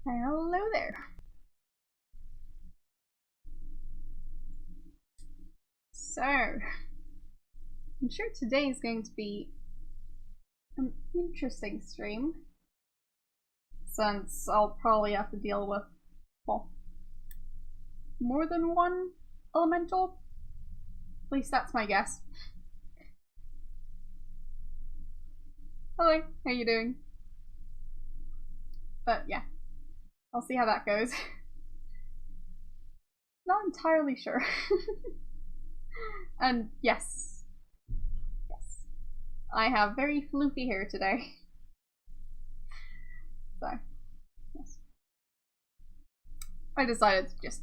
Hello there. So, I'm sure today is going to be an interesting stream, since I'll probably have to deal with, well, more than one elemental. At least that's my guess. Hello, how you doing? But yeah, I'll see how that goes. Not entirely sure. And yes, I have very floofy hair today. So, yes. I decided to just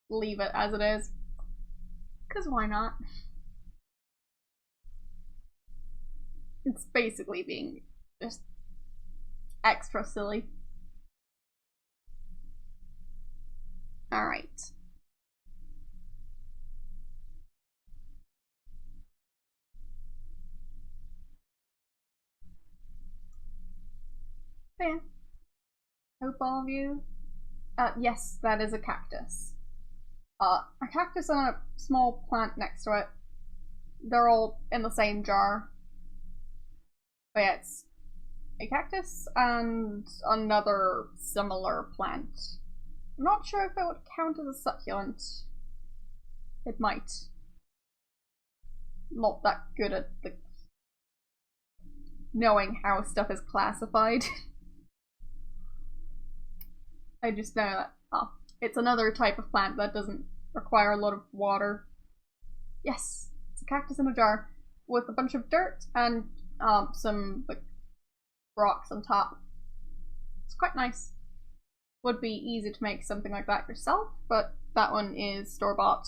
leave it as it is. Because why not? It's basically being just extra silly. Alright. Yeah. Hope all of you. Yes, that is a cactus. A cactus and a small plant next to it. They're all in the same jar. But yeah, it's a cactus and another similar plant. I'm not sure if it would count as a succulent. It might. Not that good at the knowing how stuff is classified. I just know that it's another type of plant that doesn't require a lot of water. Yes, it's a cactus in a jar with a bunch of dirt and some like rocks on top. It's quite nice. Would be easy to make something like that yourself, but that one is store-bought.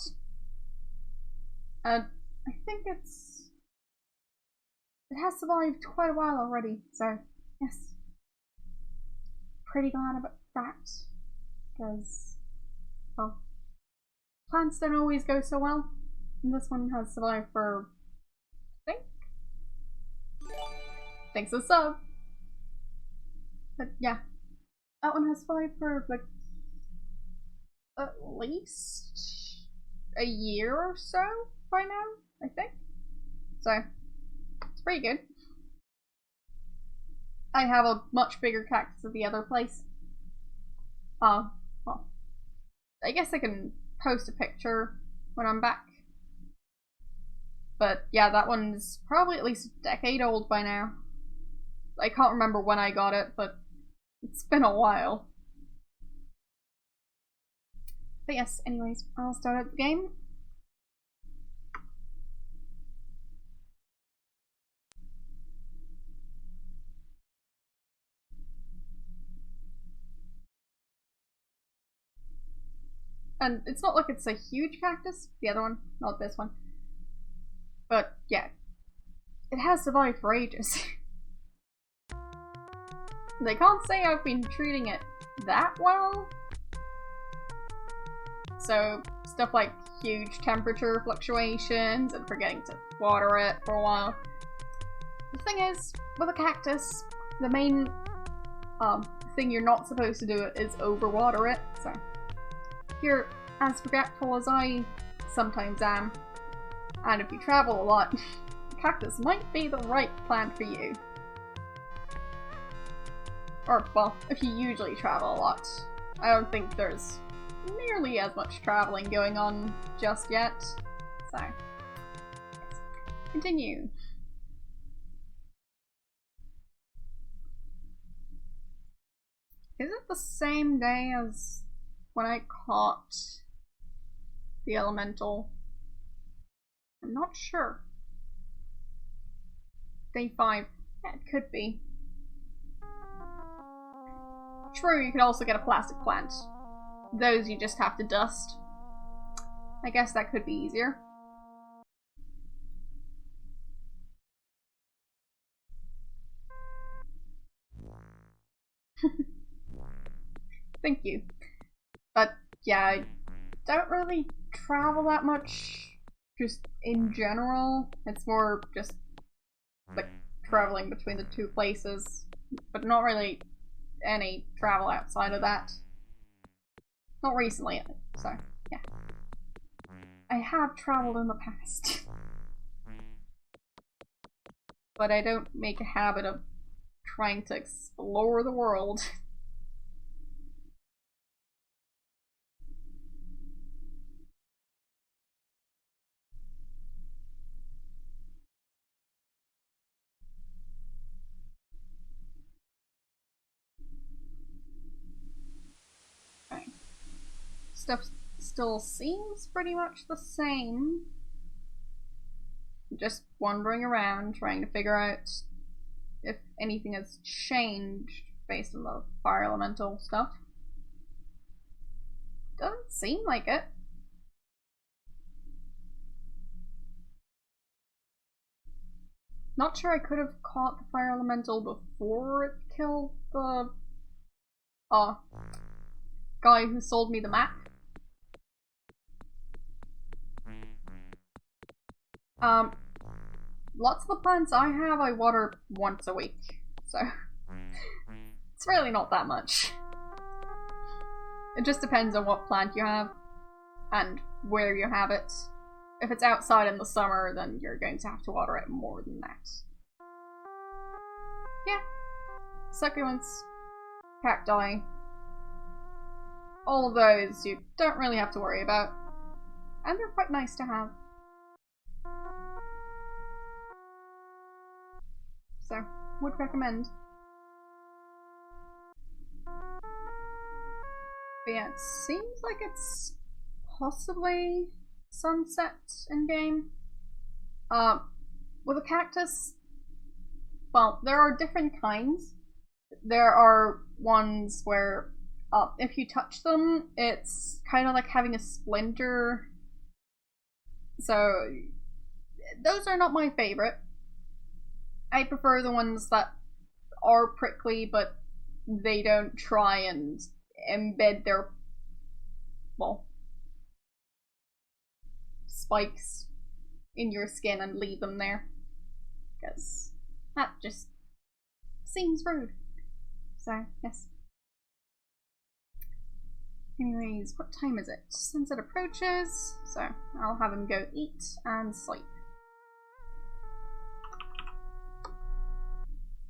And I think it has survived quite a while already, so yes. Pretty glad about that, because, well, plants don't always go so well, and this one has survived for, I think? Thanks a sub! But yeah, that one has survived for, like, at least a year or so by now, I think. So, it's pretty good. I have a much bigger cactus at the other place. Well, I guess I can post a picture when I'm back. But yeah, that one's probably at least a decade old by now. I can't remember when I got it, but it's been a while. But yes, anyways, I'll start up the game. And it's not like it's a huge cactus, the other one, not this one. But yeah, it has survived for ages. They can't say I've been treating it that well. So stuff like huge temperature fluctuations and forgetting to water it for a while. The thing is, with a cactus, the main thing you're not supposed to do is overwater it, so if you're as forgetful as I sometimes am, and if you travel a lot, cactus might be the right plant for you. Or, well, if you usually travel a lot. I don't think there's nearly as much traveling going on just yet, so continue. Is it the same day as when I caught the elemental? I'm not sure. Day 5. Yeah, it could be. True, you could also get a plastic plant. Those you just have to dust. I guess that could be easier. Thank you. But yeah, I don't really travel that much, just in general. It's more just like traveling between the two places, but not really any travel outside of that. Not recently, so yeah. I have traveled in the past. But I don't make a habit of trying to explore the world. Okay. Stuff still seems pretty much the same. Just wandering around, trying to figure out if anything has changed based on the fire elemental stuff. Doesn't seem like it. Not sure I could have caught the fire elemental before it killed the guy who sold me the map. Lots of the plants I have I water once a week, so it's really not that much. It just depends on what plant you have and where you have it. If it's outside in the summer, then you're going to have to water it more than that. Yeah. Succulents, cacti, all of those you don't really have to worry about. And they're quite nice to have. So, would recommend. But yeah, it seems like it's possibly sunset in game. With a cactus, well, there are different kinds. There are ones where if you touch them, it's kind of like having a splinter. So, those are not my favorite. I prefer the ones that are prickly, but they don't try and embed their, well, spikes in your skin and leave them there. Because that just seems rude. So, yes. Anyways, what time is it? Sunset approaches, so I'll have him go eat and sleep.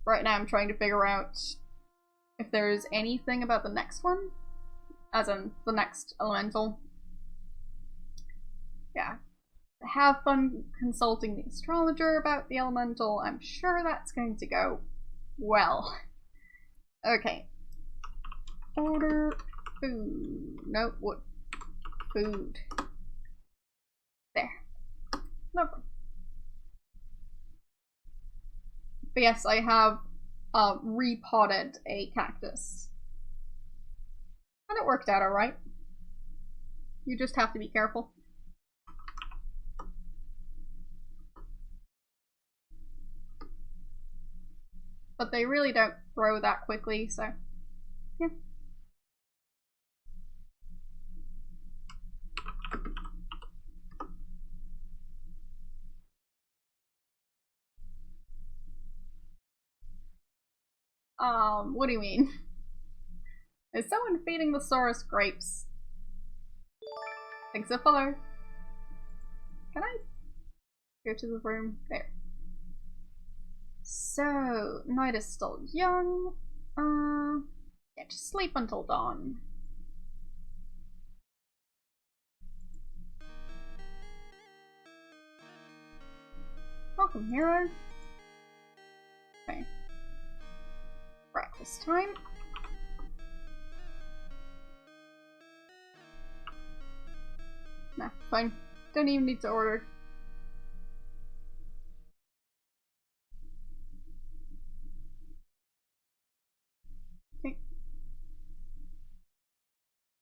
Right now I'm trying to figure out if there's anything about the next one, as in the next elemental. Yeah. Have fun consulting the astrologer about the elemental. I'm sure that's going to go well. Okay. Order food. No, what? Food. There. Lovely. But yes, I have repotted a cactus. And it worked out alright. You just have to be careful. But they really don't grow that quickly, so yeah. What do you mean? Is someone feeding the Saurus grapes? Thanks so, follow. Can I go to the room? There. So, night is still young. Yeah, just sleep until dawn. Welcome, hero. Okay. Breakfast time. Nah, fine. Don't even need to order. Okay.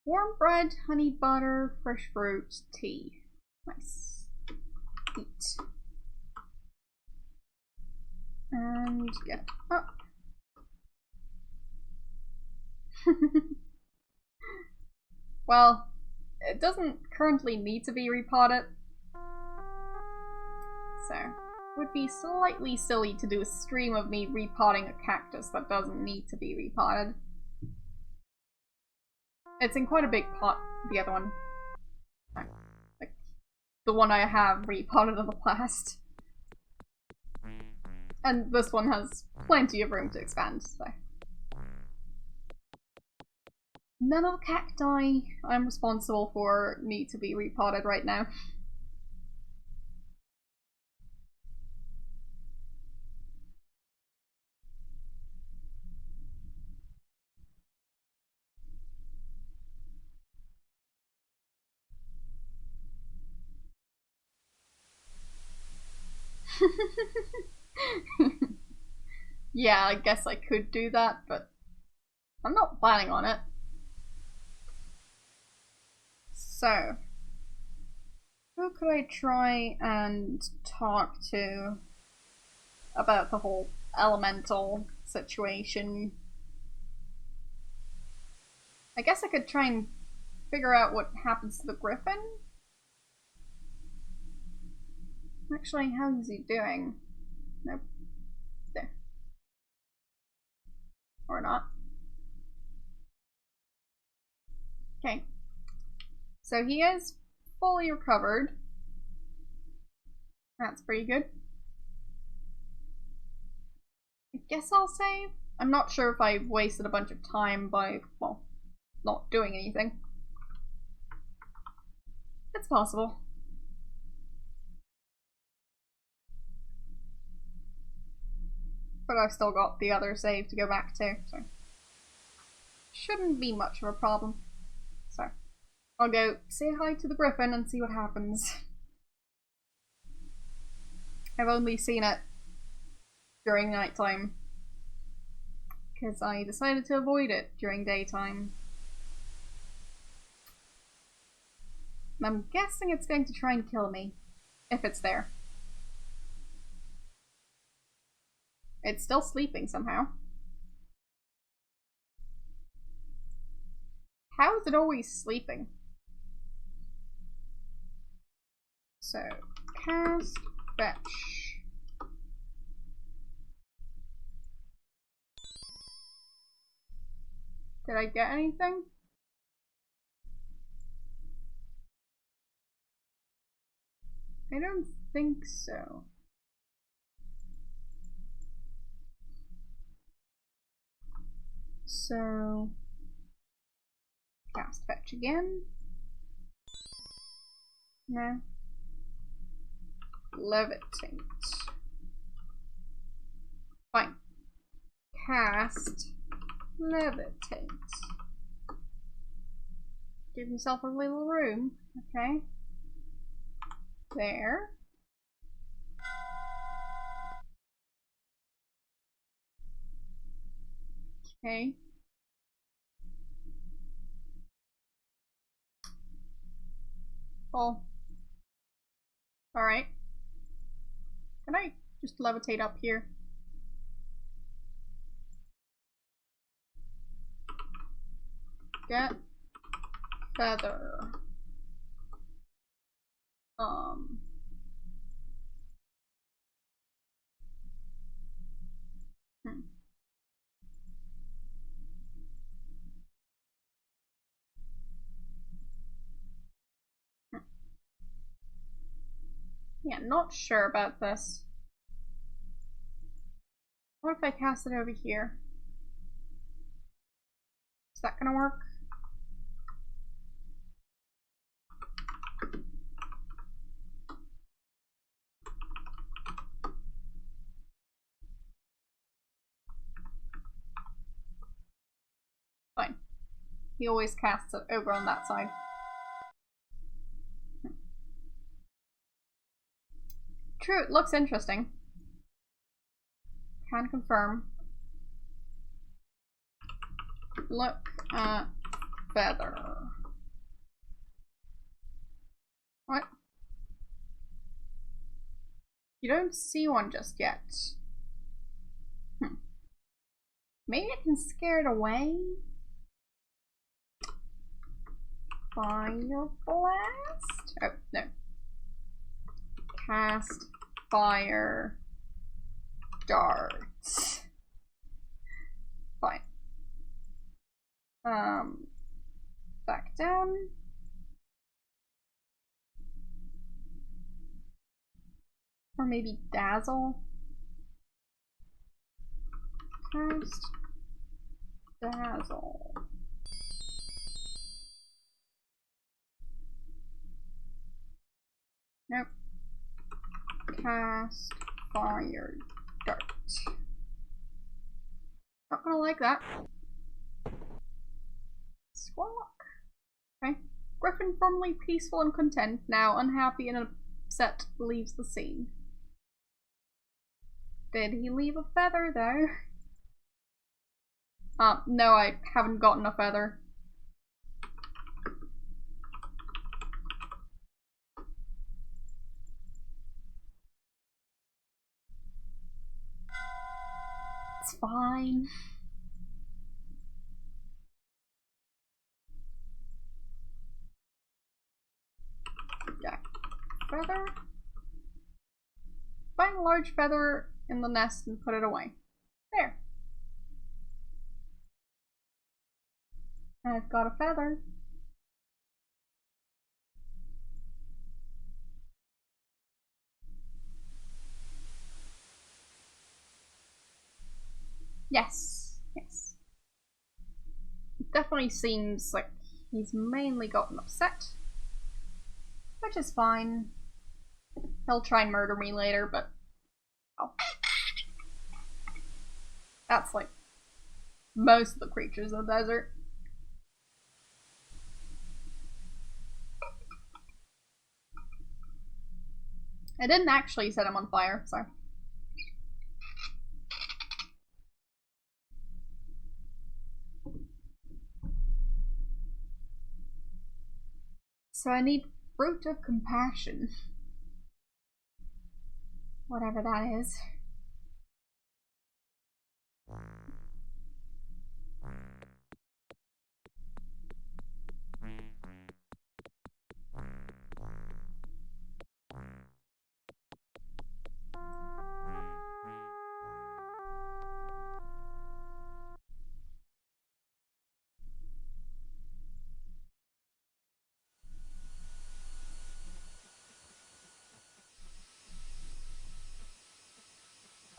Warm bread, honey butter, fresh fruit, tea. Nice. Eat. And get up. Well, it doesn't currently need to be repotted. So, it would be slightly silly to do a stream of me repotting a cactus that doesn't need to be repotted. It's in quite a big pot, the other one. Like, the one I have repotted in the past. And this one has plenty of room to expand, so. None of the cacti I'm responsible for need to be repotted right now. Yeah, I guess I could do that, but I'm not planning on it. So, who could I try and talk to about the whole elemental situation? I guess I could try and figure out what happens to the griffin. Actually, how is he doing? Nope. There. Or not. Okay. So he is fully recovered. That's pretty good. I guess I'll save. I'm not sure if I wasted a bunch of time by, well, not doing anything. It's possible. But I've still got the other save to go back to, so shouldn't be much of a problem. So, I'll go say hi to the griffin and see what happens. I've only seen it during nighttime, because I decided to avoid it during daytime. And I'm guessing it's going to try and kill me, if it's there. It's still sleeping somehow. How is it always sleeping? So, cast, fetch. Did I get anything? I don't think so. So, cast fetch again. No. Levitate. Fine. Cast levitate. Give himself a little room. Okay. There. Okay. Oh. Alright. Can I just levitate up here? Get feather. Yeah, not sure about this. What if I cast it over here? Is that gonna work? Fine. He always casts it over on that side. True, it looks interesting. Can confirm. Look at feather. What? You don't see one just yet. Maybe I can scare it away? Fire blast? Oh, no. Cast fire darts. Fine. back down. Or maybe dazzle. Cast dazzle. Nope. Cast fire dart. Not gonna like that. Squawk. Okay. Griffin, formerly peaceful and content, now unhappy and upset, leaves the scene. Did he leave a feather though? No, I haven't gotten a feather. It's fine. Yeah. Feather. Find a large feather in the nest and put it away. There. I've got a feather. Yes. Yes. It definitely seems like he's mainly gotten upset. Which is fine. He'll try and murder me later, but... oh. That's like most of the creatures in the desert. I didn't actually set him on fire, so... So I need Fruit of Compassion. Whatever that is.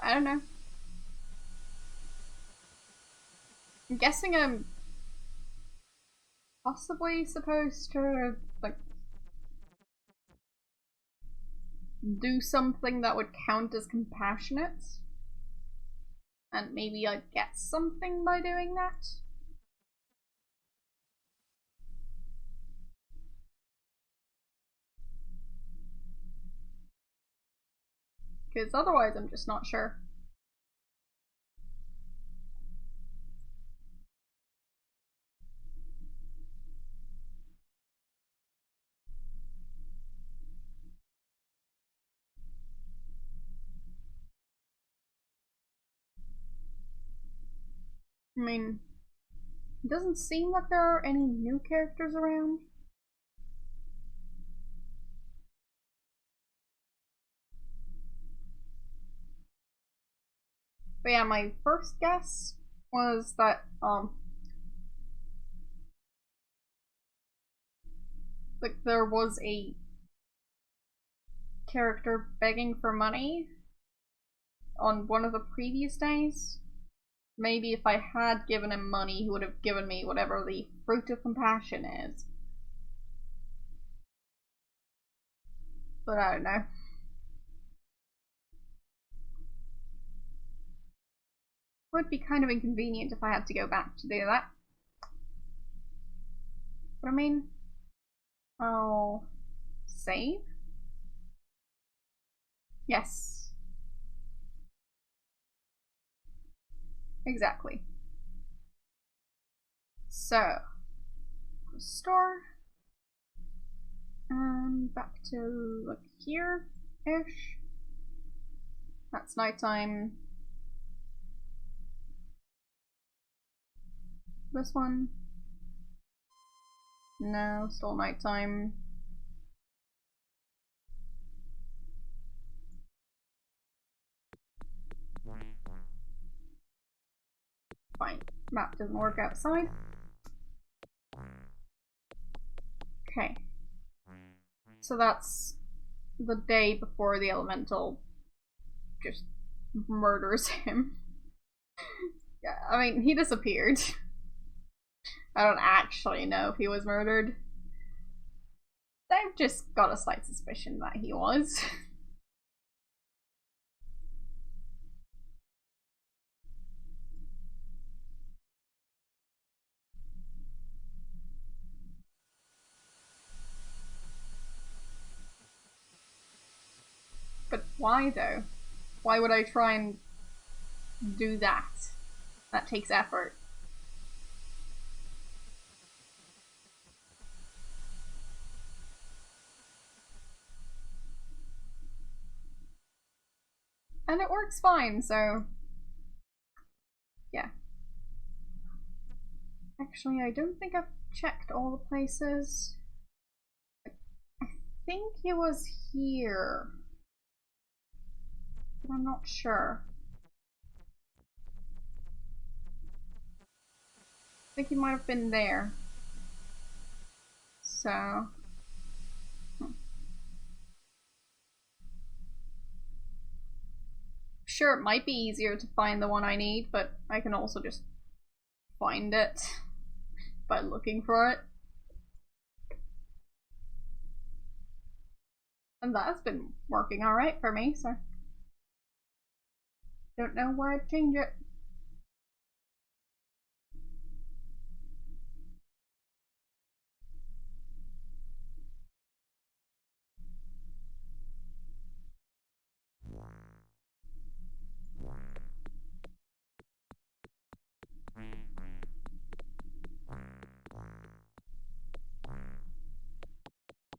I don't know. I'm guessing I'm possibly supposed to, like, do something that would count as compassionate. And maybe I'd get something by doing that. Because otherwise I'm just not sure. I mean, it doesn't seem like there are any new characters around. But yeah, my first guess was that, like there was a character begging for money on one of the previous days. Maybe if I had given him money, he would have given me whatever the Fruit of Compassion is. But I don't know. Would be kind of inconvenient if I had to go back to do that. But I mean, I'll save. Yes. Exactly. So, restore. And back to like here-ish. That's nighttime. This one. No, still nighttime. Fine. Map doesn't work outside. Okay. So that's the day before the elemental just murders him. Yeah, I mean, he disappeared. I don't actually know if he was murdered. I've just got a slight suspicion that he was. But why though? Why would I try and do that? That takes effort. And it works fine, so yeah. Actually, I don't think I've checked all the places. I think he was here. But I'm not sure. I think he might have been there. So... Sure, it might be easier to find the one I need, but I can also just find it by looking for it. And that's been working alright for me, so don't know why I'd change it.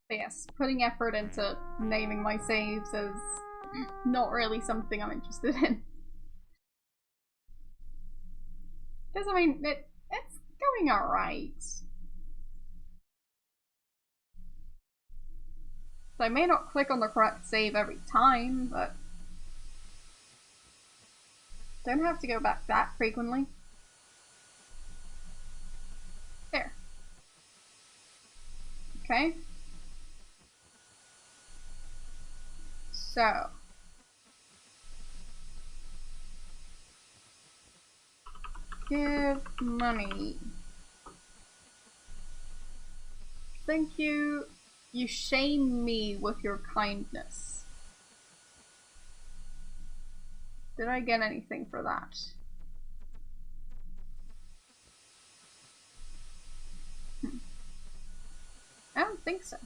But yes, putting effort into naming my saves is not really something I'm interested in. Because, I mean, it's going alright. So I may not click on the correct save every time, but don't have to go back that frequently. There. Okay. So. Give money. Thank you. You shame me with your kindness. Did I get anything for that? I don't think so.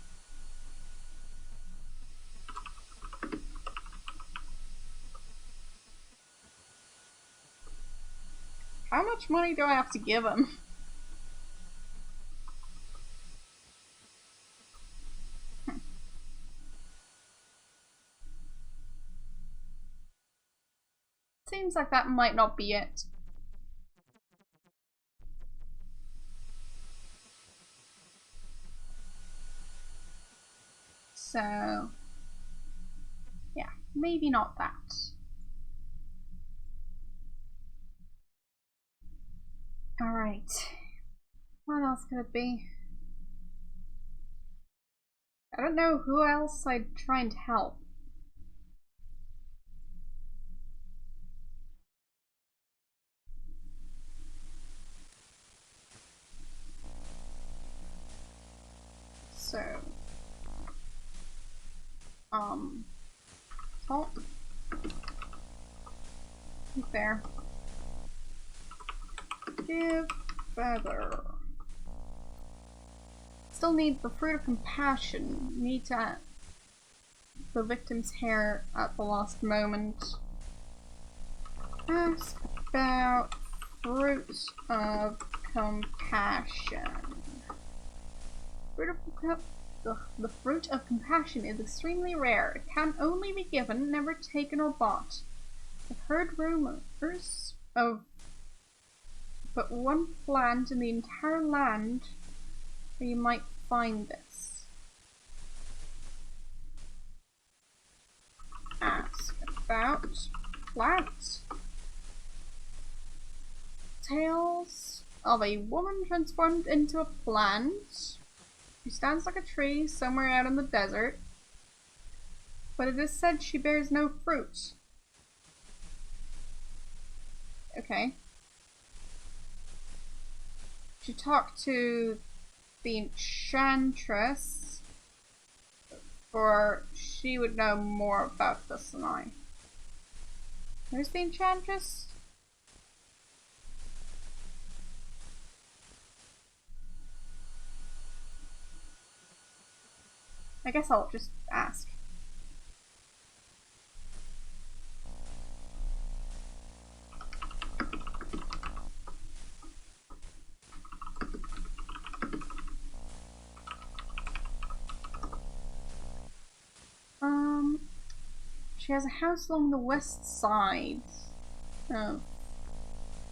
How much money do I have to give him? Seems like that might not be it. So, yeah, maybe not that. Alright. What else could it be? I don't know who else I'd try and help. So, salt. There. Give feather. Still need the fruit of compassion. Need to the victim's hair at the last moment. Ask about fruit of compassion. The fruit of compassion is extremely rare. It can only be given, never taken or bought. I've heard rumors of but one plant in the entire land where you might find this. Ask about plant. Tales of a woman transformed into a plant. She stands like a tree somewhere out in the desert, but it is said she bears no fruit. Okay. She talked to the enchantress, for she would know more about this than I. Where's the enchantress? I guess I'll just ask. She has a house along the west side of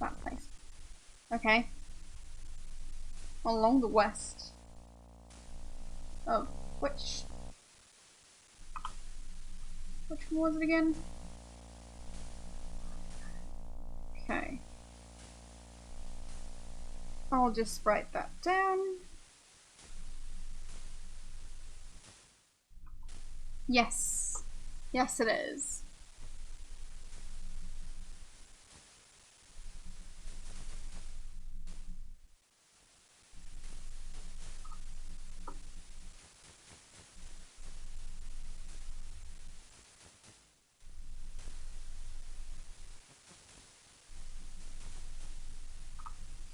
that place. Okay. Along the west. Oh, which one was it again? Okay. I'll just write that down. Yes. Yes, it is.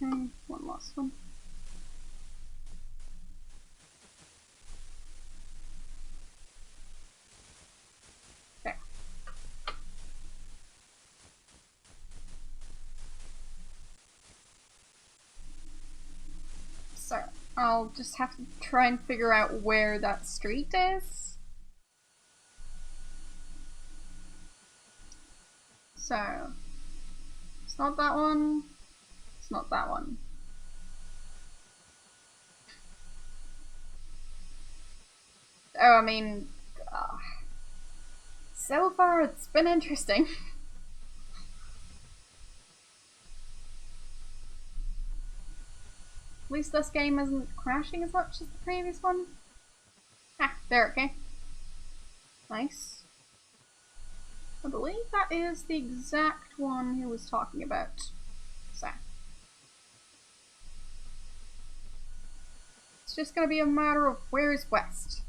Okay, one last one. There. So, I'll just have to try and figure out where that street is. So, it's not that one. It's not that one. Oh, I mean, so far it's been interesting. At least this game isn't crashing as much as the previous one. Ah, there, okay. Nice. I believe that is the exact one he was talking about. So. It's just gonna be a matter of where is west.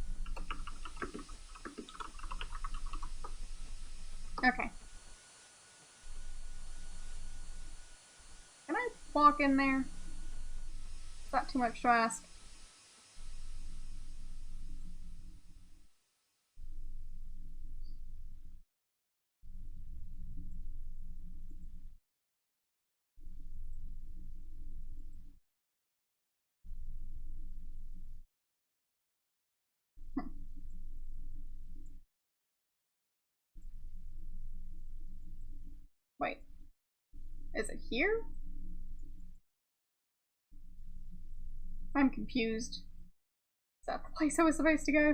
Okay. Can I walk in there? Is that too much to ask? Wait. Is it here? I'm confused. Is that the place I was supposed to go?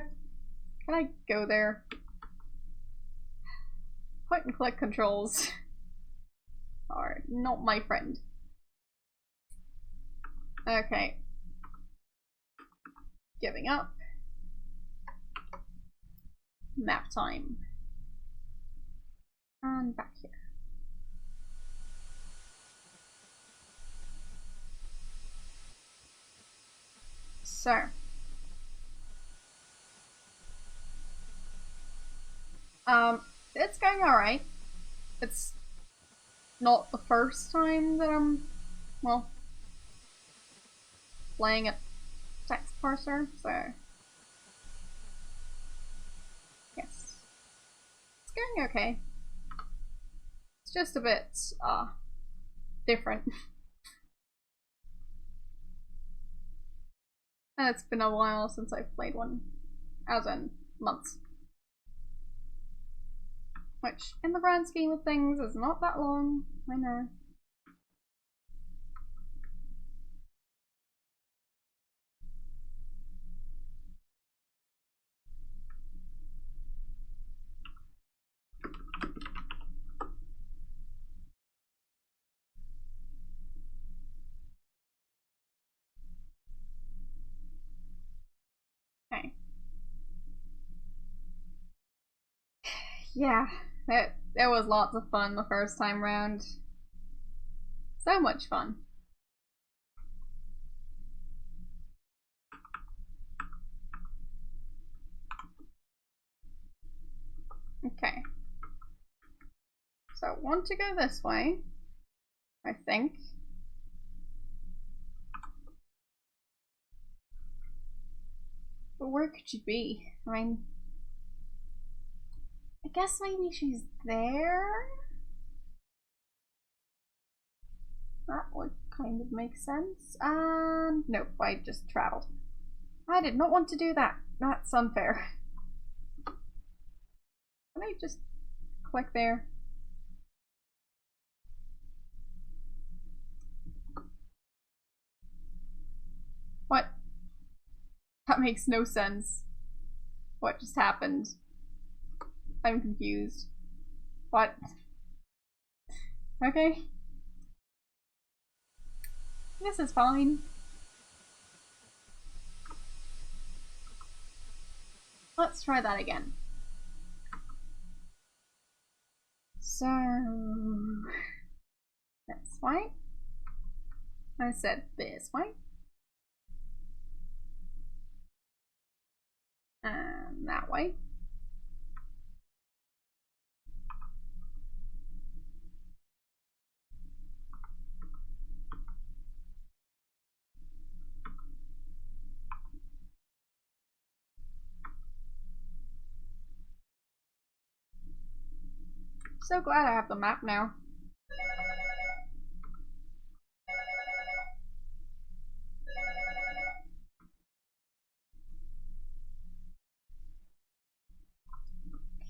Can I go there? Point and click controls are not my friend. Okay. Giving up. Map time. And back here. So. It's going alright. It's not the first time that I'm, well, playing a text parser, so yes. It's going okay. It's just a bit, different. And it's been a while since I've played one, as in months. Which, in the grand scheme of things, is not that long, I know. Yeah, it was lots of fun the first time round. So much fun. Okay. So, want to go this way, I think. But where could she be? I mean, I guess maybe she's there? That would kind of make sense. Nope, I just traveled. I did not want to do that. That's unfair. Can I just click there? What? That makes no sense. What just happened? I'm confused. What? Okay. This is fine. Let's try that again. So... this way. I said this way. And that way. So glad I have the map now.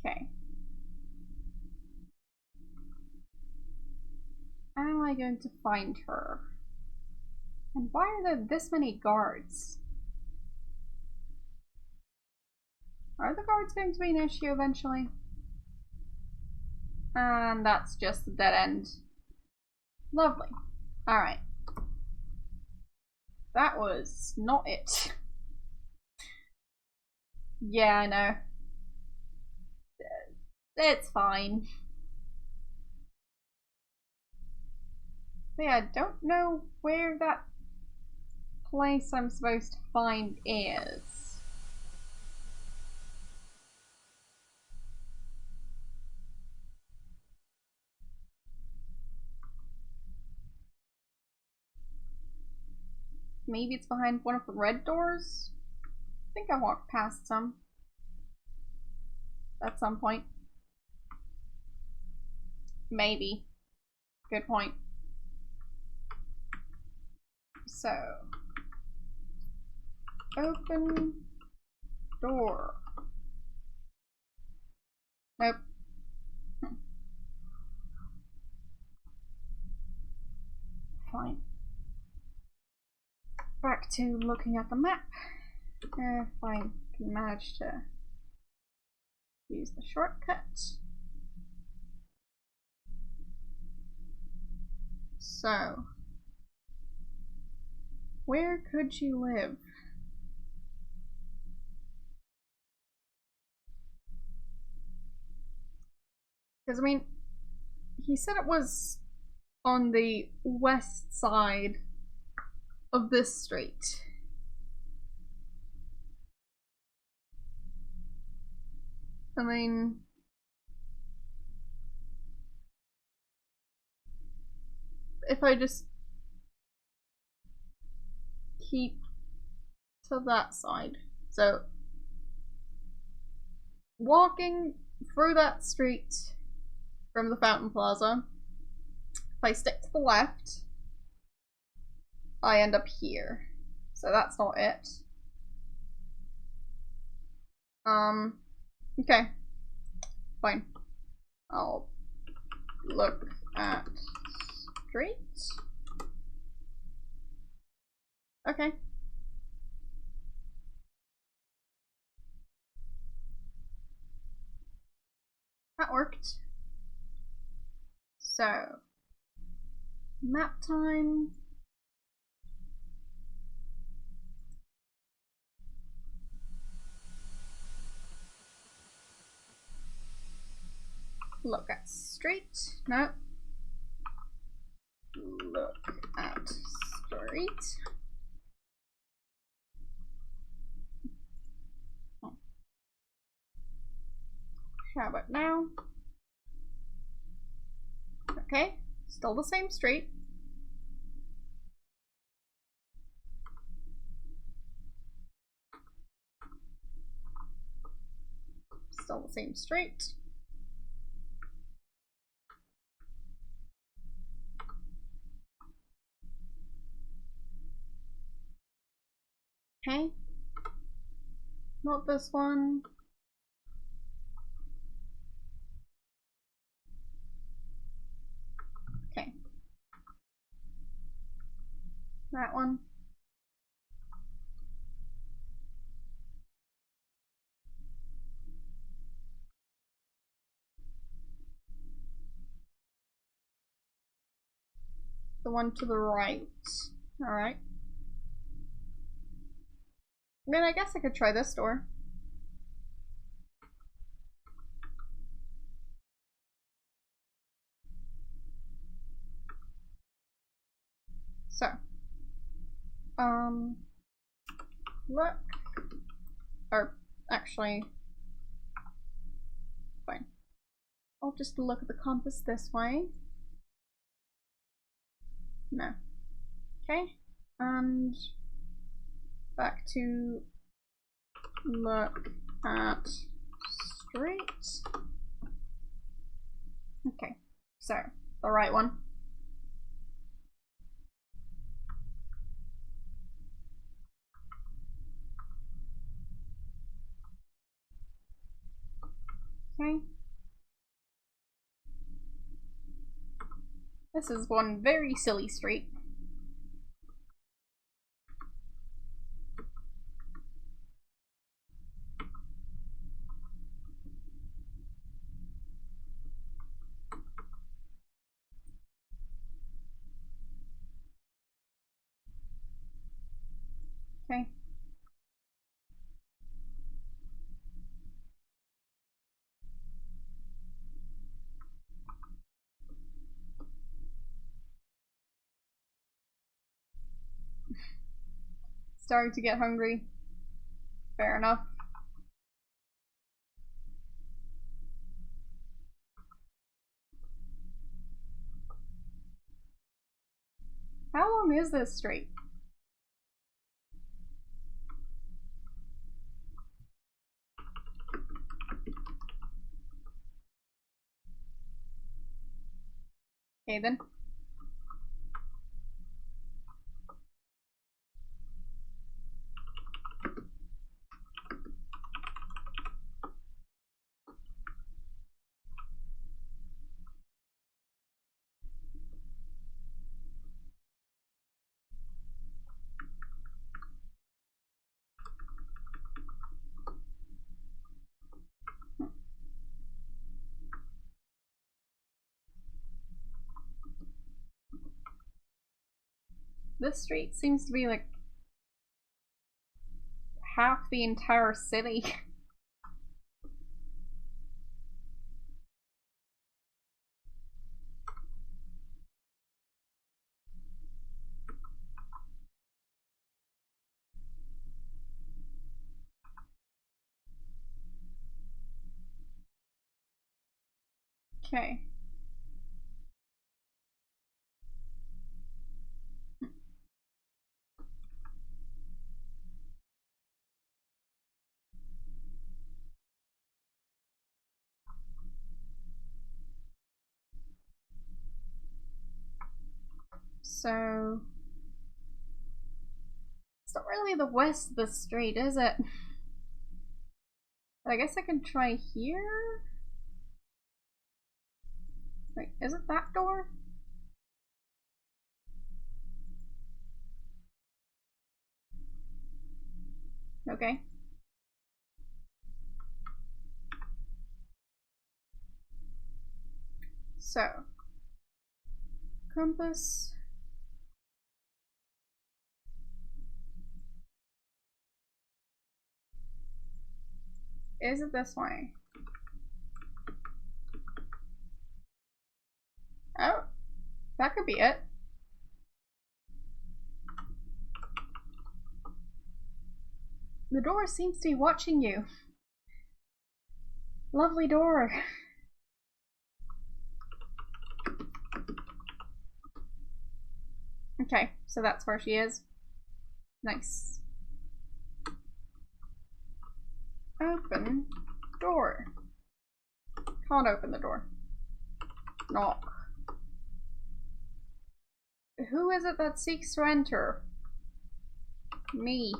Okay. How am I going to find her? And why are there this many guards? Are the guards going to be an issue eventually? And that's just a dead end. Lovely. Alright. That was not it. Yeah, I know. It's fine. But yeah, I don't know where that place I'm supposed to find is. Maybe it's behind one of the red doors? I think I walked past some at some point. Maybe. Good point. So, open door. Nope. Fine. Back to looking at the map. If I can manage to use the shortcut. So, where could she live? Because, I mean, he said it was on the west side of this street. I mean, if I just keep to that side. So, walking through that street from the Fountain Plaza, if I stick to the left, I end up here. So that's not it. Okay. Fine. I'll look at street. Okay. That worked. So, map time. Look at straight. No. Look at straight. How about now? Okay, still the same straight. Still the same straight. Okay. Not this one. Okay. That one. The one to the right. Alright. I mean, I guess I could try this door. So. Look. Or, actually. Fine. I'll just look at the compass this way. No. Okay. And back to look at straight. Okay. So, the right one. Okay. This is one very silly street. Okay. Starting to get hungry. Fair enough. How long is this straight? Okay then. This street seems to be like half the entire city. Okay. So it's not really the west of the street, is it? But I guess I can try here? Wait, is it that door? Okay. So, compass. Is it this way? Oh, that could be it. The door seems to be watching you. Lovely door. Okay, so that's where she is. Nice. Open door. Can't open the door. Knock. Who is it that seeks to enter? Me.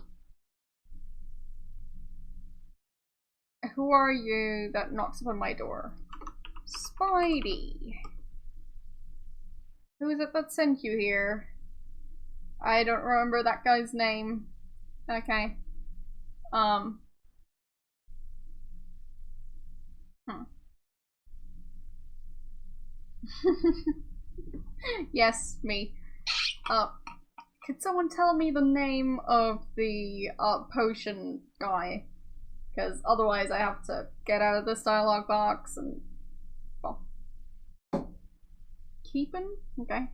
Who are you that knocks upon my door? Spidey. Who is it that sent you here? I don't remember that guy's name. Okay. Yes, me. Could someone tell me the name of the potion guy? Because otherwise I have to get out of this dialogue box and... well... Keepin'? Okay.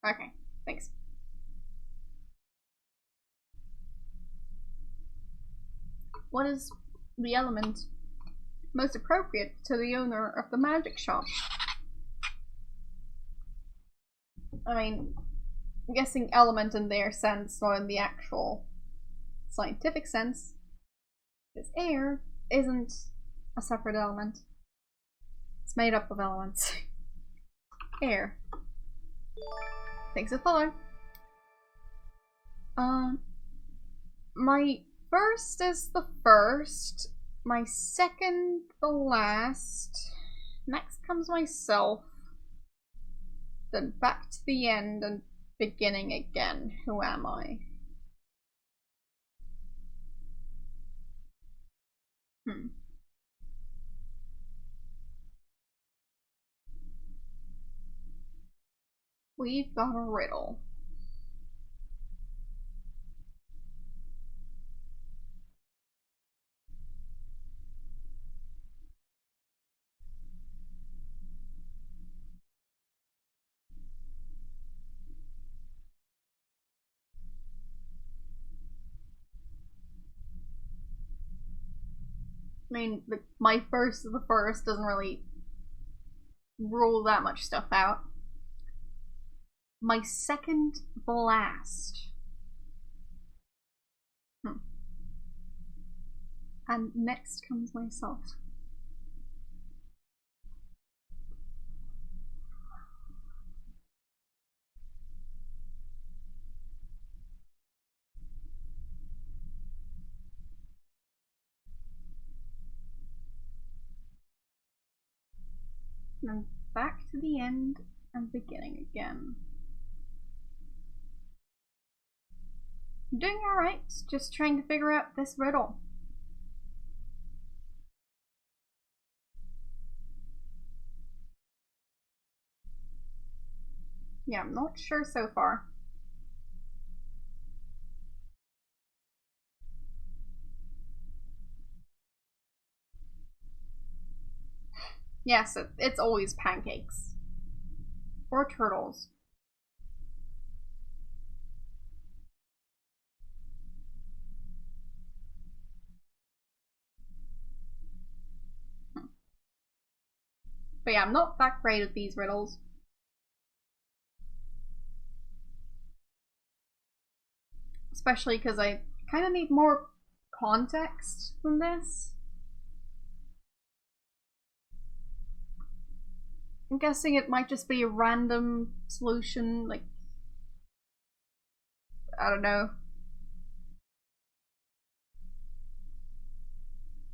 Okay, thanks. What is the element most appropriate to the owner of the magic shop? I mean, I'm guessing element in their sense, not in the actual scientific sense. Because air isn't a separate element. It's made up of elements. Air. Thanks for following. My first is the first. My second, the last. Next comes myself. Then back to the end and beginning again. Who am I? We've got a riddle. I mean, my first of the first doesn't really rule that much stuff out. My second, the last. And next comes myself. And then back to the end and beginning again. I'm doing alright, just trying to figure out this riddle. Yeah, I'm not sure so far. Yes, it's always pancakes. Or turtles. But yeah, I'm not that great at these riddles. Especially because I kind of need more context than this. I'm guessing it might just be a random solution, like... I don't know.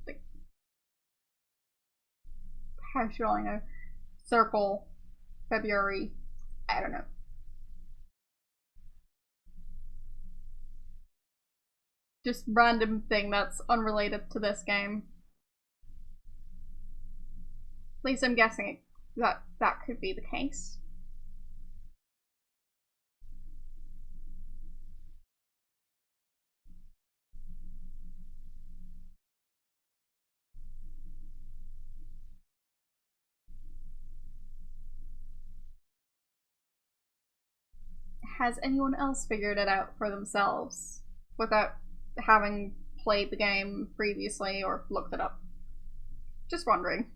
Like... how should I know? Circle, February, I don't know. Just random thing that's unrelated to this game. At least I'm guessing that could be the case. has anyone else figured it out for themselves without having played the game previously or looked it up? Just wondering.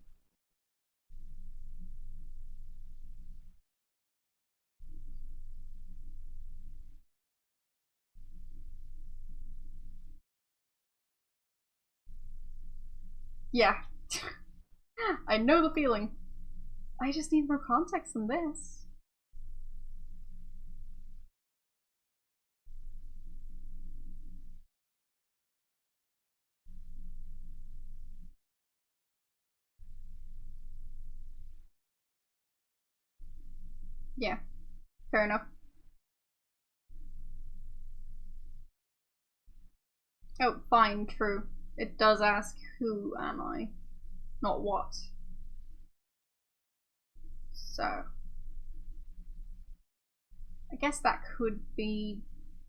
Yeah. I know the feeling. I just need more context than this. Yeah, fair enough. Oh, fine, true. It does ask who am I, not what. So, I guess that could be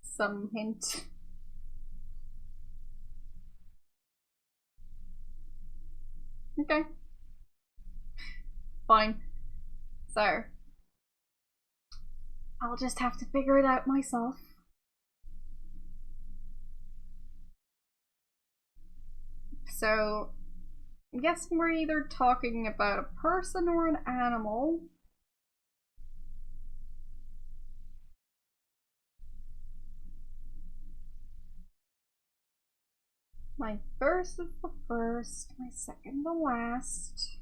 some hint. Okay. Fine. So, I'll just have to figure it out myself. So, I guess we're either talking about a person or an animal. My first is the first, my second the last.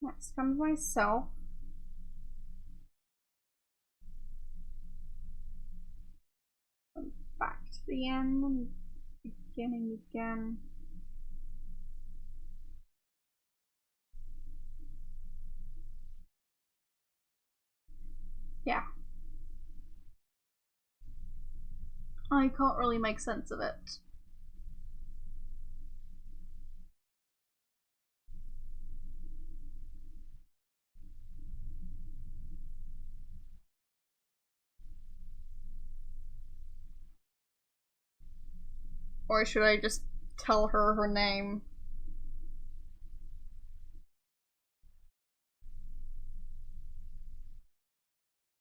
Next comes myself. And back to the end and beginning again. Yeah. I can't really make sense of it. Or should I just tell her her name?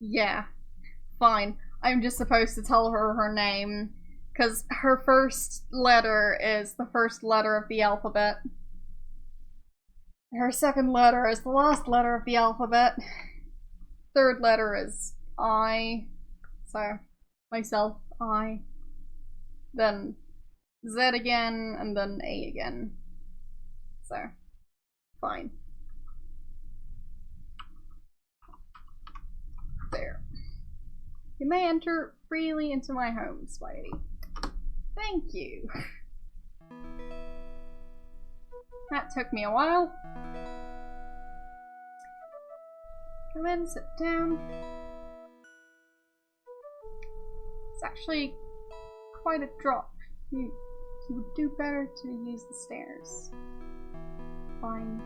Yeah, fine. I'm just supposed to tell her her name, because her first letter is the first letter of the alphabet. Her second letter is the last letter of the alphabet. Third letter is I. So, myself, I. Then Z again, and then A again. So, fine. There. You may enter freely into my home, Spidey. Thank you. That took me a while. Come in, sit down. It's actually quite a drop. You would do better to use the stairs. Fine.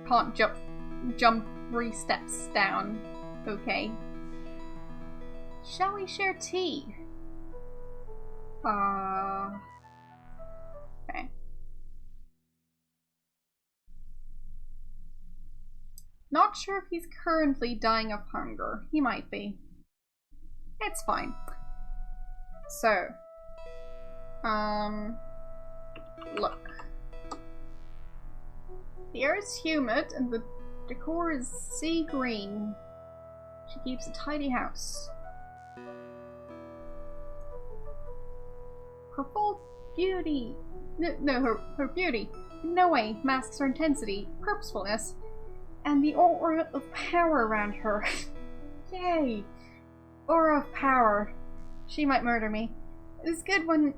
Can't jump 3 steps down. Okay. Shall we share tea? Okay. Not sure if he's currently dying of hunger. He might be. It's fine. So, look. The air is humid and the decor is sea green. She keeps a tidy house. Her full beauty, her beauty, in no way masks her intensity, purposefulness, and the aura of power around her. Yay! Aura of power. She might murder me. It is good when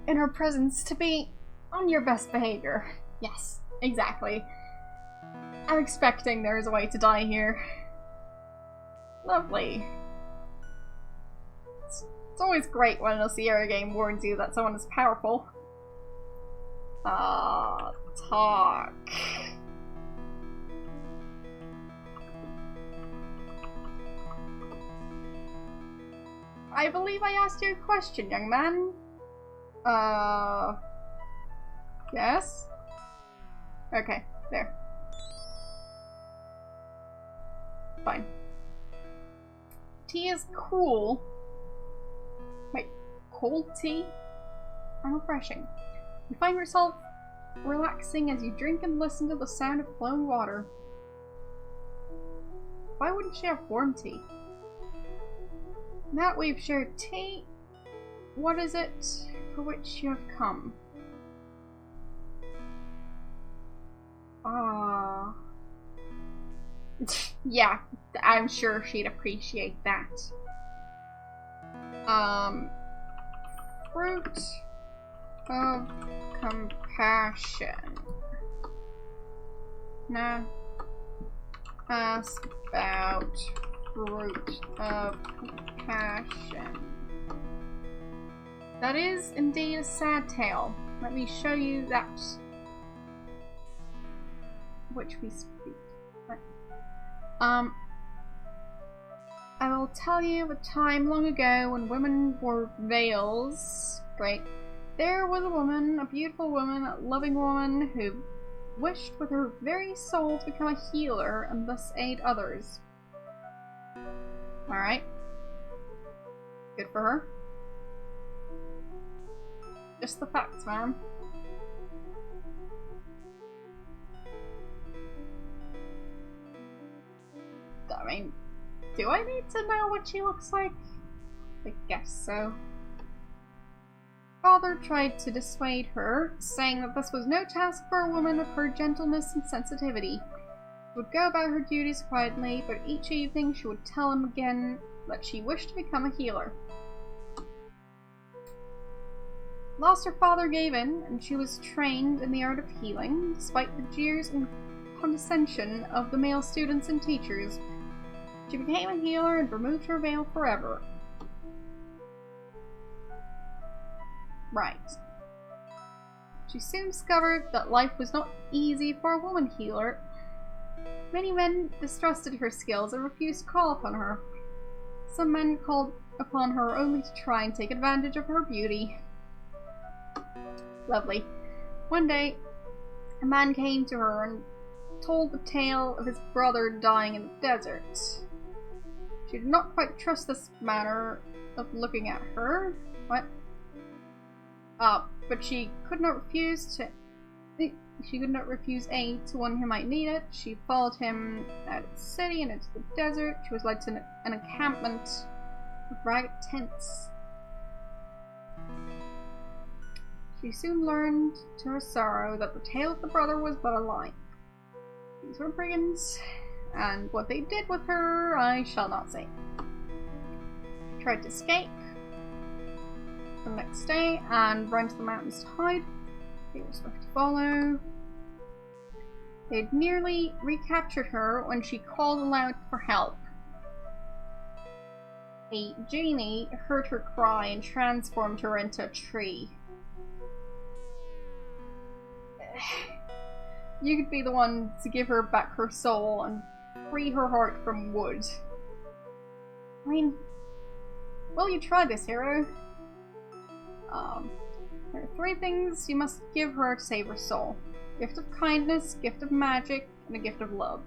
in her presence to be on your best behavior. Yes, exactly. I'm expecting there is a way to die here. Lovely. It's always great when a Sierra game warns you that someone is powerful. Talk. I believe I asked you a question, young man. Yes? Okay, there. Fine. tea is cool. Wait, cold tea? And refreshing. You find yourself relaxing as you drink and listen to the sound of flowing water. Why wouldn't she have warm tea? Now that we've shared tea, what is it for which you have come? Ah. Yeah, I'm sure she'd appreciate that. Fruit of compassion. Now, ask about fruit of compassion. That is indeed a sad tale. Let me show you that which we speak. I will tell you of a time long ago when women wore veils. Great. There was a woman, a beautiful woman, a loving woman, who wished with her very soul to become a healer and thus aid others. Alright. Good for her. Just the facts, man. I mean, do I need to know what she looks like? I guess so. Father tried to dissuade her, saying that this was no task for a woman of her gentleness and sensitivity. She would go about her duties quietly, but each evening she would tell him again that she wished to become a healer. Last her father gave in, and she was trained in the art of healing, despite the jeers and condescension of the male students and teachers. She became a healer and removed her veil forever. Right. She soon discovered that life was not easy for a woman healer. Many men distrusted her skills and refused to call upon her. Some men called upon her only to try and take advantage of her beauty. Lovely. One day, a man came to her and told the tale of his brother dying in the desert. She did not quite trust this manner of looking at her. What? But she could not refuse aid to one who might need it. She followed him out of the city and into the desert. She was led to an encampment with ragged tents. She soon learned, to her sorrow, that the tale of the brother was but a lie. These were brigands, and what they did with her, I shall not say. She tried to escape the next day and ran to the mountains to hide. They were swift to follow. They had nearly recaptured her when she called aloud for help. A genie heard her cry and transformed her into a tree. You could be the one to give her back her soul and free her heart from wood. I mean, will you try this, hero? There are 3 things you must give her to save her soul. Gift of kindness, gift of magic, and a gift of love.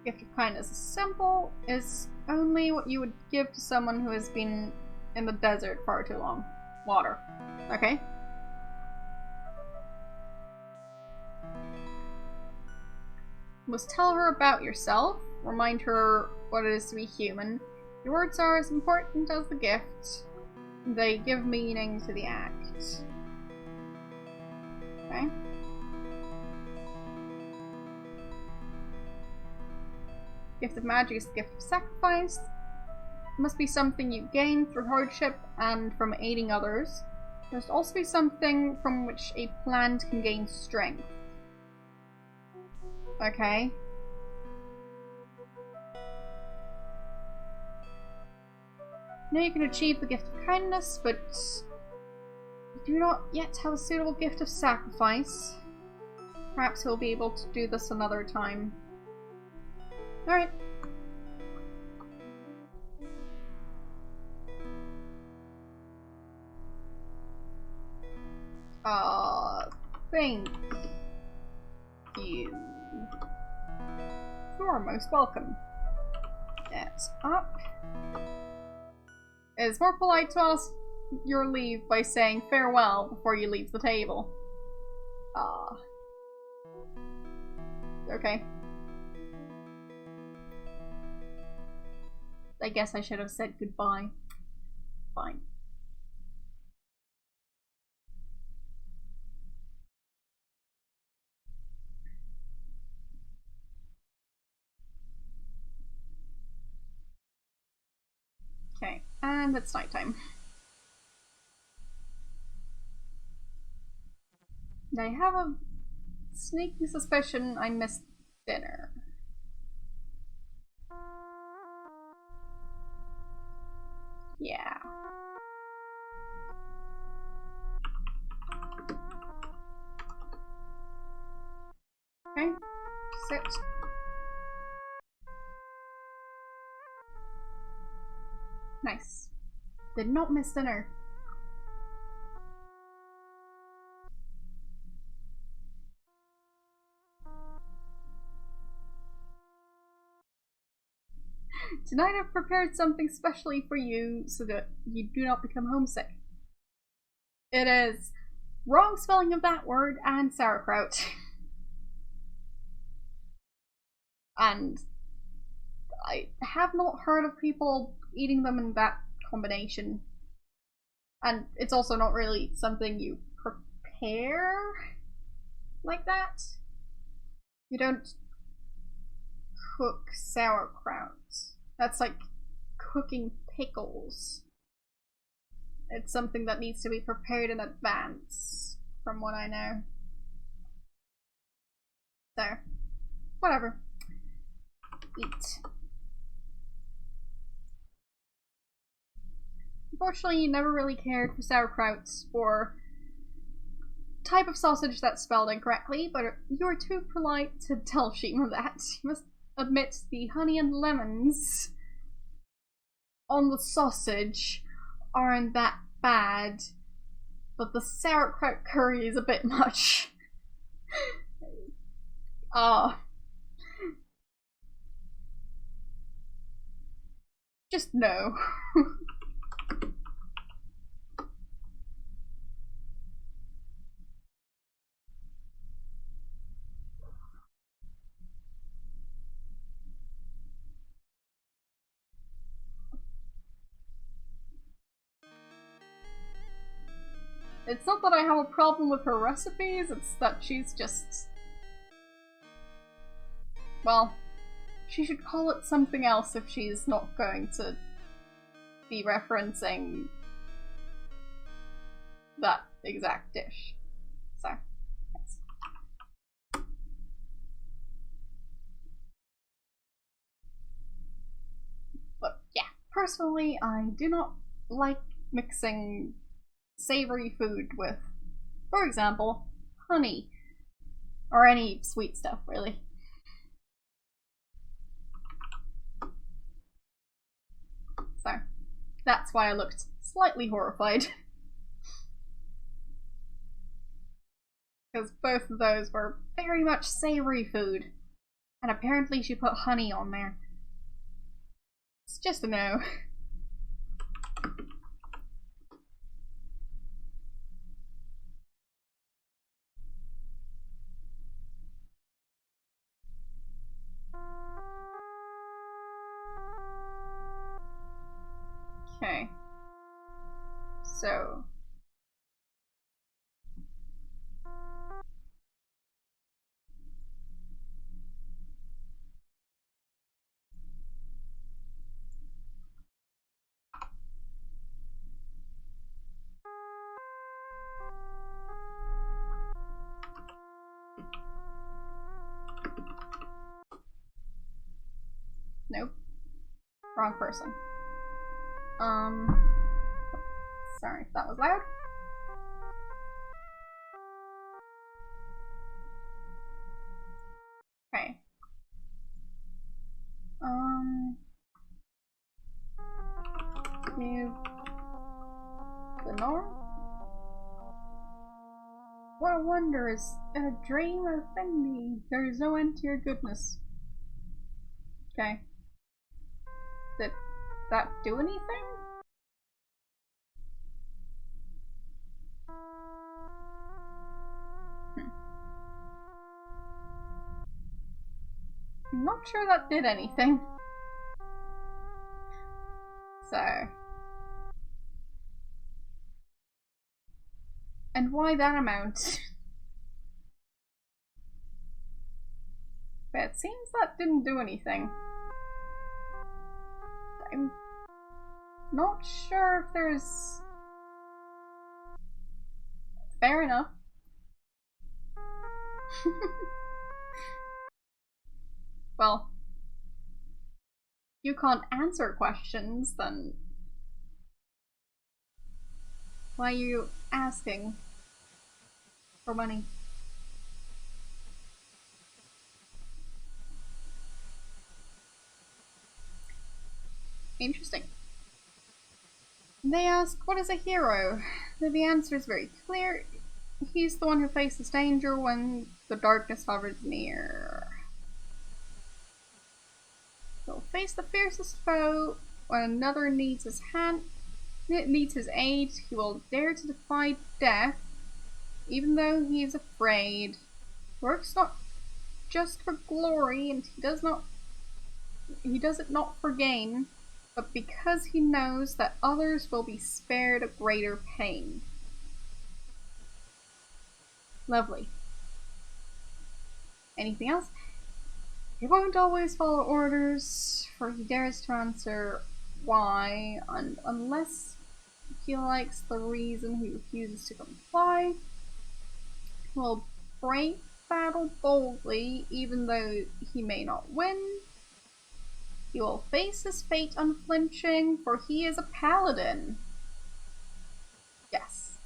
Gift of kindness is simple, is only what you would give to someone who has been in the desert far too long. Water. Okay. You must tell her about yourself, remind her what it is to be human. Your words are as important as the gift. They give meaning to the act. Okay. Gift of magic is the gift of sacrifice. It must be something you gain through hardship and from aiding others. There must also be something from which a plant can gain strength. Okay. Now you can achieve the gift of kindness, but you do not yet have a suitable gift of sacrifice. Perhaps he'll be able to do this another time. Alright. Thank you. You're most welcome. it up. It's more polite to ask your leave by saying farewell before you leave the table. Okay. I guess I should have said goodbye. Fine. Okay, and it's nighttime. I have a sneaky suspicion I missed dinner. Yeah. Okay, sit. Nice. Did not miss dinner. Tonight I've prepared something specially for you so that you do not become homesick. It is wrong spelling of that word and sauerkraut. And I have not heard of people eating them in that combination. And it's also not really something you prepare like that. You don't cook sauerkraut. That's like cooking pickles. It's something that needs to be prepared in advance, from what I know. So, whatever. Eat. Unfortunately, you never really cared for sauerkraut or type of sausage that's spelled incorrectly, but you were too polite to tell Shima that. You must admit the honey and lemons on the sausage aren't that bad, but the sauerkraut curry is a bit much. Just no. It's not that I have a problem with her recipes, it's that she's just... Well, she should call it something else if she's not going to be referencing that exact dish. So, yes. But yeah, personally, I do not like mixing savory food with, for example, honey. Or any sweet stuff, really. So, that's why I looked slightly horrified. Because both of those were very much savory food. And apparently she put honey on there. It's just a no. Okay. So... Nope. Wrong person. Sorry if that was loud. Okay. Give the norm. What a wonder is a dream of Fendi. There is no end to your goodness. Okay. Did that do anything? I'm not sure that did anything. So... And why that amount? But it seems that didn't do anything. I'm not sure if there's... Fair enough. Well, you can't answer questions, then why are you asking for money? Interesting. They ask, what is a hero? The answer is very clear. He's the one who faces danger when the darkness hovers near. He'll face the fiercest foe when another needs his aid. He will dare to defy death, even though he is afraid. Works not just for glory, and he does it not for gain, but because he knows that others will be spared a greater pain. Lovely. Anything else? He won't always follow orders, for he dares to answer why, and unless he likes the reason he refuses to comply, he will brave battle boldly, even though he may not win. He will face his fate unflinching, for he is a paladin. Yes.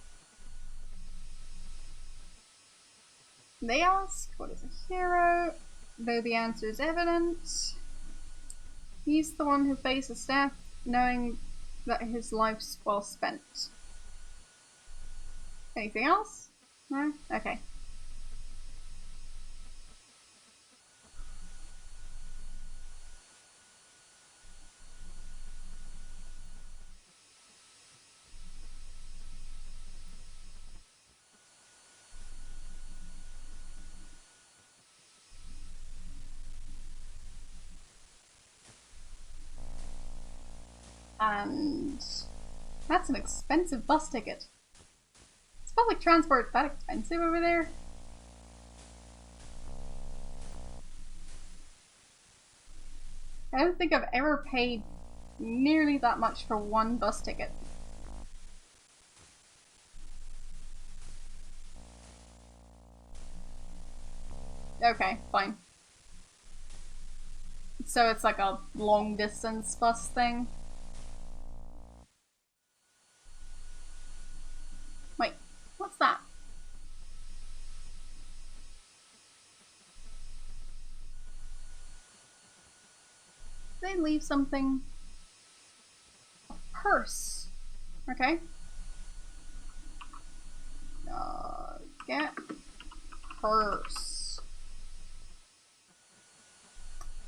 They ask, what is a hero? Though the answer is evident, he's the one who faces death, knowing that his life's well spent. Anything else? No? Okay. And that's an expensive bus ticket. Is public transport that expensive over there? I don't think I've ever paid nearly that much for one bus ticket. Okay, fine. So it's like a long distance bus thing. Wait, what's that? Did they leave something? A purse. Okay. Get purse.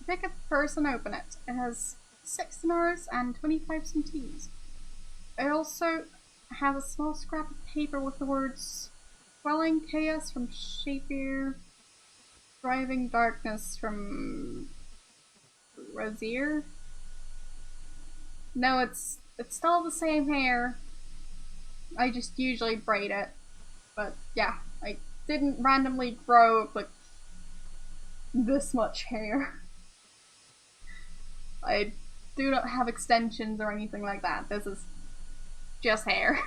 Pick up the purse and open it. It has 6 dinars and 25 centimes. It also has a small scrap of paper with the words "Quelling chaos from Shapir, driving darkness from Rosier." No, it's still the same hair. I just usually braid it. But yeah, I didn't randomly grow like this much hair. I do not have extensions or anything like that. This is just hair.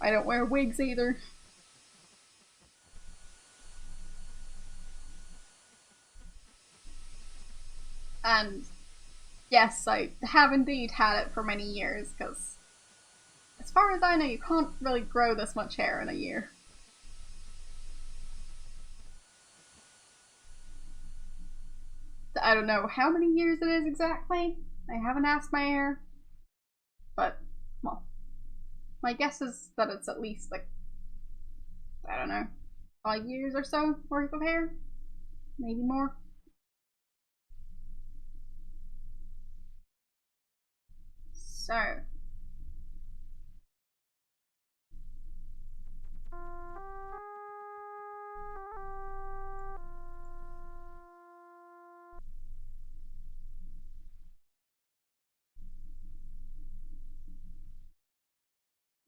I don't wear wigs either. And yes, I have indeed had it for many years, because as far as I know, you can't really grow this much hair in a year. I don't know how many years it is exactly. I haven't asked my hair. But, well, my guess is that it's at least like, I don't know, 5 years or so worth of hair? Maybe more. So.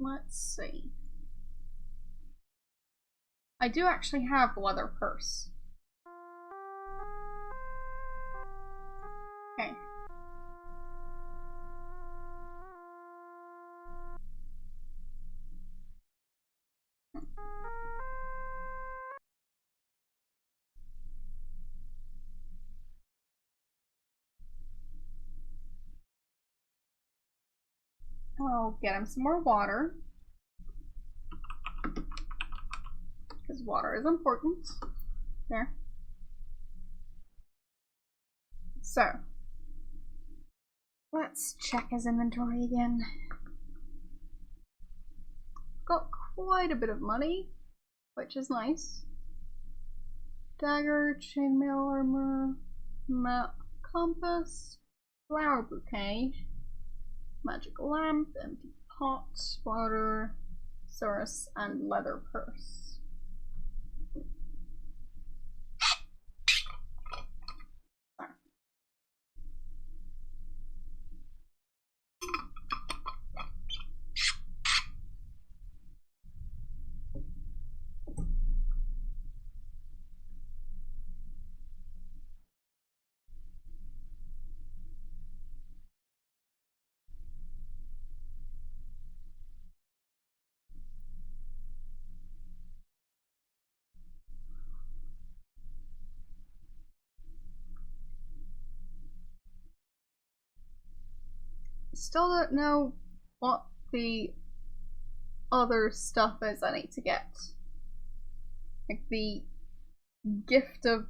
Let's see. I do actually have the leather purse. Okay. I'll get him some more water. Because water is important. There. So. Let's check his inventory again. Got quite a bit of money, which is nice. Dagger, chainmail armor, map, compass, flower bouquet, magic lamp, empty pot, water, source, and leather purse. Still don't know what the other stuff is I need to get. Like the gift of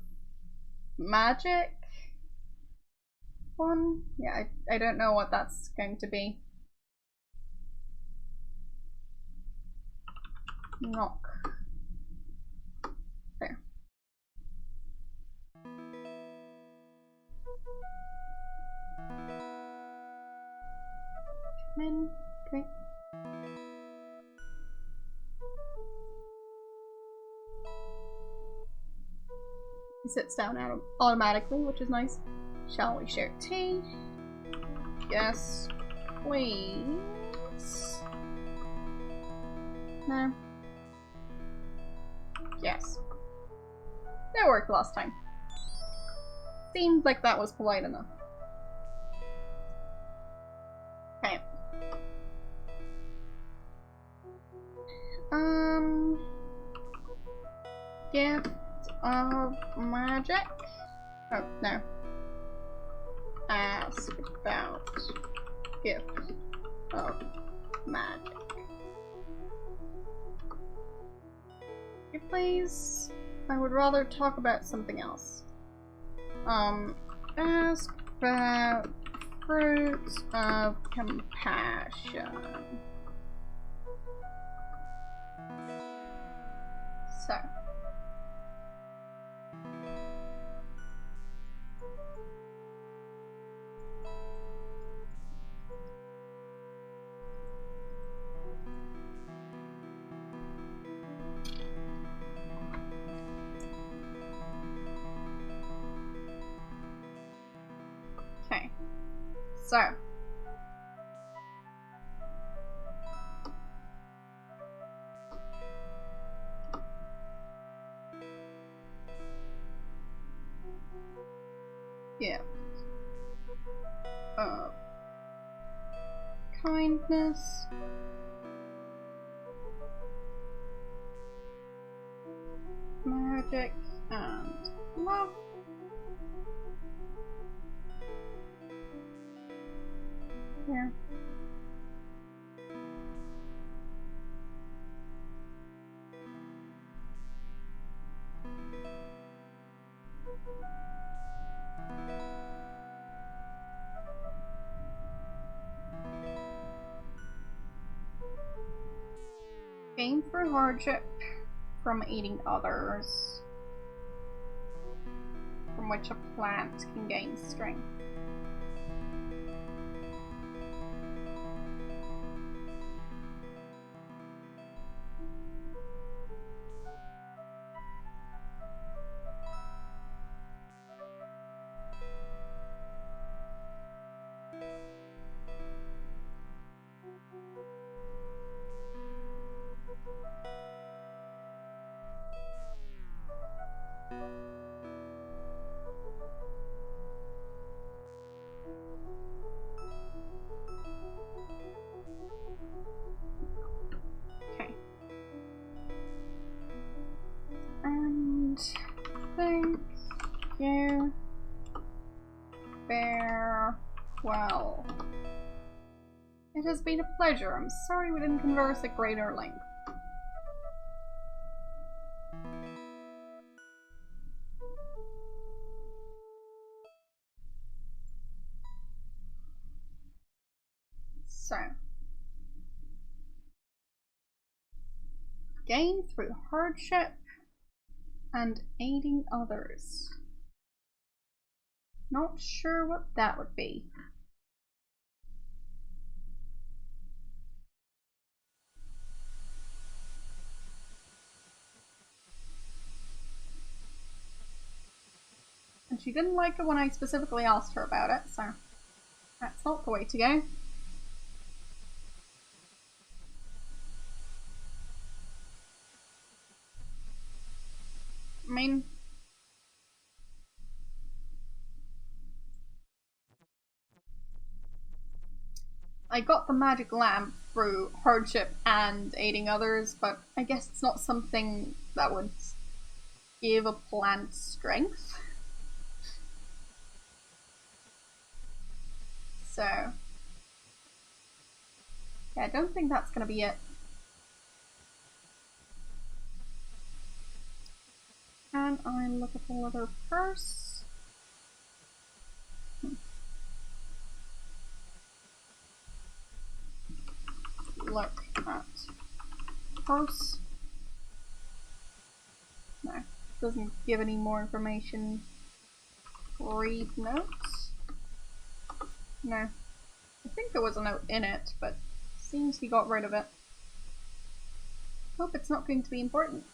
magic one? Yeah, I don't know what that's going to be. Knock. There. Come in. Okay. He sits down automatically, which is nice. Shall we share tea? Yes, please. No. Yes. That worked last time. Seemed like that was polite enough. Okay. Gift of magic? Oh, no. Ask about gift of magic. Okay, please. I would rather talk about something else. Ask about fruits of compassion. So. Okay. So. Yeah. Kindness. Magic and love. Yeah. Gain for hardship from eating others, from which a plant can gain strength. Farewell. It has been a pleasure. I'm sorry we didn't converse at greater length. So. Gain through hardship and aiding others. Not sure what that would be. And she didn't like it when I specifically asked her about it, so that's not the way to go. I mean, I got the magic lamp through hardship and aiding others, but I guess it's not something that would give a plant strength. So, yeah, I don't think that's gonna be it. Can I look at the leather purse? Look at purse. No, doesn't give any more information. Read notes? No. I think there was a note in it, but seems he got rid of it. Hope it's not going to be important.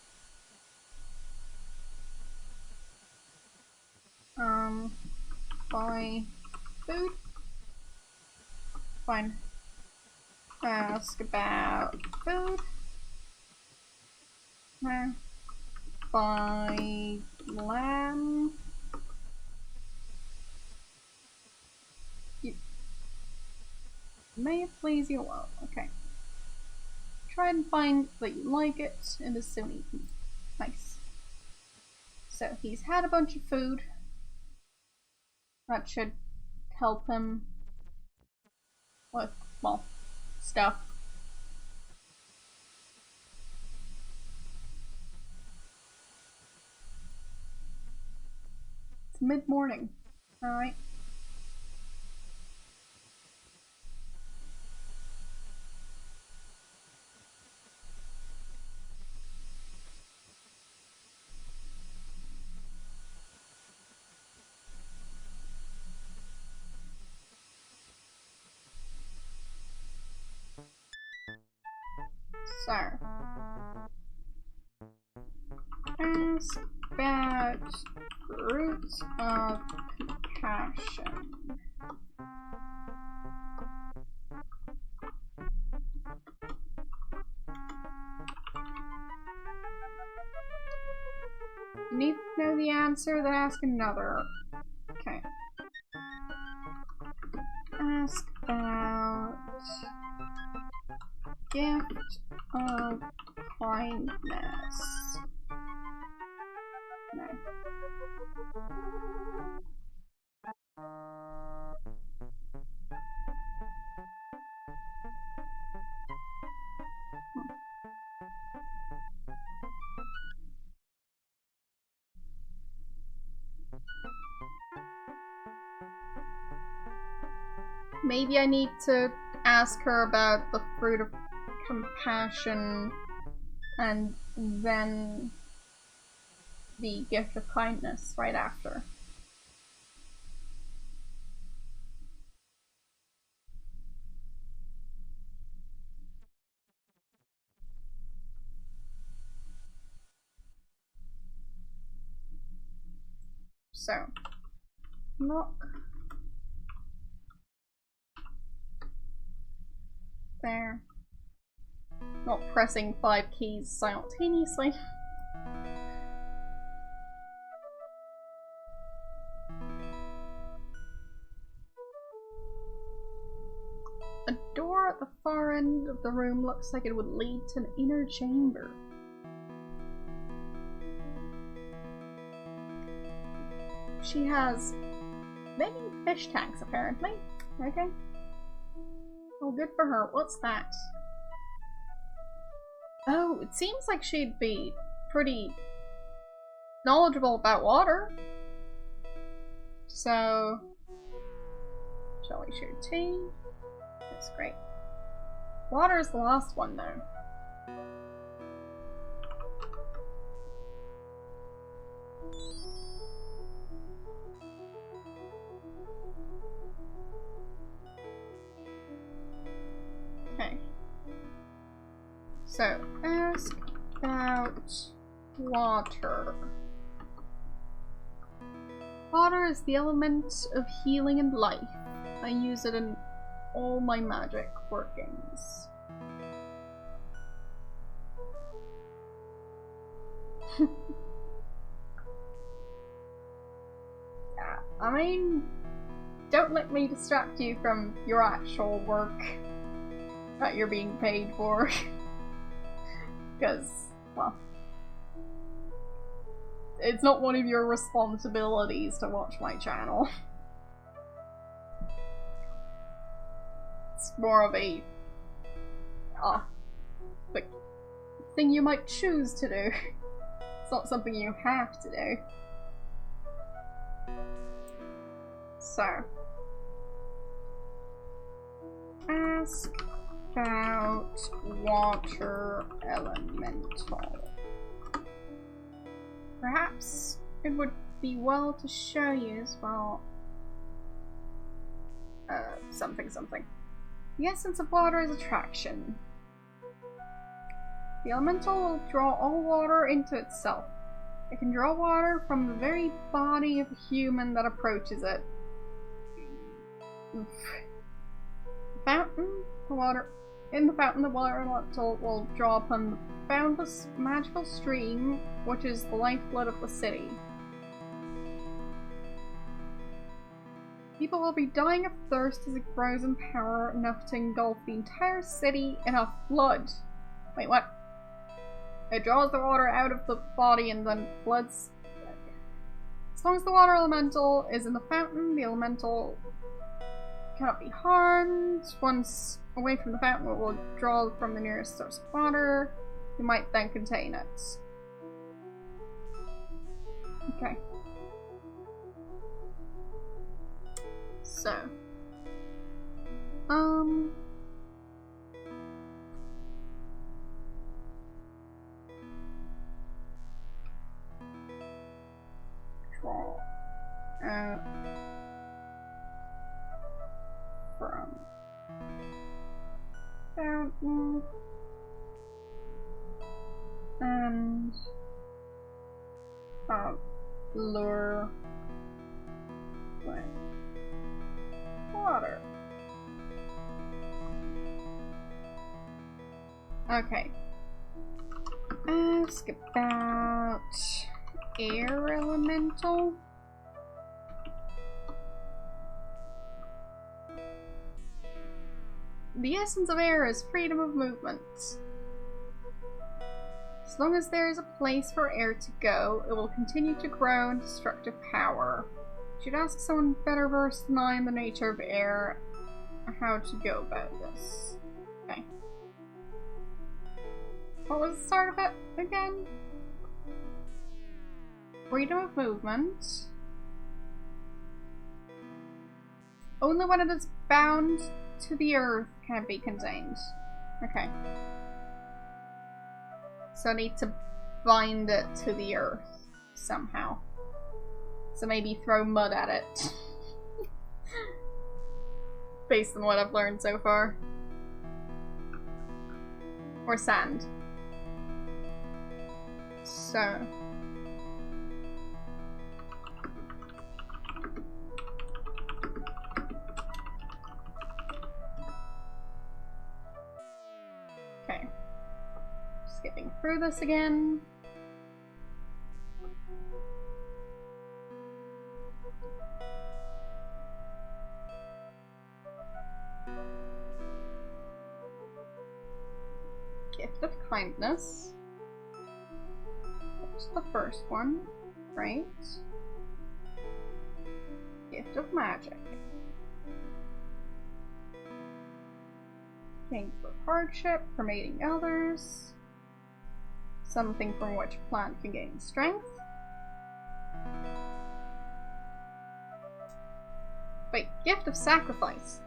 Buy food? Fine. Ask about food. No. Buy lamb. May it please you well. Okay. Try and find that you like it and as soon as you can. Nice. So he's had a bunch of food. That should help him with, well, stuff. It's mid-morning. Alright. So, ask about fruit of compassion. You need to know the answer, then ask another. Okay. Ask about gift of kindness. No. Maybe I need to ask her about the fruit of compassion and then the gift of kindness right after. So, look. There. Not pressing 5 keys simultaneously. A door at the far end of the room looks like it would lead to an inner chamber. She has Making fish tanks, apparently. Okay. Oh, good for her. What's that? Oh, it seems like she'd be pretty knowledgeable about water. So, shall we share tea? That's great. Water is the last one, though. Okay. So, ask about water. Water is the element of healing and life. I use it in all my magic workings. Yeah, I mean, don't let me distract you from your actual work that you're being paid for. Because, well, it's not one of your responsibilities to watch my channel. It's more of a like, thing you might choose to do. It's not something you have to do. So, ask about water elemental. Perhaps it would be well to show you as well. Something. The essence of water is attraction. The elemental will draw all water into itself. It can draw water from the very body of a human that approaches it. Oof. Fountain, the water. In the fountain, the water elemental will draw upon the boundless magical stream, which is the lifeblood of the city. People will be dying of thirst as it grows in power enough to engulf the entire city in a flood. Wait, what? It draws the water out of the body and then floods. As long as the water elemental is in the fountain, the elemental cannot be harmed. Once away from the fountain, it will draw from the nearest source of water. You might then contain it. Okay. So. Draw out from fountain and lure with water. Okay. Ask about air elemental. The essence of air is freedom of movement. As long as there is a place for air to go, it will continue to grow in destructive power. You should ask someone better versed than I in the nature of air how to go about this. Okay. What was the start of it again? Freedom of movement. Only when it is bound to the earth can it be contained. Okay. So I need to bind it to the earth somehow. So maybe throw mud at it. Based on what I've learned so far. Or sand. So. Okay. Skipping through this again. Gift of kindness. That's the first one, right? Gift of magic. King for hardship, for mating others. Something from which plant can gain strength. Wait, gift of sacrifice.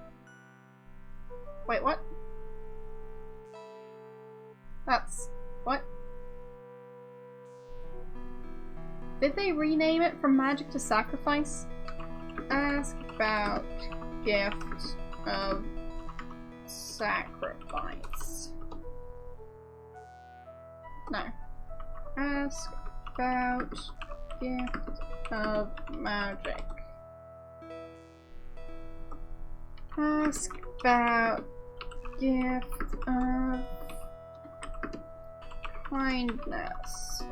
Wait, what? That's... what? Did they rename it from magic to sacrifice? Ask about gift of sacrifice. No. Ask about gift of magic. Ask about gift of kindness.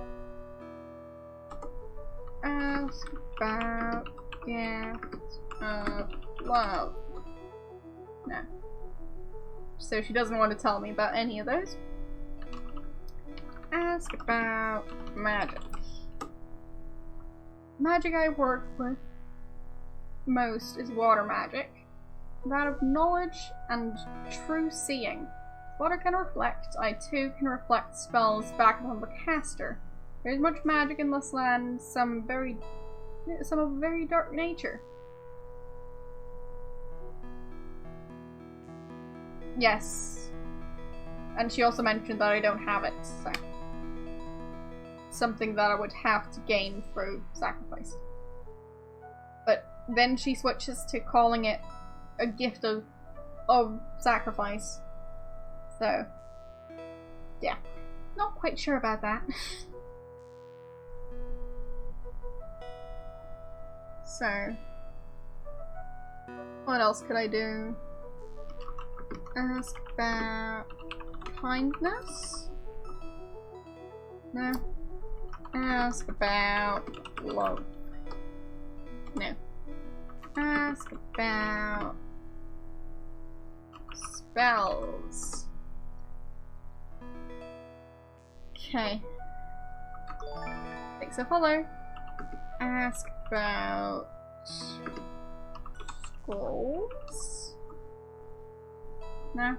Ask about gift of love. No. So she doesn't want to tell me about any of those. Ask about magic. Magic I work with most is water magic. That of knowledge and true seeing. Water can reflect. I too can reflect spells back upon the caster. There is much magic in this land, some of very dark nature. Yes. And she also mentioned that I don't have it, so... something that I would have to gain through sacrifice. But then she switches to calling it a gift of sacrifice. So, yeah. Not quite sure about that. So, what else could I do? Ask about kindness? No. Ask about love. No. Ask about spells. Okay. Thanks for follow. Ask about scrolls? No.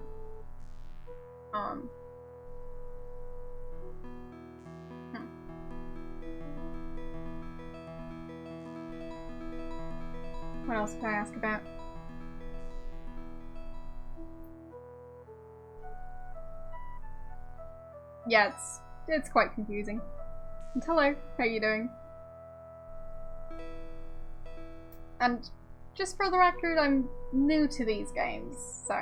What else can I ask about? Yeah, it's quite confusing. And hello, how are you doing? And just for the record, I'm new to these games, so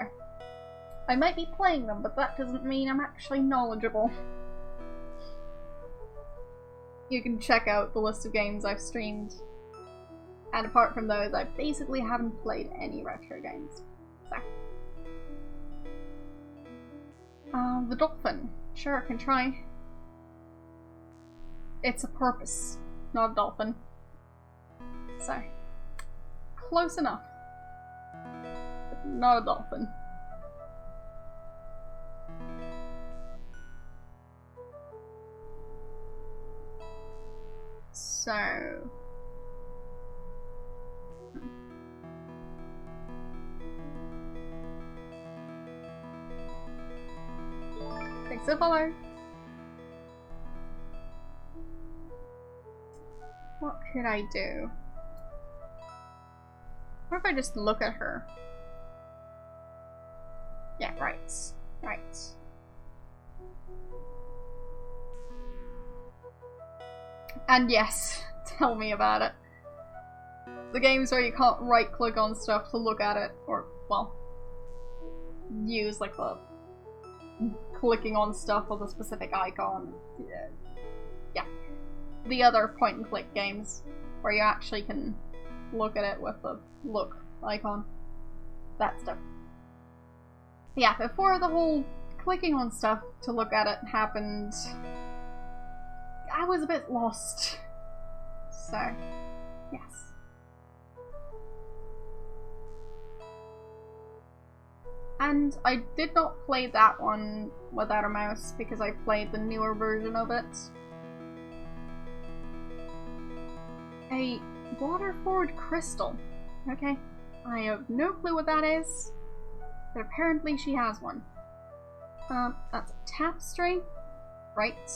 I might be playing them, but that doesn't mean I'm actually knowledgeable. You can check out the list of games I've streamed. And apart from those, I basically haven't played any retro games. So. The dolphin. Sure, I can try. It's a porpoise, not a dolphin. So. Close enough. But not a dolphin. So... Thanks for follow. What could I do? What if I just look at her? Yeah, right. Right. And yes, tell me about it. The games where you can't right click on stuff to look at it, or, well, use like the clicking on stuff with a specific icon. Yeah. The other point and click games where you actually can look at it with the look icon. That stuff. Yeah, before the whole clicking on stuff to look at it happened, I was a bit lost. So, yes. And I did not play that one without a mouse because I played the newer version of it. A water-forward crystal. Okay. I have no clue what that is, but apparently she has one. That's a tapestry. Right.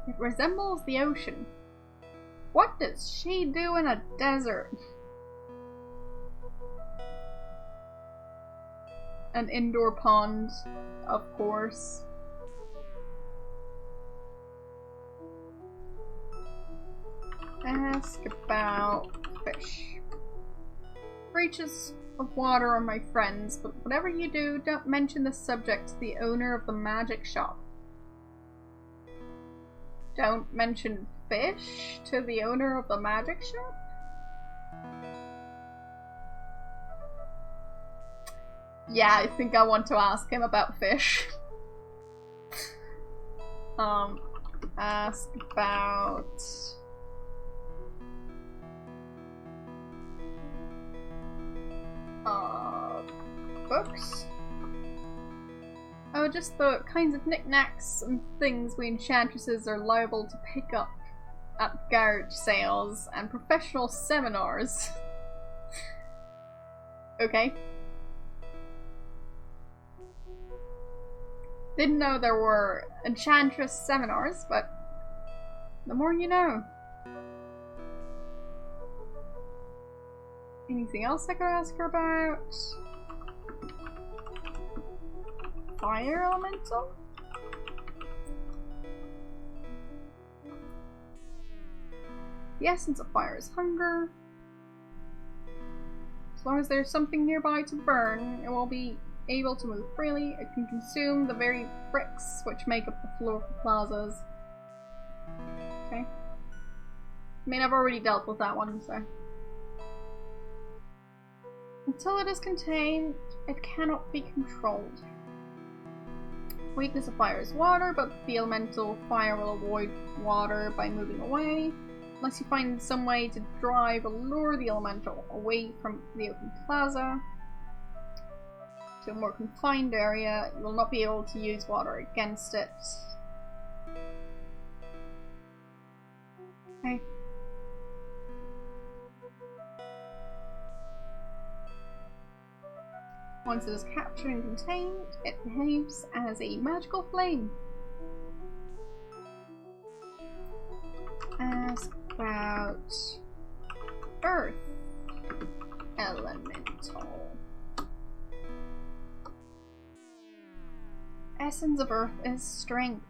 It resembles the ocean. What does she do in a desert? An indoor pond, of course. Ask about fish. Breaches of water are my friends, but whatever you do, don't mention the subject to the owner of the magic shop. Don't mention fish to the owner of the magic shop? Yeah, I think I want to ask him about fish. Ask about... books? Oh, just the kinds of knickknacks and things we enchantresses are liable to pick up at garage sales and professional seminars. Okay. Didn't know there were enchantress seminars, but the more you know. Anything else I could ask her about? Fire elemental? The essence of fire is hunger. As long as there's something nearby to burn, it will be able to move freely. It can consume the very bricks which make up the floor of the plazas. Okay. I mean, I've already dealt with that one, so. Until it is contained, it cannot be controlled. Weakness of fire is water, but the elemental fire will avoid water by moving away. Unless you find some way to drive or lure the elemental away from the open plaza to a more confined area, you will not be able to use water against it. Okay. Once it is captured and contained, it behaves as a magical flame. Ask about Earth Elemental. Essence of Earth is strength.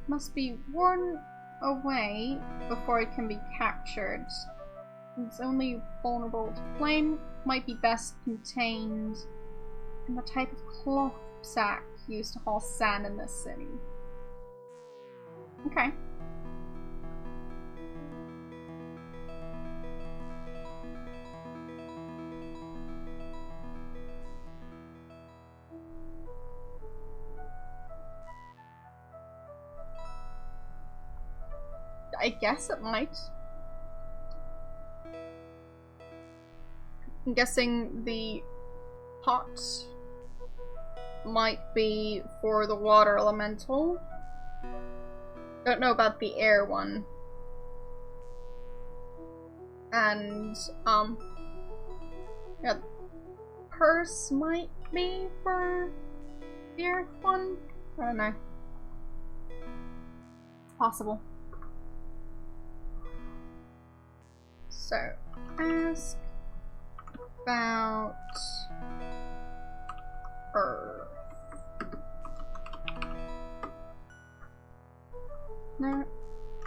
Must be worn away before it can be captured. It's only vulnerable to flame. Might be best contained in the type of cloth sack used to haul sand in this city. Okay. I guess it might. I'm guessing the pot might be for the water elemental. Don't know about the air one. And, yeah, purse might be for the earth one? I don't know. Possible. So, ask about Earth. No,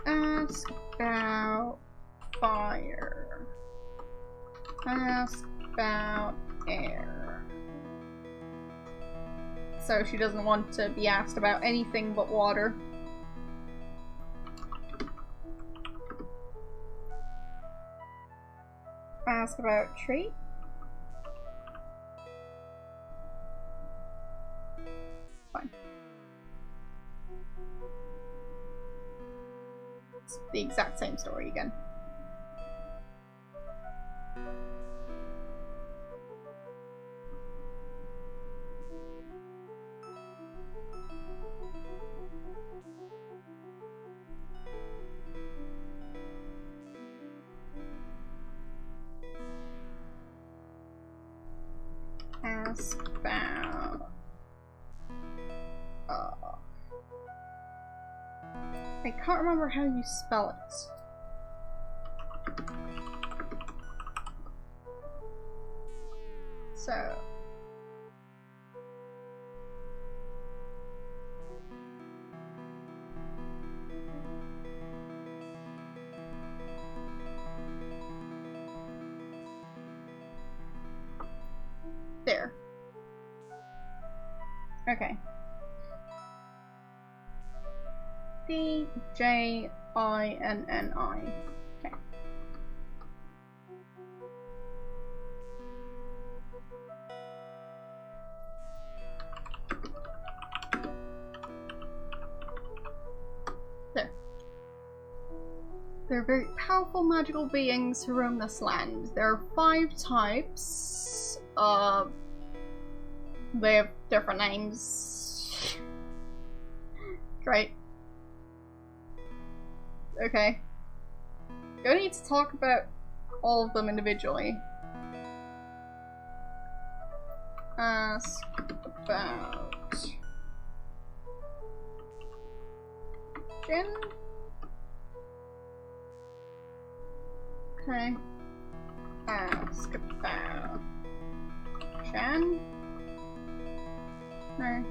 ask about fire. Ask about air. So she doesn't want to be asked about anything but water. Ask about tree. Fine. It's the exact same story again. Ask about... I can't remember how you spell it. So... There. Okay. D-J-I-N-N-I. Okay. There. They're very powerful magical beings who roam this land. There are 5 types. They have different names. Great. Okay. You need to talk about all of them individually. Ask about... Jin? Okay. Ask about... Shan? No.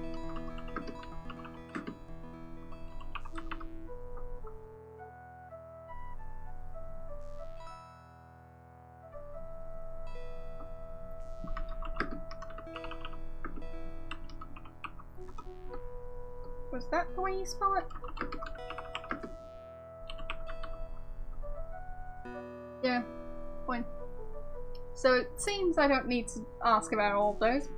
Was that the way you spell it? Yeah, fine. So it seems I don't need to ask about all of those.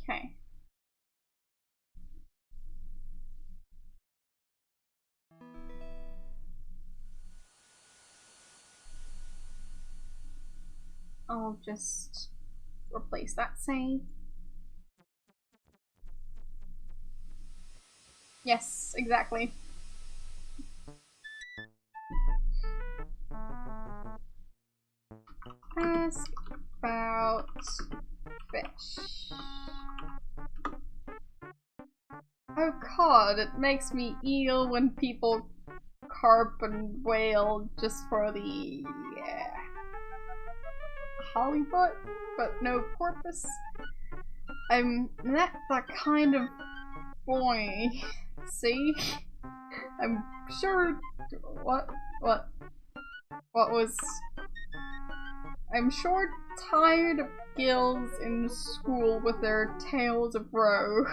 Okay. I'll just replace that save. Yes, exactly. Ask about fish. Oh god, it makes me eel when people carp and whale just for the halibut, but no porpoise. I'm not that kind of boy. See? I'm sure... What was... I'm sure tired of gills in school with their tails of roe.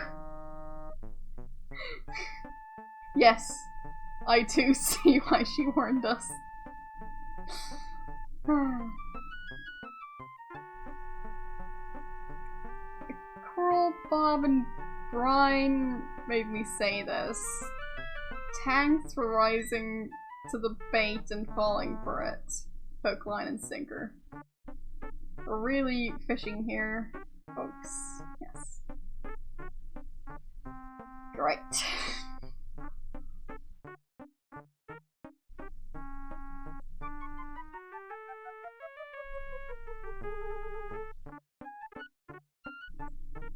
Yes, I too see why she warned us. Coral, Bob, and Brian made me say this. Tanks were rising to the bait and falling for it. Hook, line, and sinker. We're really fishing here, folks. Yes. Great.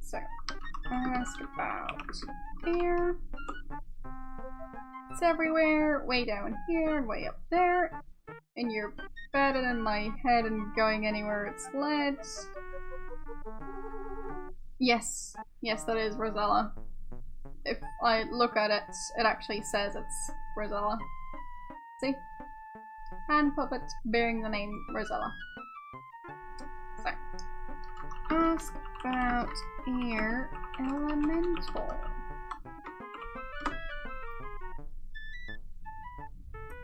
So, ask about air. It's everywhere, way down here, way up there. And you're better than my head and going anywhere it's led. Yes, yes, that is Rosella. If I look at it, it actually says it's Rosella. See? Hand puppet bearing the name Rosella. So, ask about air elemental.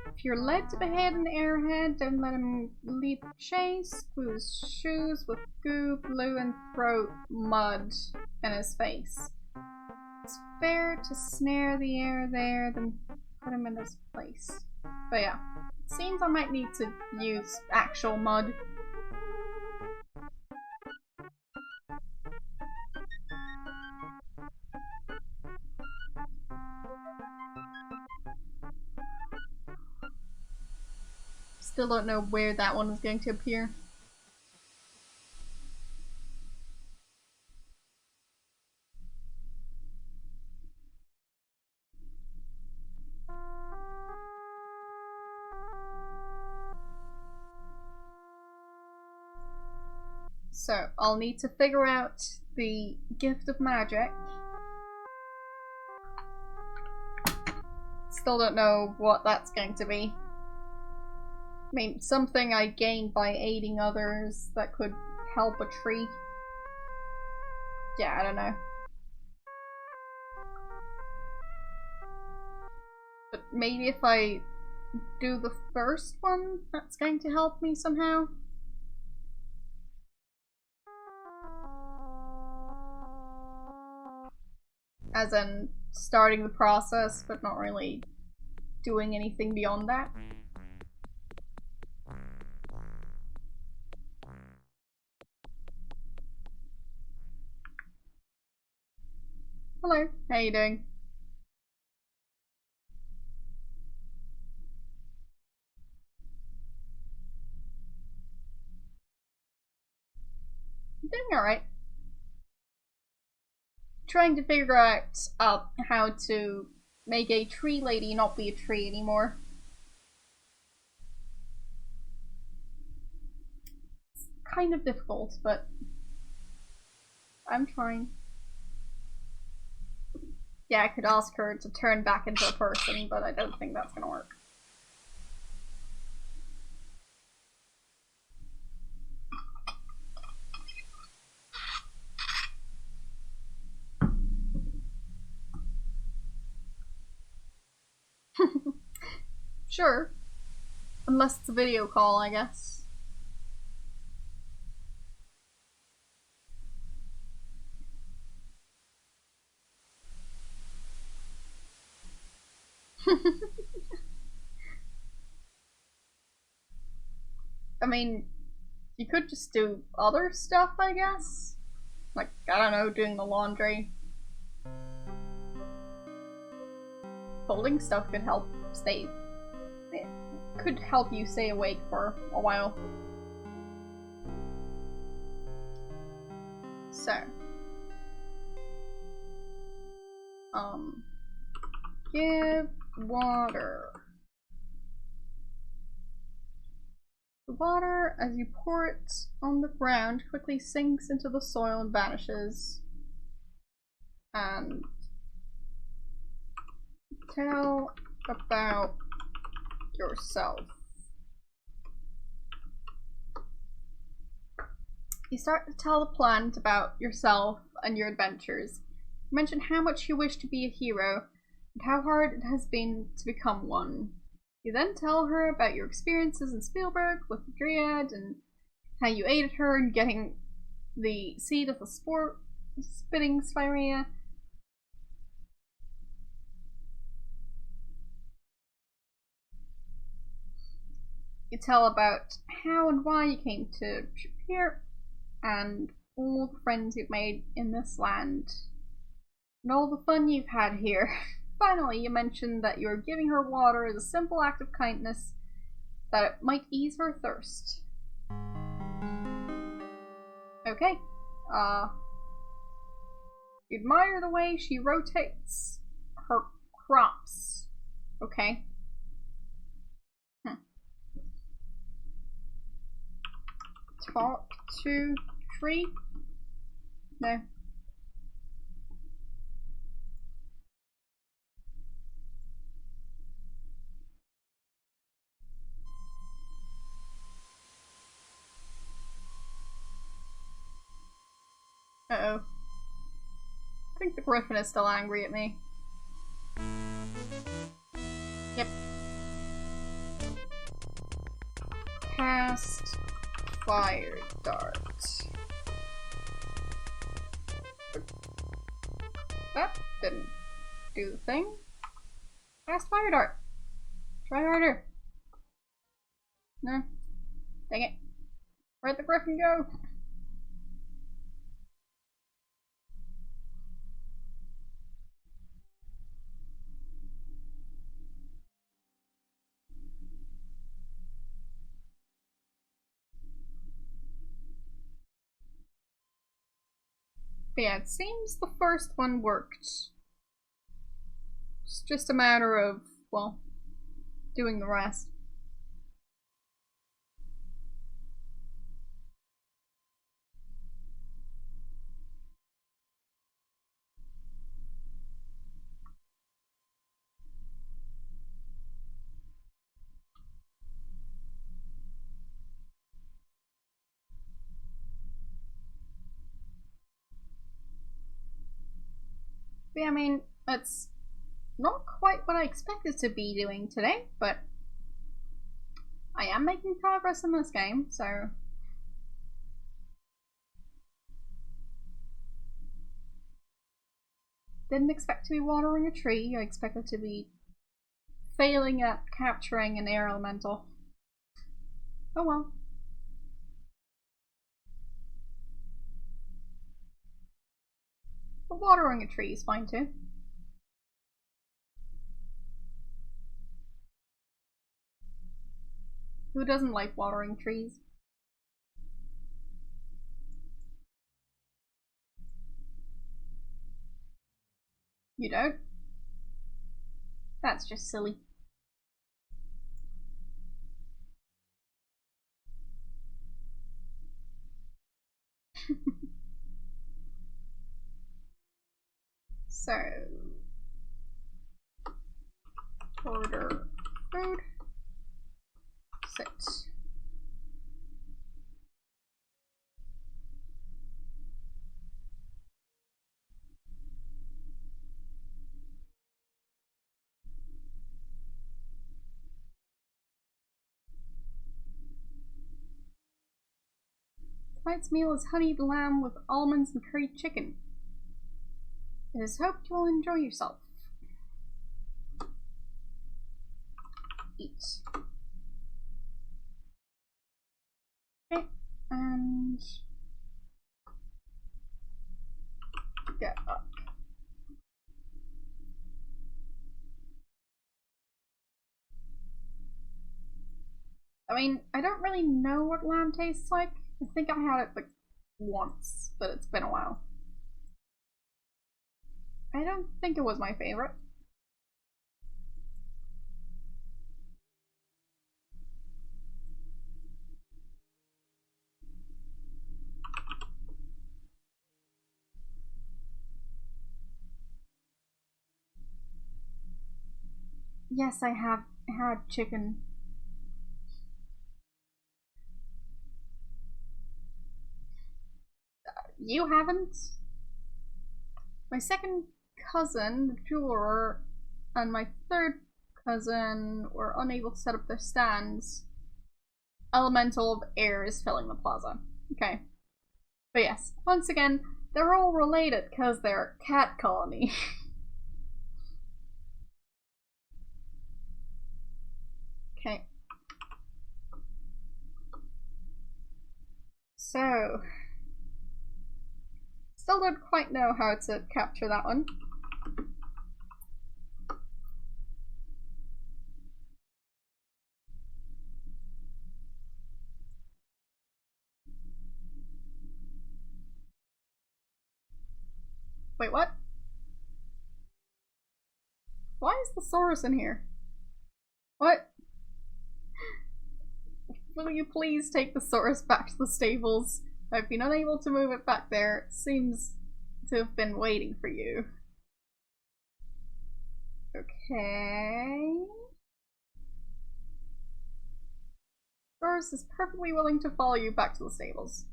If you're led to behead an airhead, don't let him leap chase. Glue his shoes with goo, glue, and throw mud in his face. It's fair to snare the air there, then put him in his place. But yeah, it seems I might need to use actual mud. Still don't know where that one is going to appear. So, I'll need to figure out the gift of magic. Still don't know what that's going to be. I mean, something I gained by aiding others that could help a tree. Yeah, I don't know. But maybe if I do the first one, that's going to help me somehow. As in, starting the process, but not really doing anything beyond that. Hello, how you doing? I'm doing alright. Trying to figure out how to make a tree lady not be a tree anymore. It's kind of difficult, but I'm trying. Yeah, I could ask her to turn back into a person, but I don't think that's gonna work. Sure. Unless it's a video call, I guess. I mean, you could just do other stuff, I guess? Like, I don't know, doing the laundry. Folding stuff could help stay... It could help you stay awake for a while. So. Give water. The water, as you pour it on the ground, quickly sinks into the soil and vanishes. And tell about yourself. You start to tell the plant about yourself and your adventures. You mention how much you wish to be a hero and how hard it has been to become one. You then tell her about your experiences in Spielberg with the Dryad and how you aided her in getting the seed of the spitting spirea. You tell about how and why you came to Shapir and all the friends you've made in this land and all the fun you've had here. Finally, you mention that you're giving her water as a simple act of kindness, that it might ease her thirst. Okay. You admire the way she rotates her crops. Okay. Talk to tree? No. Uh-oh. I think the griffin is still angry at me. Yep. Cast fire dart. That didn't do the thing. Cast fire dart. Try harder. No. Dang it. Where'd the griffin go? But yeah, it seems the first one worked. It's just a matter of, well, doing the rest. But yeah, I mean, it's not quite what I expected to be doing today, but I am making progress in this game, so... Didn't expect to be watering a tree, I expected to be failing at capturing an air elemental. Oh well. But watering a tree is fine too. Who doesn't like watering trees? You don't? That's just silly. So... order food. Sit. Tonight's meal is honeyed lamb with almonds and curried chicken. It is hoped you will enjoy yourself. Eat. Okay, and get up. I mean, I don't really know what lamb tastes like. I think I had it like once, but it's been a while. I don't think it was my favorite. Yes, I have had chicken. You haven't? My second cousin, the jeweler, and my third cousin were unable to set up their stands. Elemental of air is filling the plaza. Okay. But yes, once again, they're all related because they're a cat colony. Okay. So, still don't quite know how to capture that one. Wait, what? Why is the Saurus in here? What? Will you please take the Saurus back to the stables? I've been unable to move it back there. It seems to have been waiting for you. Okay. Saurus is perfectly willing to follow you back to the stables.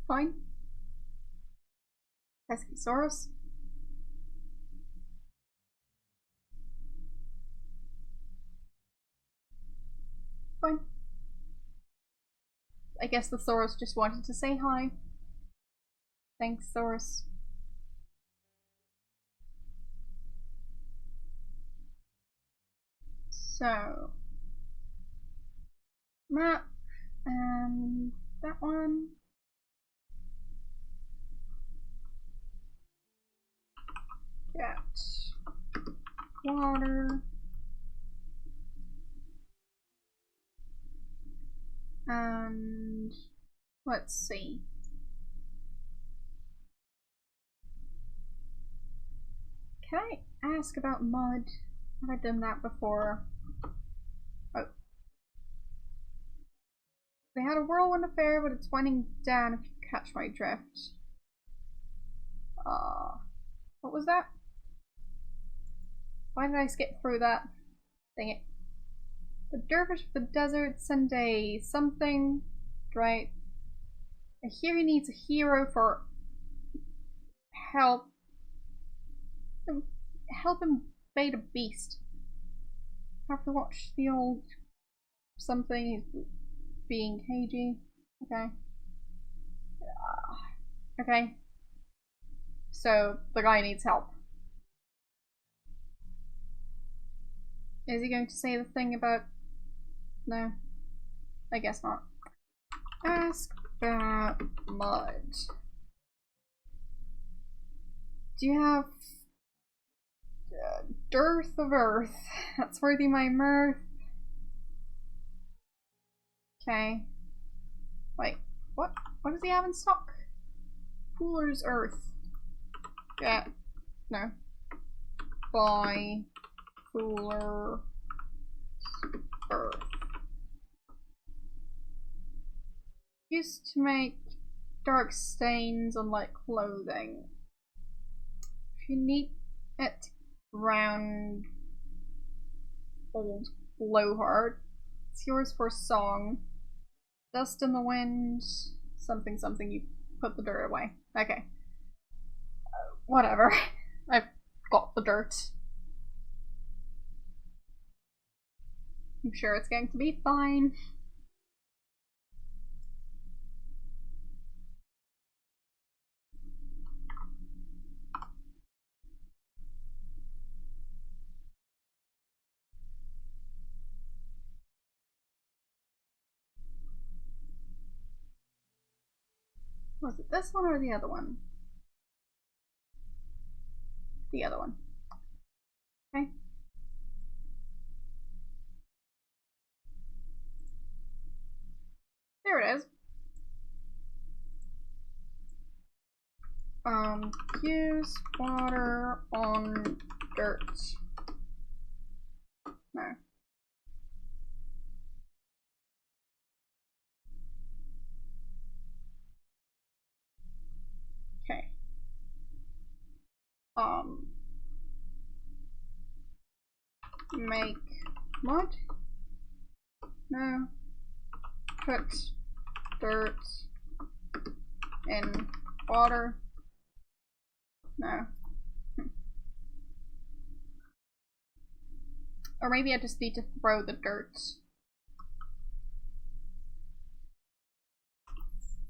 Fine. Pesky Saurus. Fine. I guess the Saurus just wanted to say hi. Thanks, Saurus. So, map, and that one. Get water. And let's see. Can I ask about mud? Have I done that before? Oh. They had a whirlwind affair, but it's winding down if you catch my drift. What was that? Why did I skip through that? Dang it. The dervish of the desert sent a something, right? I hear he needs a hero for help. Help him bait a beast. Have to watch the old something. He's being cagey. Okay. Okay. So the guy needs help. Is he going to say the thing about... No. I guess not. Ask about mud. Do you have... dearth of earth? That's worthy my mirth. Okay. Wait, what? What does he have in stock? Cooler's earth. Yeah. No. Buy cooler earth. Used to make dark stains on like clothing. If you need it round old blowhard, it's yours for a song. Dust in the wind, something something, you put the dirt away. Okay. Whatever. I've got the dirt. I'm sure it's going to be fine. Was it this one or the other one? The other one. Okay. There it is. Use water on dirt. No. Okay. Make mud? No. Put dirt in water? No. Or maybe I just need to throw the dirt.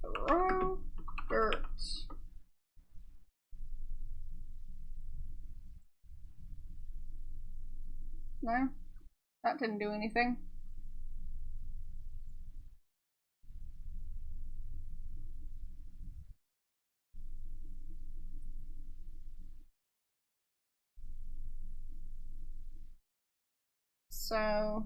Throw dirt. No? That didn't do anything. So...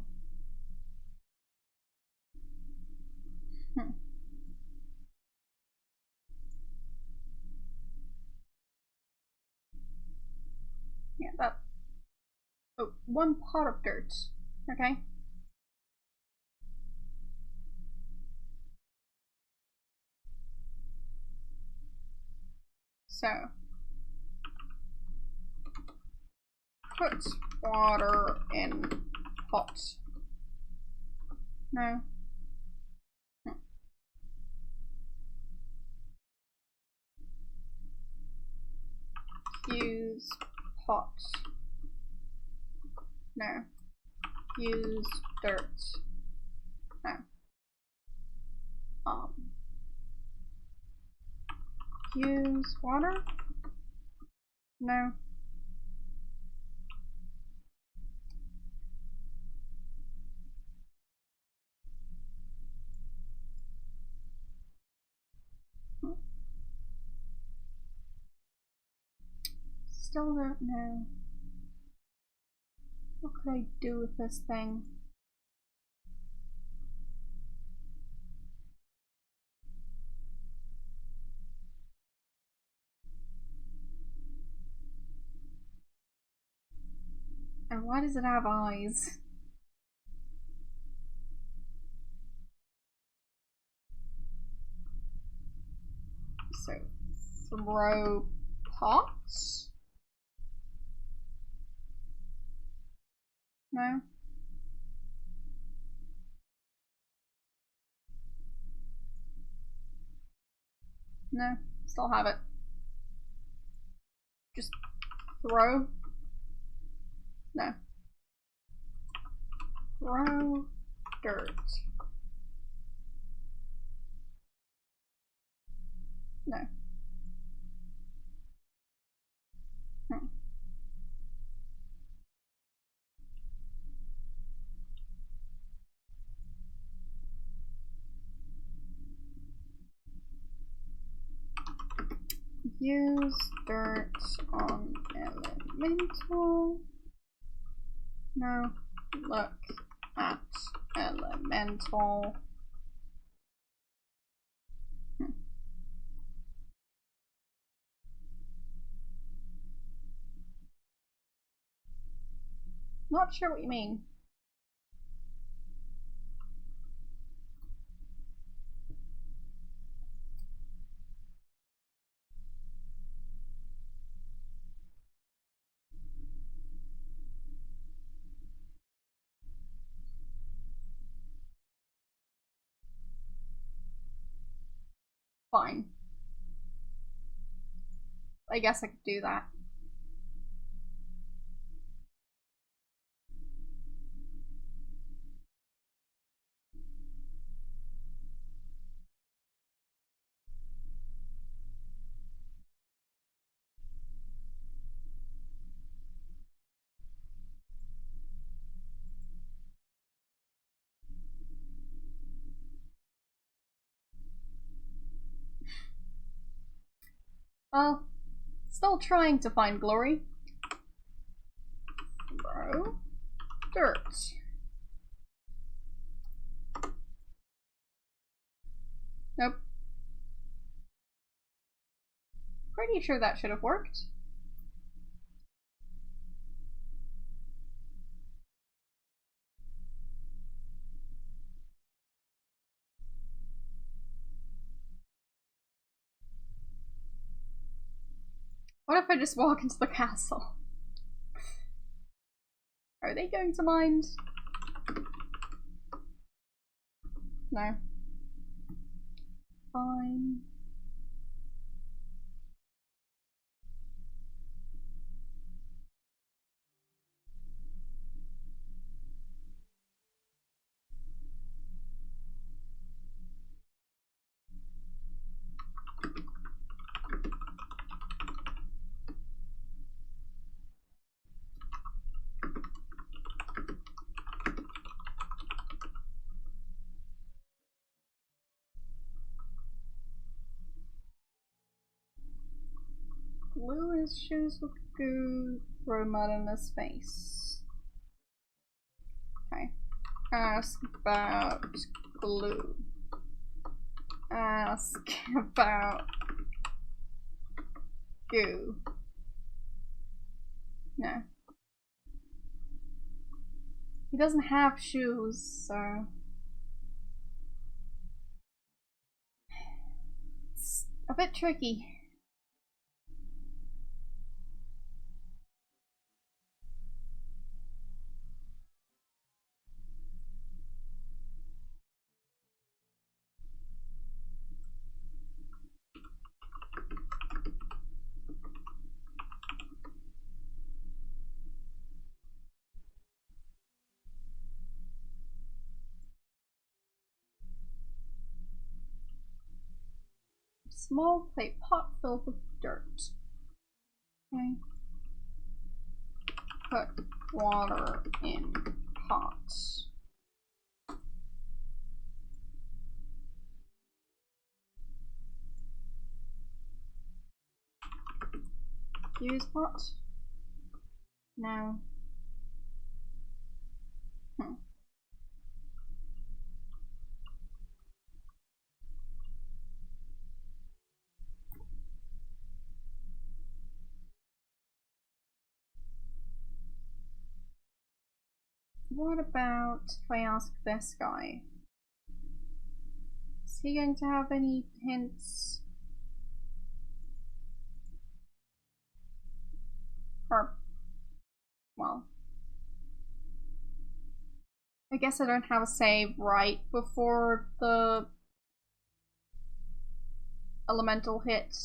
Yeah, that... Oh, 1 pot of dirt. Okay. So... Put water in pot. No. Use pot. No. Use dirt. No. Use water? No. Still don't know. What could I do with this thing? And why does it have eyes? So, throw pots? No? No, still have it. Just throw? No. Throw dirt. No. Hmm. Use dirt on elemental. No. Look at elemental. Not sure what you mean. Fine. I guess I could do that. Well, still trying to find glory. Throw dirt. Nope. Pretty sure that should have worked. What if I just walk into the castle? Are they going to mind? No. Fine. Glue his shoes with goo, throw mud in his face. Okay. Ask about glue. Ask about goo. No. He doesn't have shoes, so... It's a bit tricky. Small clay pot filled with dirt. Okay. Put water in pot. Use pot? No. What about if I ask this guy? Is he going to have any hints? Or, well, I guess I don't have a save right before the elemental hit.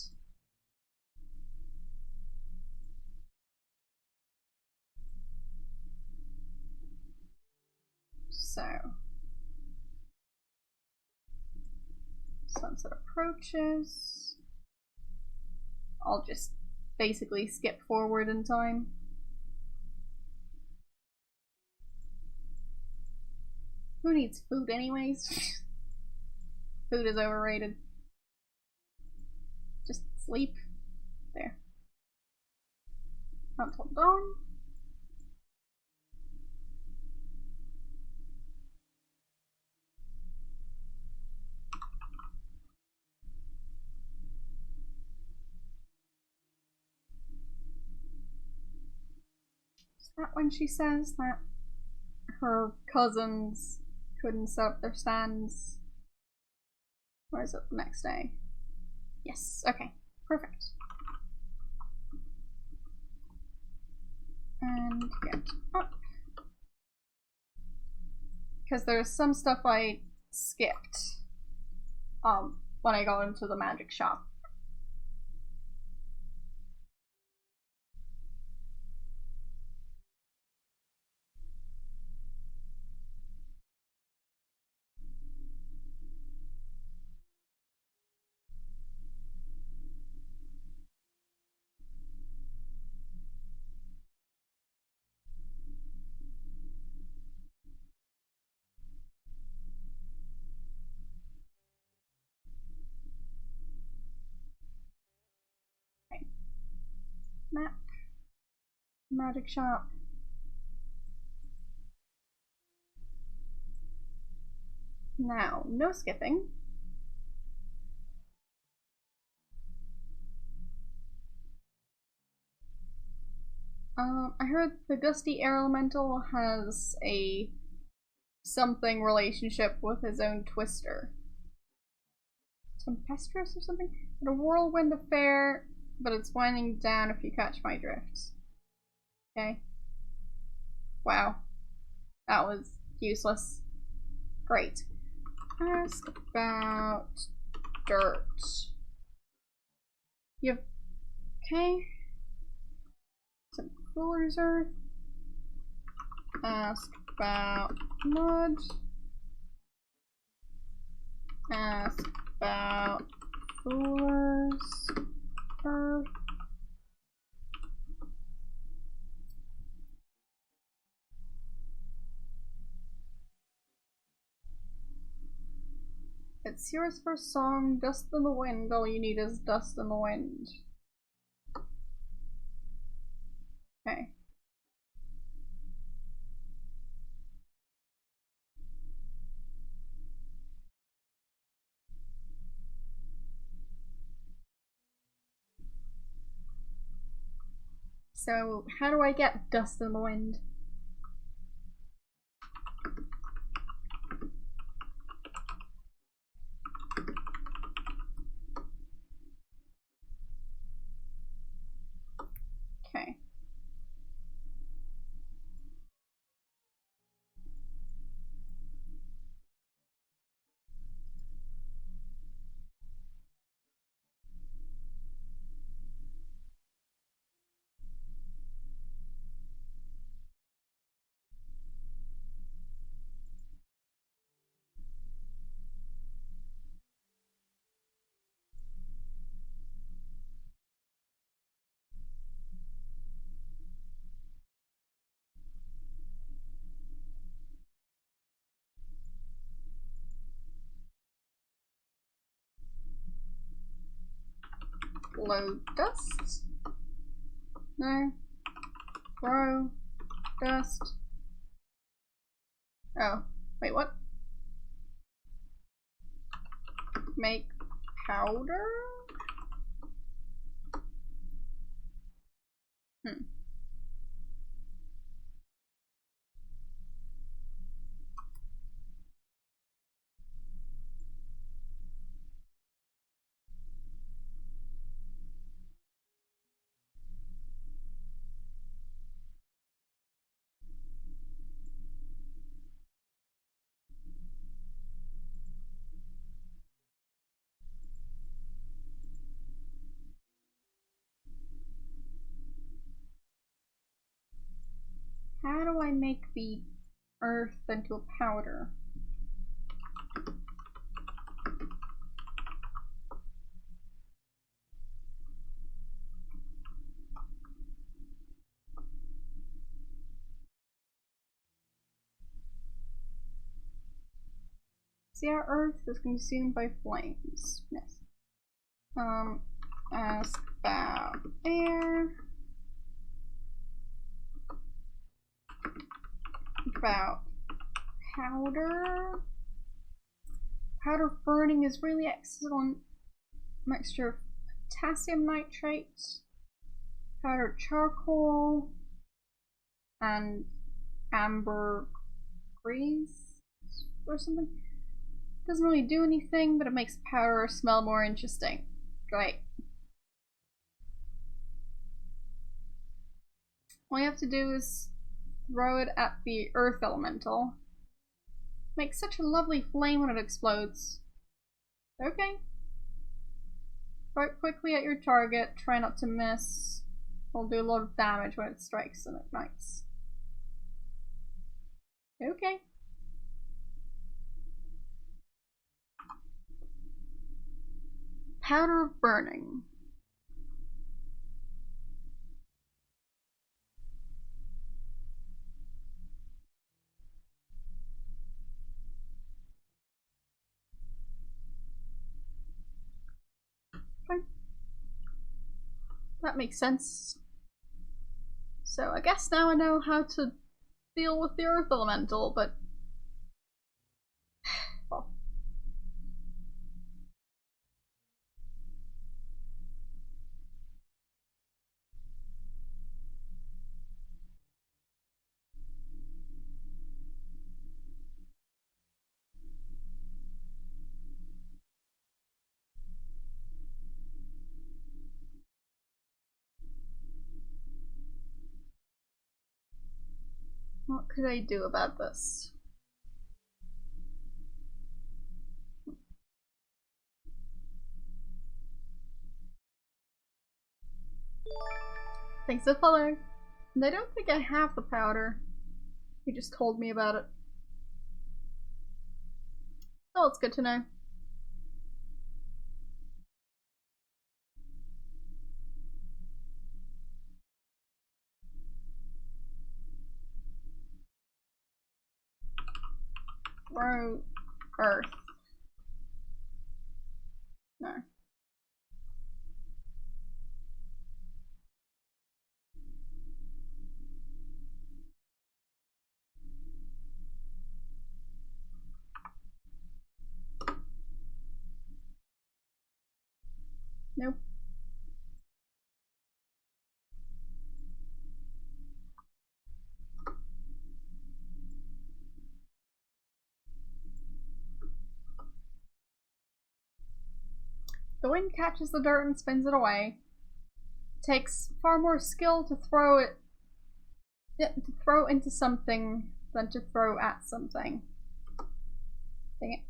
So, sunset approaches. I'll just basically skip forward in time. Who needs food anyways? Food is overrated. Just sleep. There. Until dawn. Is that when she says that her cousins couldn't set up their stands? Or is it the next day? Yes, okay, perfect. And get up. Because there's some stuff I skipped when I got into the magic shop. Okay. Map. Magic shop. Now, no skipping. I heard the Dusty Air Elemental has a something relationship with his own Twister. Tempestuous or something? A whirlwind affair, but it's winding down if you catch my drift. Okay. Wow. That was useless. Great. Ask about dirt. You have... Okay. Some Fuller's Earth. Ask about mud. Ask about Fuller's Earth. It's yours for song, Dust in the Wind. All you need is dust in the wind. Okay. So, how do I get dust in the wind? Okay. Blow dust? No. Throw dust. Oh, wait, what? Make powder? I make the earth into a powder? See, our earth is consumed by flames. Yes. Ask about air. About powder. Powder burning is really excellent. Mixture of potassium nitrate, powdered charcoal, and ambergris or something. Doesn't really do anything, but it makes powder smell more interesting. Great. All you have to do is throw it at the earth elemental. Makes such a lovely flame when it explodes. Okay. Throw it quickly at your target, try not to miss. It'll do a lot of damage when it strikes and ignites. Okay. Powder of burning. Okay. That makes sense. So I guess now I know how to deal with the earth elemental, but well. What could I do about this? Thanks for following. And I don't think I have the powder. You just told me about it. Oh, it's good to know. Throw earth. No. Nope. The wind catches the dirt and spins it away. It takes far more skill to throw into something than to throw at something. Dang it.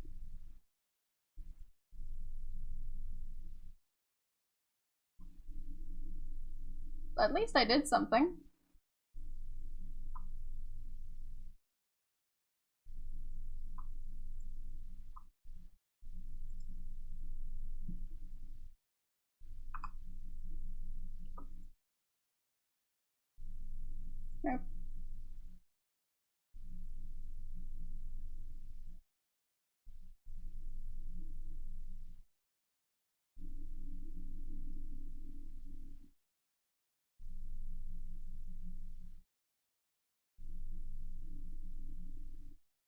At least I did something. Nope.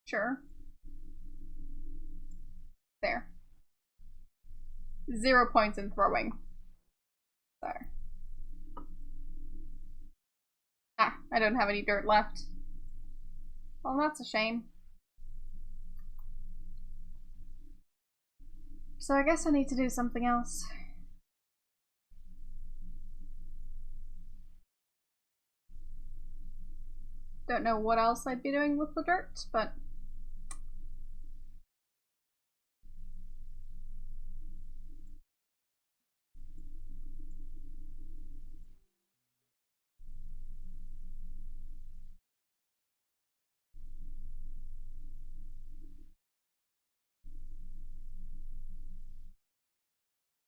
Sure. There. 0 points in throwing. There. Ah, I don't have any dirt left. Well, that's a shame. So I guess I need to do something else. Don't know what else I'd be doing with the dirt, but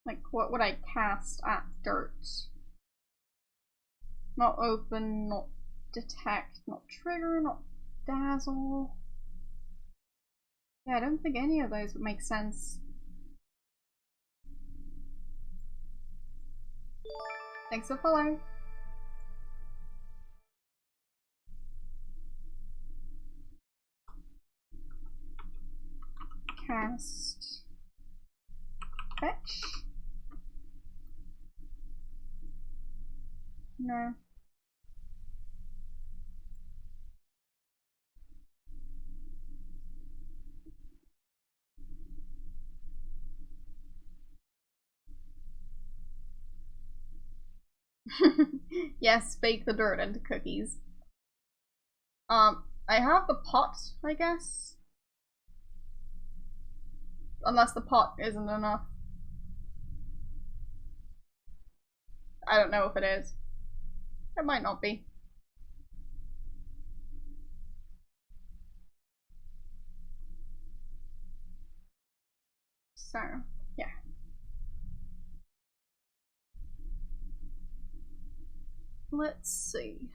Like, what would I cast at dirt? Not open, not detect, not trigger, not dazzle. Yeah, I don't think any of those would make sense. Thanks for following. Cast. Fetch. No. Yes, bake the dirt into cookies. I have the pot, I guess. Unless the pot isn't enough. I don't know if it is. It might not be. So, yeah. Let's see.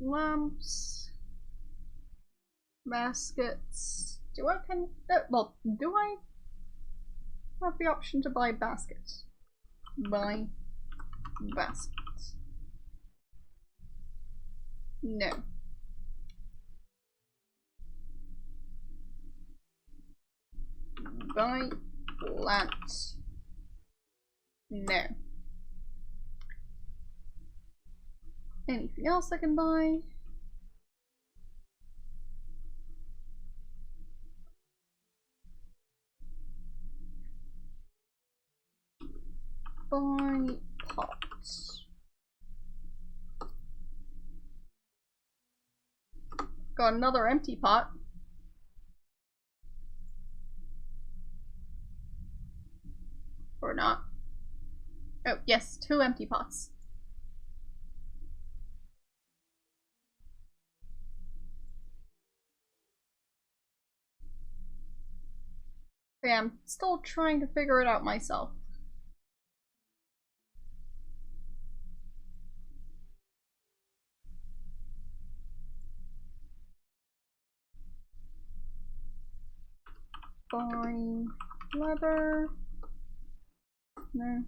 Lamps. Baskets. Do I have the option to buy baskets? Buy baskets. No. Buy plants. No. Anything else I can buy? Buy pots. Got another empty pot. Or not. Oh, yes, 2 empty pots. Okay, I'm still trying to figure it out myself. Buy leather. No.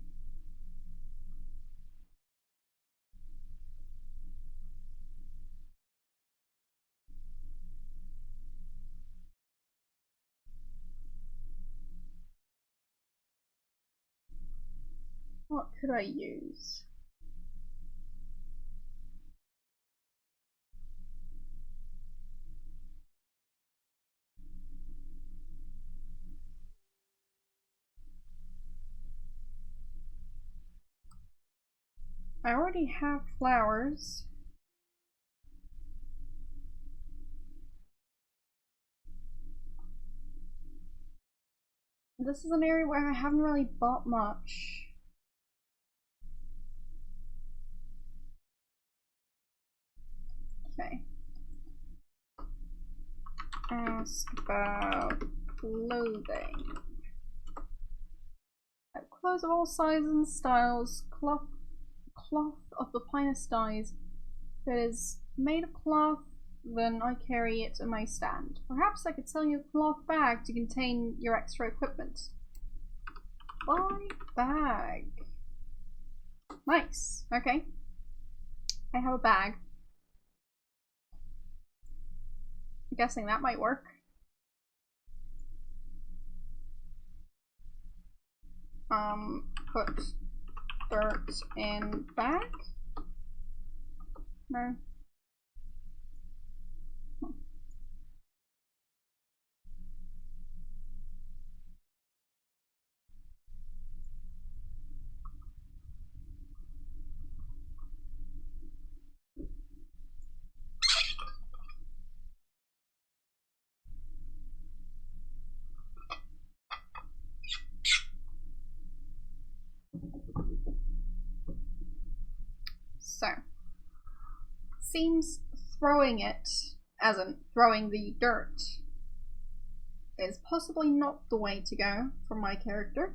What could I use? I already have flowers. This is an area where I haven't really bought much. Okay. Ask about clothing. Clothes of all sizes and styles. Cloth of the finest dyes. If it is made of cloth, then I carry it in my stand. Perhaps I could sell you a cloth bag to contain your extra equipment. Buy bag. Nice. Okay. I have a bag. I'm guessing that might work. Put dirt in bag? No. So, seems throwing it, as in throwing the dirt, is possibly not the way to go for my character.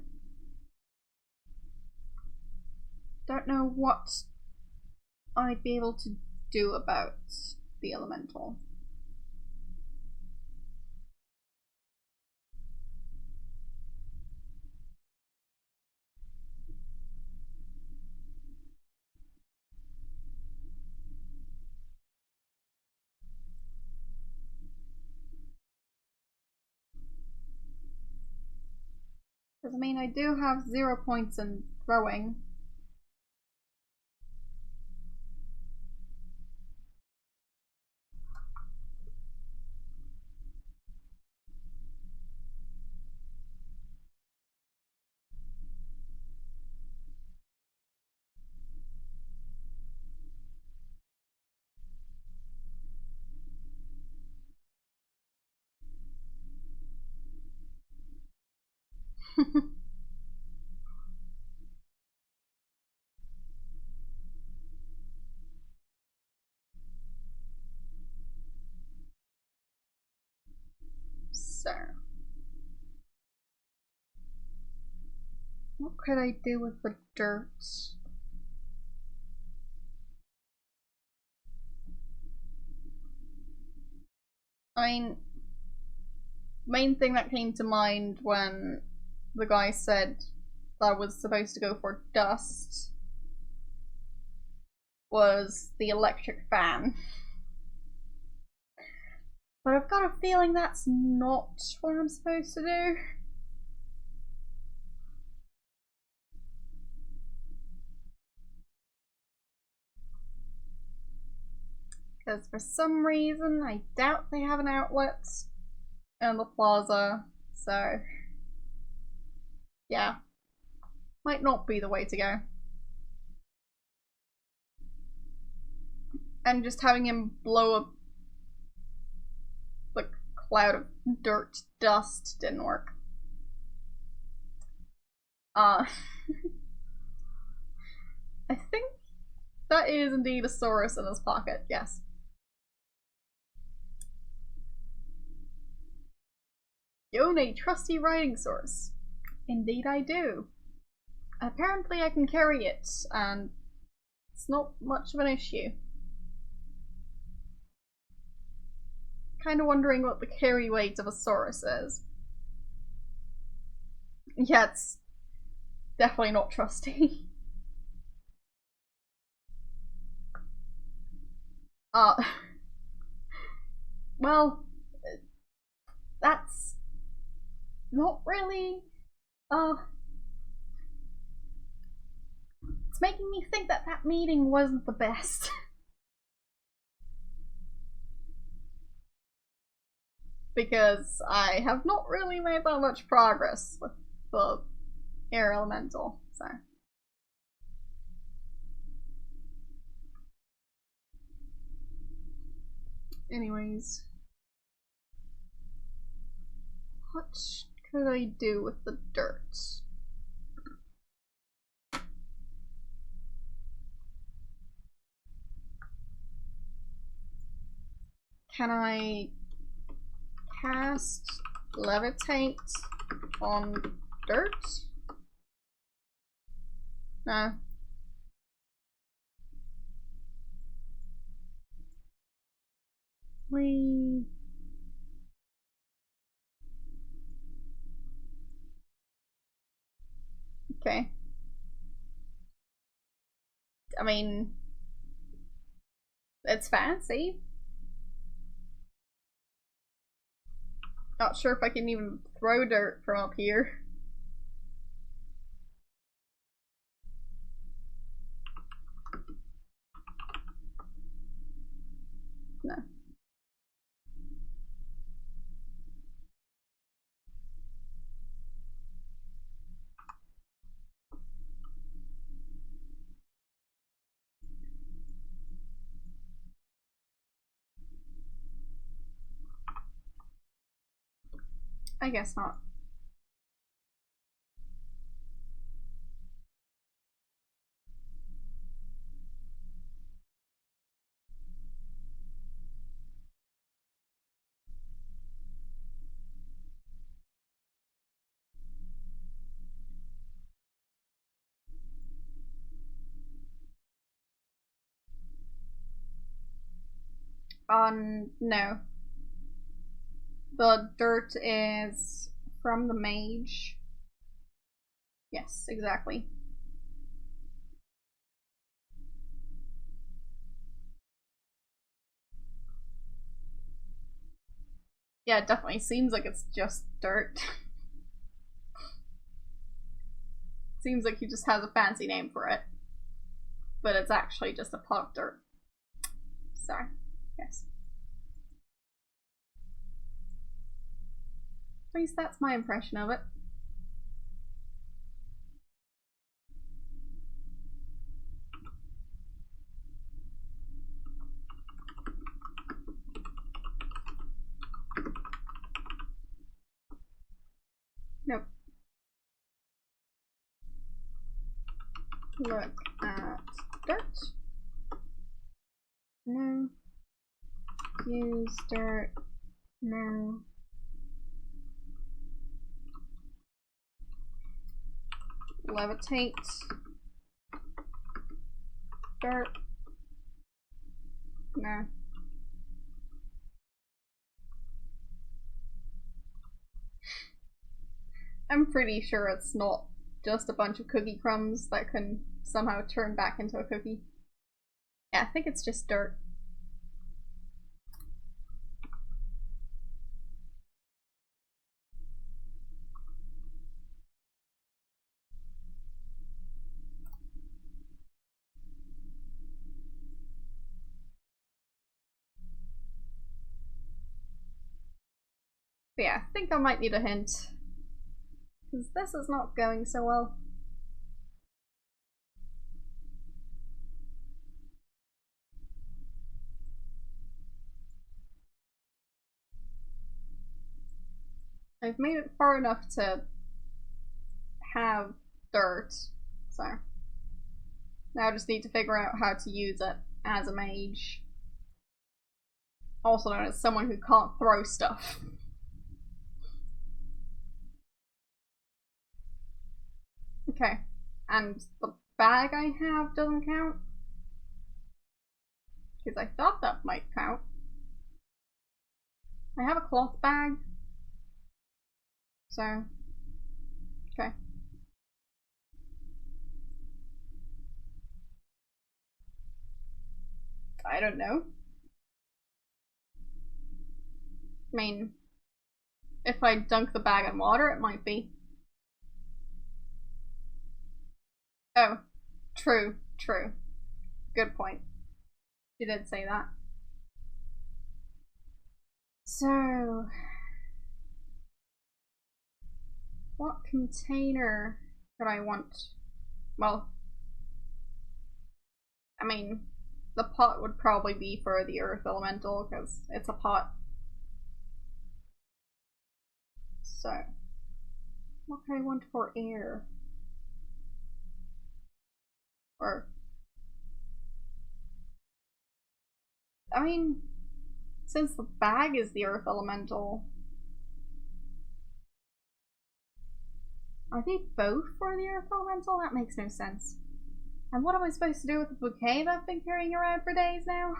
Don't know what I'd be able to do about the elemental. Because, I mean, I do have 0 points in throwing. So, what could I do with the dirt? I mean, main thing that came to mind when the guy said that I was supposed to go for dust was the electric fan. But I've got a feeling that's not what I'm supposed to do. Because for some reason, I doubt they have an outlet in the plaza, so yeah, might not be the way to go. And just having him blow up the cloud of dirt dust didn't work. I think that is indeed a Saurus in his pocket, yes. You own a trusty writing source. Indeed I do. Apparently I can carry it, and it's not much of an issue. Kinda wondering what the carry weight of a Saurus is. Yeah, it's definitely not trusty. Well, that's not really, it's making me think that that meeting wasn't the best. Because I have not really made that much progress with the air elemental, so. Anyways. What could I do with the dirt? Can I cast levitate on dirt? No. Okay. I mean, it's fancy. Not sure if I can even throw dirt from up here. No. I guess not. No. The dirt is from the mage. Yes, exactly. Yeah, it definitely seems like it's just dirt. Seems like he just has a fancy name for it. But it's actually just a pot of dirt. So, yes. At least that's my impression of it. Nope. Look at dirt. No. Use dirt. No. Levitate. Dirt. No. I'm pretty sure it's not just a bunch of cookie crumbs that can somehow turn back into a cookie. Yeah, I think it's just dirt. But yeah, I think I might need a hint. Because this is not going so well. I've made it far enough to have dirt, so now I just need to figure out how to use it as a mage. Also known as someone who can't throw stuff. Okay, and the bag I have doesn't count? Because I thought that might count. I have a cloth bag, so okay. I don't know. I mean, if I dunk the bag in water, it might be. Oh, true, true. Good point. You did say that. So, what container could I want? Well, I mean, the pot would probably be for the earth elemental because it's a pot. So, what can I want for air? Or, I mean, since the bag is the earth elemental, are they both for the earth elemental? That makes no sense. And what am I supposed to do with the bouquet that I've been carrying around for days now?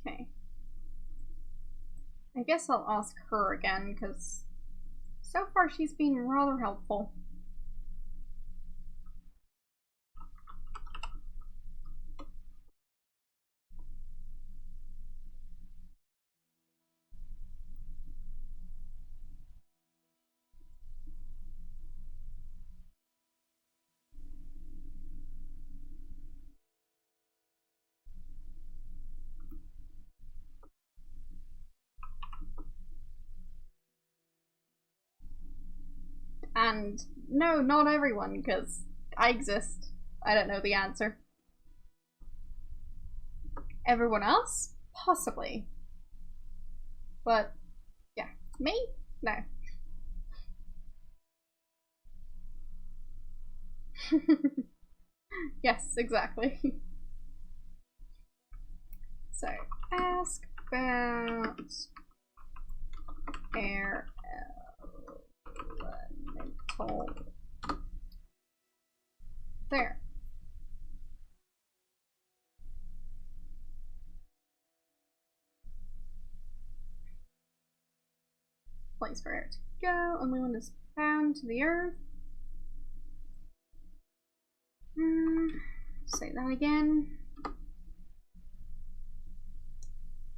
Okay. I guess I'll ask her again, because so far she's been rather helpful. And no, not everyone, because I exist. I don't know the answer. Everyone else? Possibly. But, yeah. Me? No. Yes, exactly. So, ask about air elemental. There. Place for air to go. Only one is bound to the earth. Say that again.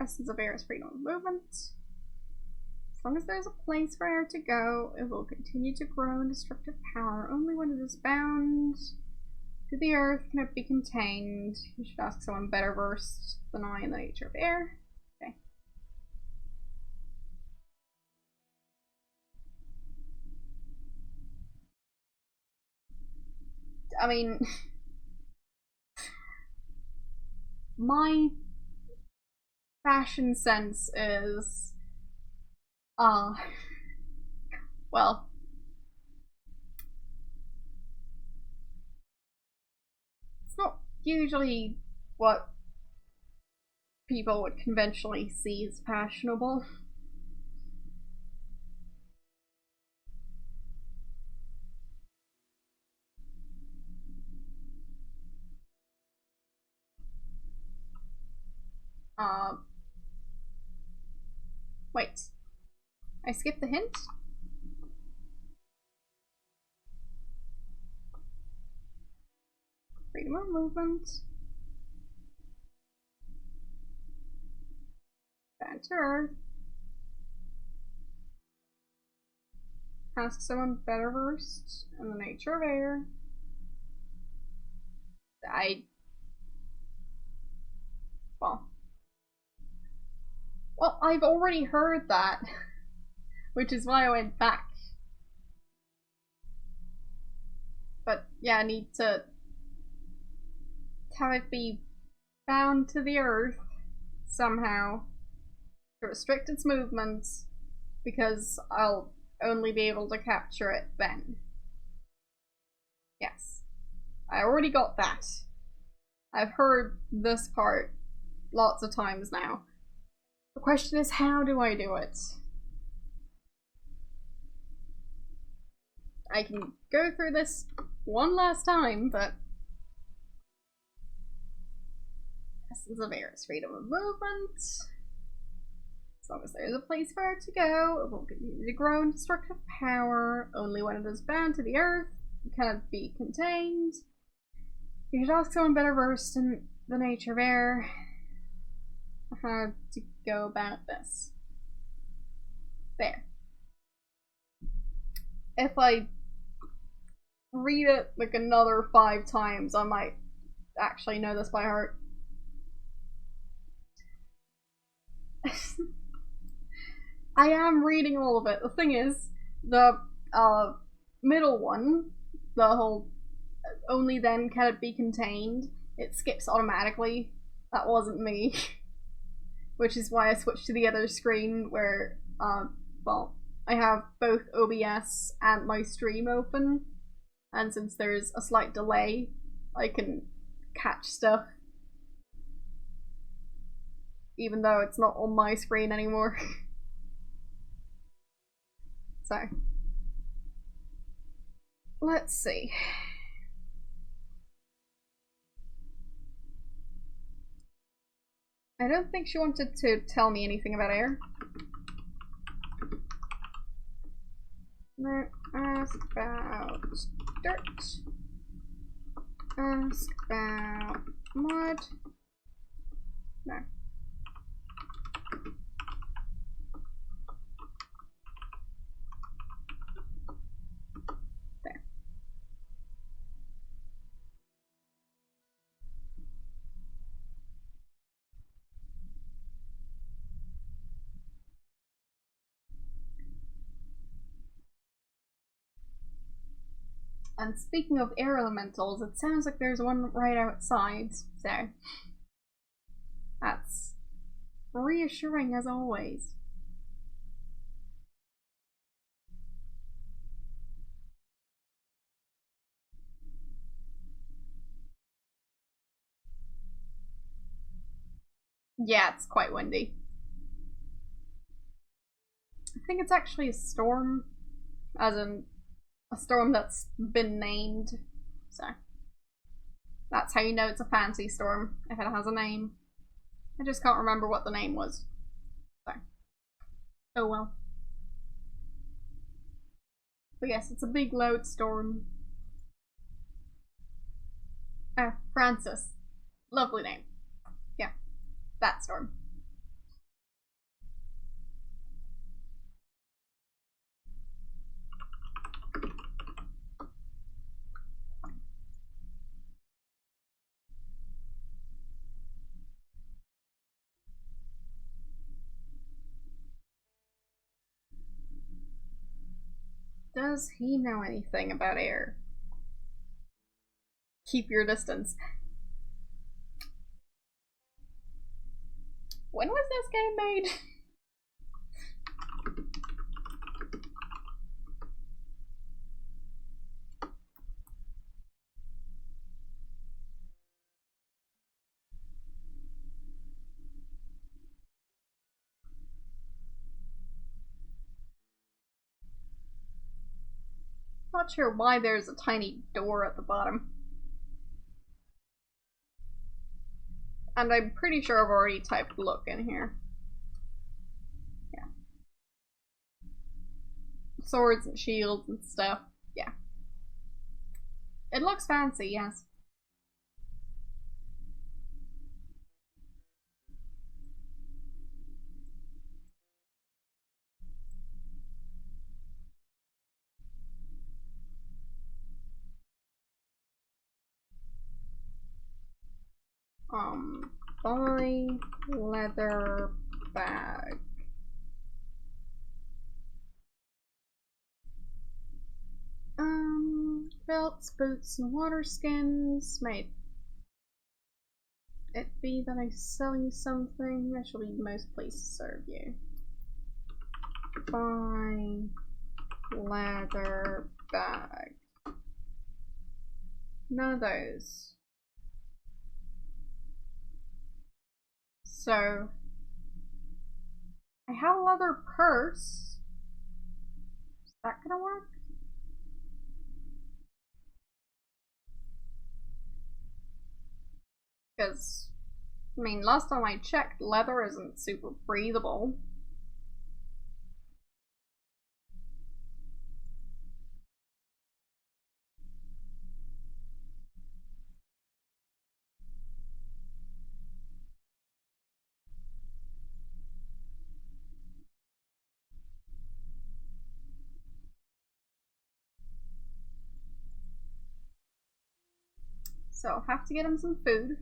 Essence of air is freedom of movement. As long as there's a place for air to go, it will continue to grow in destructive power. Only when it is bound to the earth can it be contained. You should ask someone better versed than I in the nature of air. Okay. I mean, my fashion sense is, well, it's not usually what people would conventionally see as fashionable. Wait. I skipped the hint? Freedom of movement. Banter. Ask someone better versed in the nature of air. Well, I've already heard that, which is why I went back. But yeah, I need to have it be bound to the earth somehow to restrict its movements, because I'll only be able to capture it then. Yes. I already got that. I've heard this part lots of times now. The question is, how do I do it? I can go through this one last time, but essence of air is freedom of movement. As long as there is a place for it to go, it will continue to grow in destructive power. Only when it is bound to the earth can it be contained. You should ask someone better versed in the nature of air how to go about this. There. If I read it like another 5 times, I might actually know this by heart. I am reading all of it. The thing is, the middle one, the whole only then can it be contained, it skips automatically. That wasn't me. Which is why I switched to the other screen where, well, I have both OBS and my stream open, and since there's a slight delay, I can catch stuff even though it's not on my screen anymore. So, let's see. I don't think she wanted to tell me anything about air. Ask about dirt. Ask about mud. No. There. And speaking of air elementals, it sounds like there's one right outside, so That's reassuring as always. Yeah, it's quite windy. I think it's actually a storm, as in a storm that's been named. So that's how you know it's a fancy storm, if it has a name. I just can't remember what the name was. So, oh well. But yes, it's a big loud storm. Oh, Francis. Lovely name. Yeah, that storm. Does he know anything about air? Keep your distance. When was this game made? Not sure why there's a tiny door at the bottom. And I'm pretty sure I've already typed look in here. Yeah. Swords and shields and stuff. Yeah. It looks fancy, yes. Buy leather bag. Belts, boots, and water skins. Might it be that I sell you something? That shall be most places serve you. Buy leather bag. None of those. So I have a leather purse. Is that gonna work? Because, I mean, last time I checked, leather isn't super breathable. So I'll have to get him some food.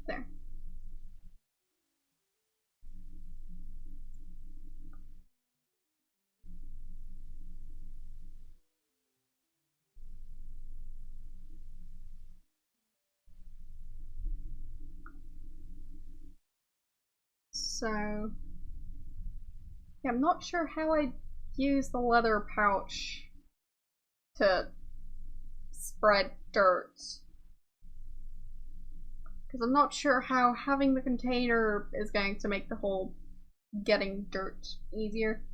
There. So, yeah, I'm not sure how I use the leather pouch to spread dirt. Because I'm not sure how having the container is going to make the whole getting dirt easier.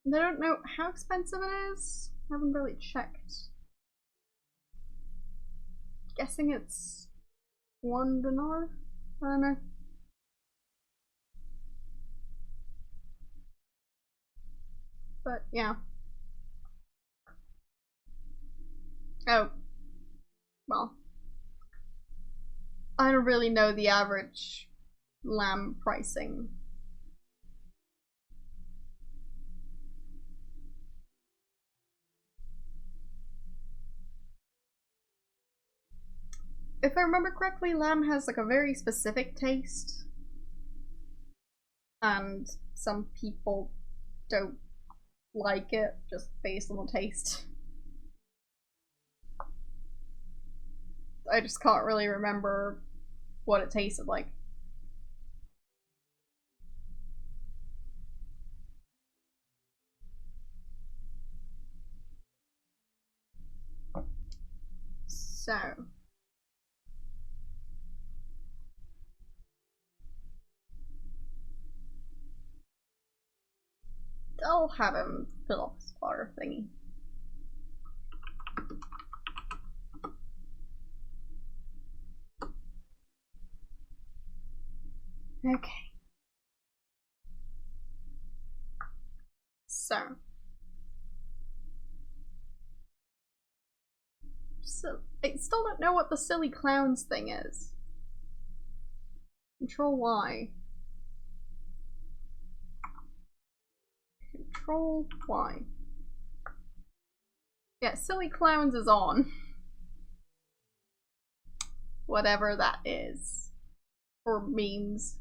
And I don't know how expensive it is. I haven't really checked. Guessing it's $1. I don't know. But yeah. Oh. Well. I don't really know the average lamb pricing. If I remember correctly, lamb has like a very specific taste. And some people don't like it just based on the taste. I just can't really remember what it tasted like. So I'll have him fill up his water thingy. Okay. So I still don't know what the silly clowns thing is. Control Y. Control Y. Yeah, silly clowns is on. Whatever that is. Or memes.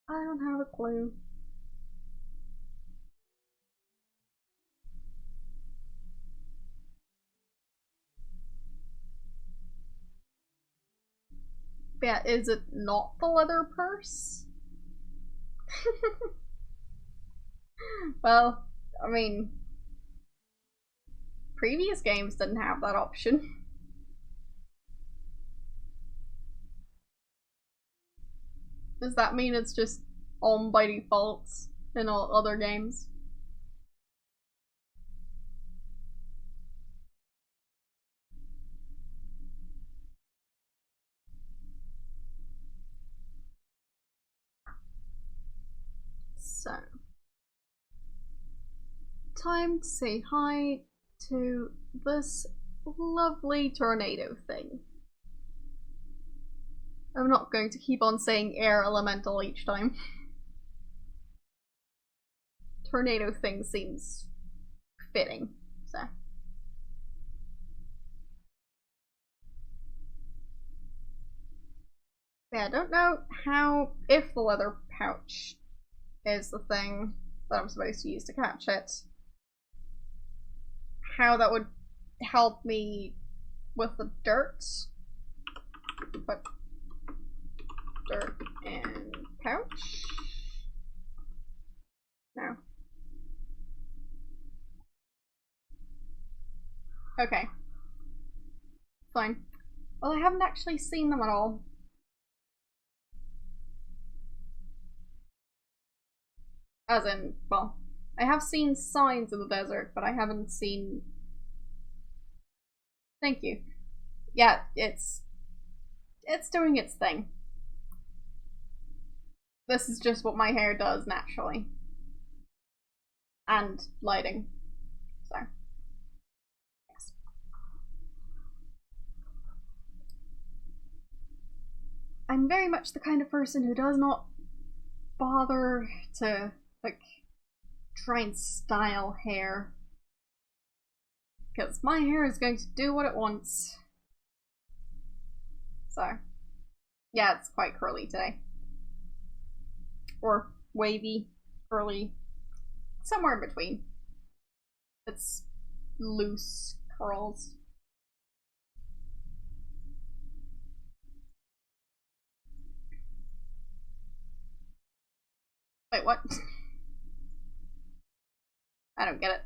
I don't have a clue. Yeah, is it not the leather purse? Well, I mean, previous games didn't have that option. Does that mean it's just on by default in all other games? So, time to say hi to this lovely tornado thing. I'm not going to keep on saying air elemental each time. Tornado thing seems fitting, so. Yeah, I don't know how, if the leather pouch is the thing that I'm supposed to use to catch it, how that would help me with the dirt. Put dirt in pouch. No. Okay. Fine. Well, I haven't actually seen them at all. As in, well, I have seen signs of the desert, but I haven't seen... Thank you. Yeah, it's doing its thing. This is just what my hair does naturally. And lighting. So, yes. I'm very much the kind of person who does not bother to, like, try and style hair. Because my hair is going to do what it wants. So, yeah, it's quite curly today. Or wavy, curly, somewhere in between. It's loose curls. Wait, what? I don't get it.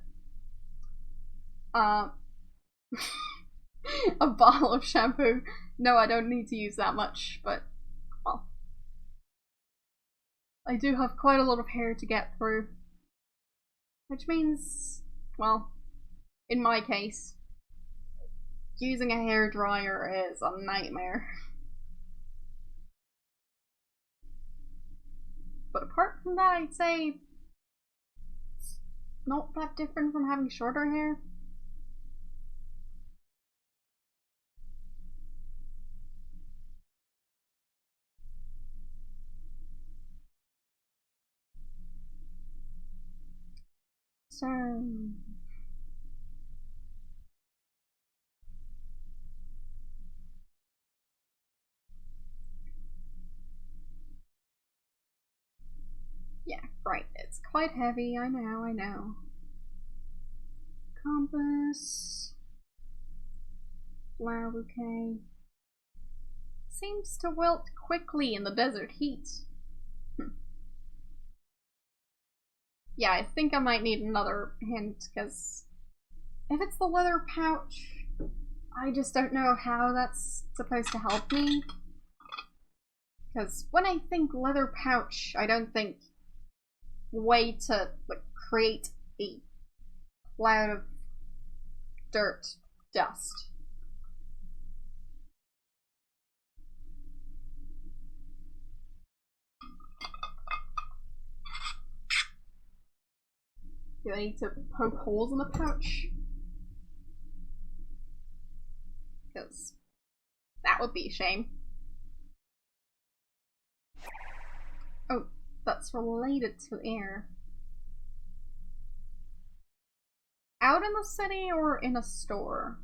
A bottle of shampoo. No, I don't need to use that much, but, well. I do have quite a lot of hair to get through. Which means, well, in my case, using a hairdryer is a nightmare. But apart from that, I'd say it's not that different from having shorter hair. So... Yeah, right. It's quite heavy. I know, I know. Compass. Flower bouquet. Seems to wilt quickly in the desert heat. Yeah, I think I might need another hint, because if it's the leather pouch, I just don't know how that's supposed to help me. Because when I think leather pouch, I don't think way to like create a cloud of dirt dust. Do I need to poke holes in the pouch? Because that would be a shame. Oh, that's related to air. Out in the city or in a store?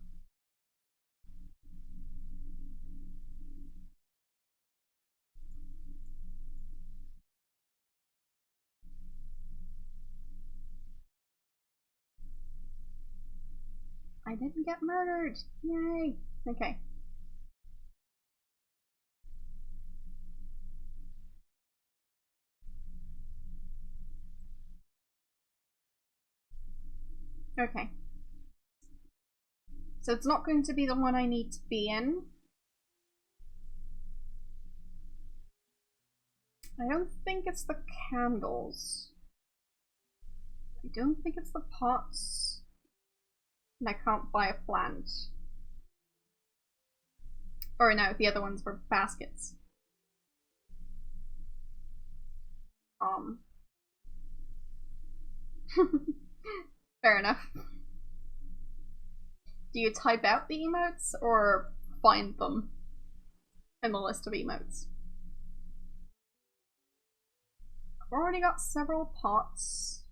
I didn't get murdered! Yay! Okay. Okay. So it's not going to be the one I need to be in. I don't think it's the candles. I don't think it's the pots. And I can't buy a plant. Or no, the other ones were baskets. Fair enough. Do you type out the emotes or find them in the list of emotes? I've already got several pots.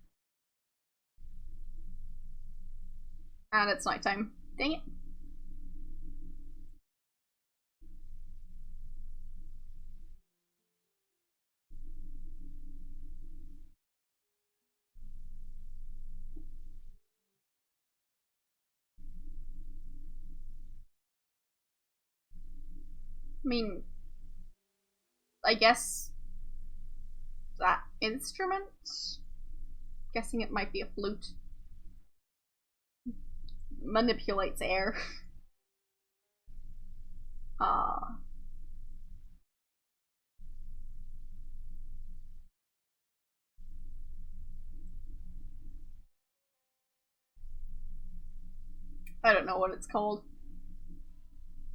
And it's nighttime. Dang it. I mean, I guess that instrument? Guessing it might be a flute. Manipulates air. Ah. I don't know what it's called.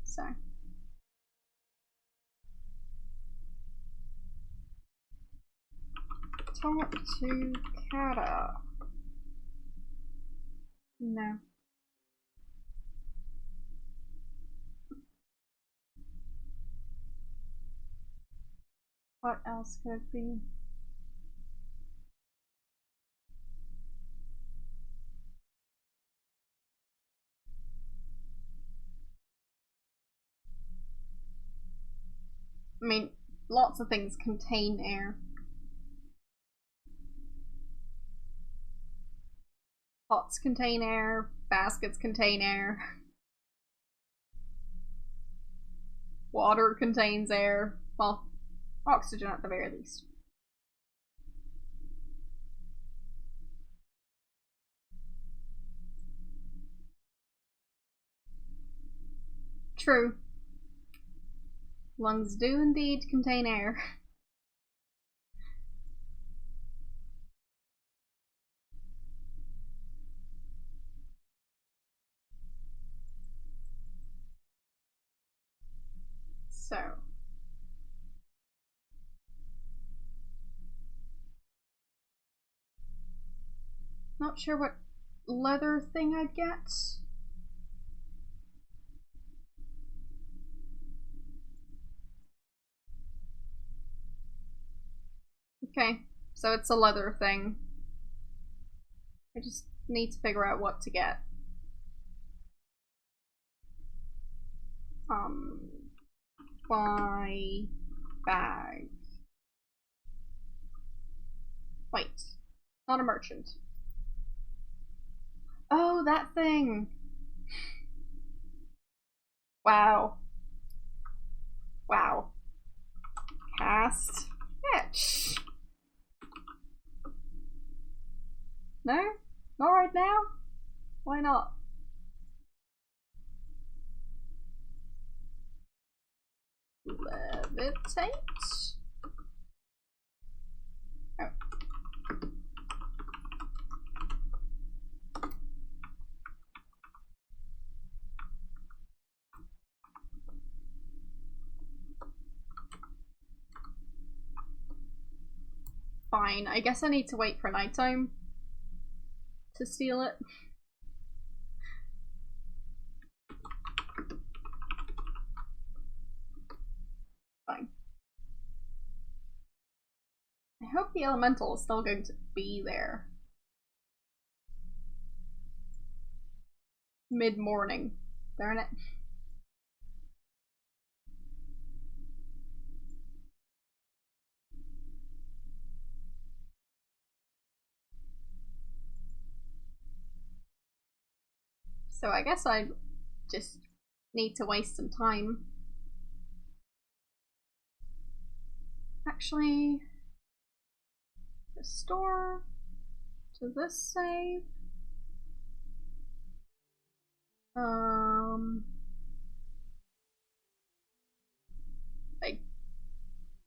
So. Talk to Kata. No. What else could it be? I mean, lots of things contain air. Pots contain air, baskets contain air. Water contains air. Well, oxygen at the very least. True. Lungs do indeed contain air. So. Not sure what leather thing I'd get. Okay, so it's a leather thing. I just need to figure out what to get. Buy bag. Wait. Not a merchant. Oh, that thing! Wow. Wow. Cast. Fetch. No? Not right now? Why not? Levitate? Oh. Fine, I guess I need to wait for nighttime to steal it. Fine. I hope the elemental is still going to be there. Mid-morning. Darn it. So I guess I just need to waste some time. Actually, restore to this save.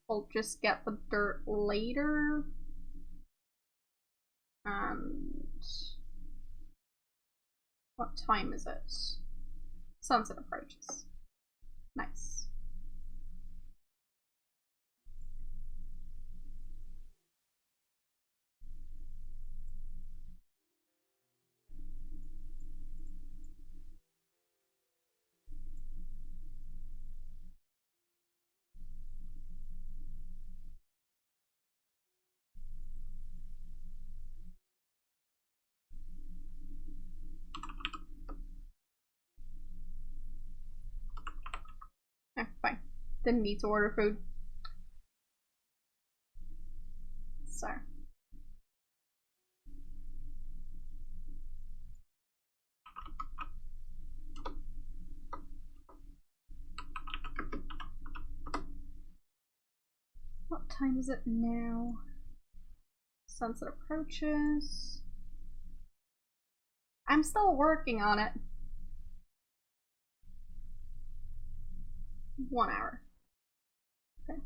I'll just get the dirt later. And what time is it? Sunset approaches. Nice. Oh, fine. Didn't need to order food. So. What time is it now? Sunset approaches. I'm still working on it. 1 hour. Okay.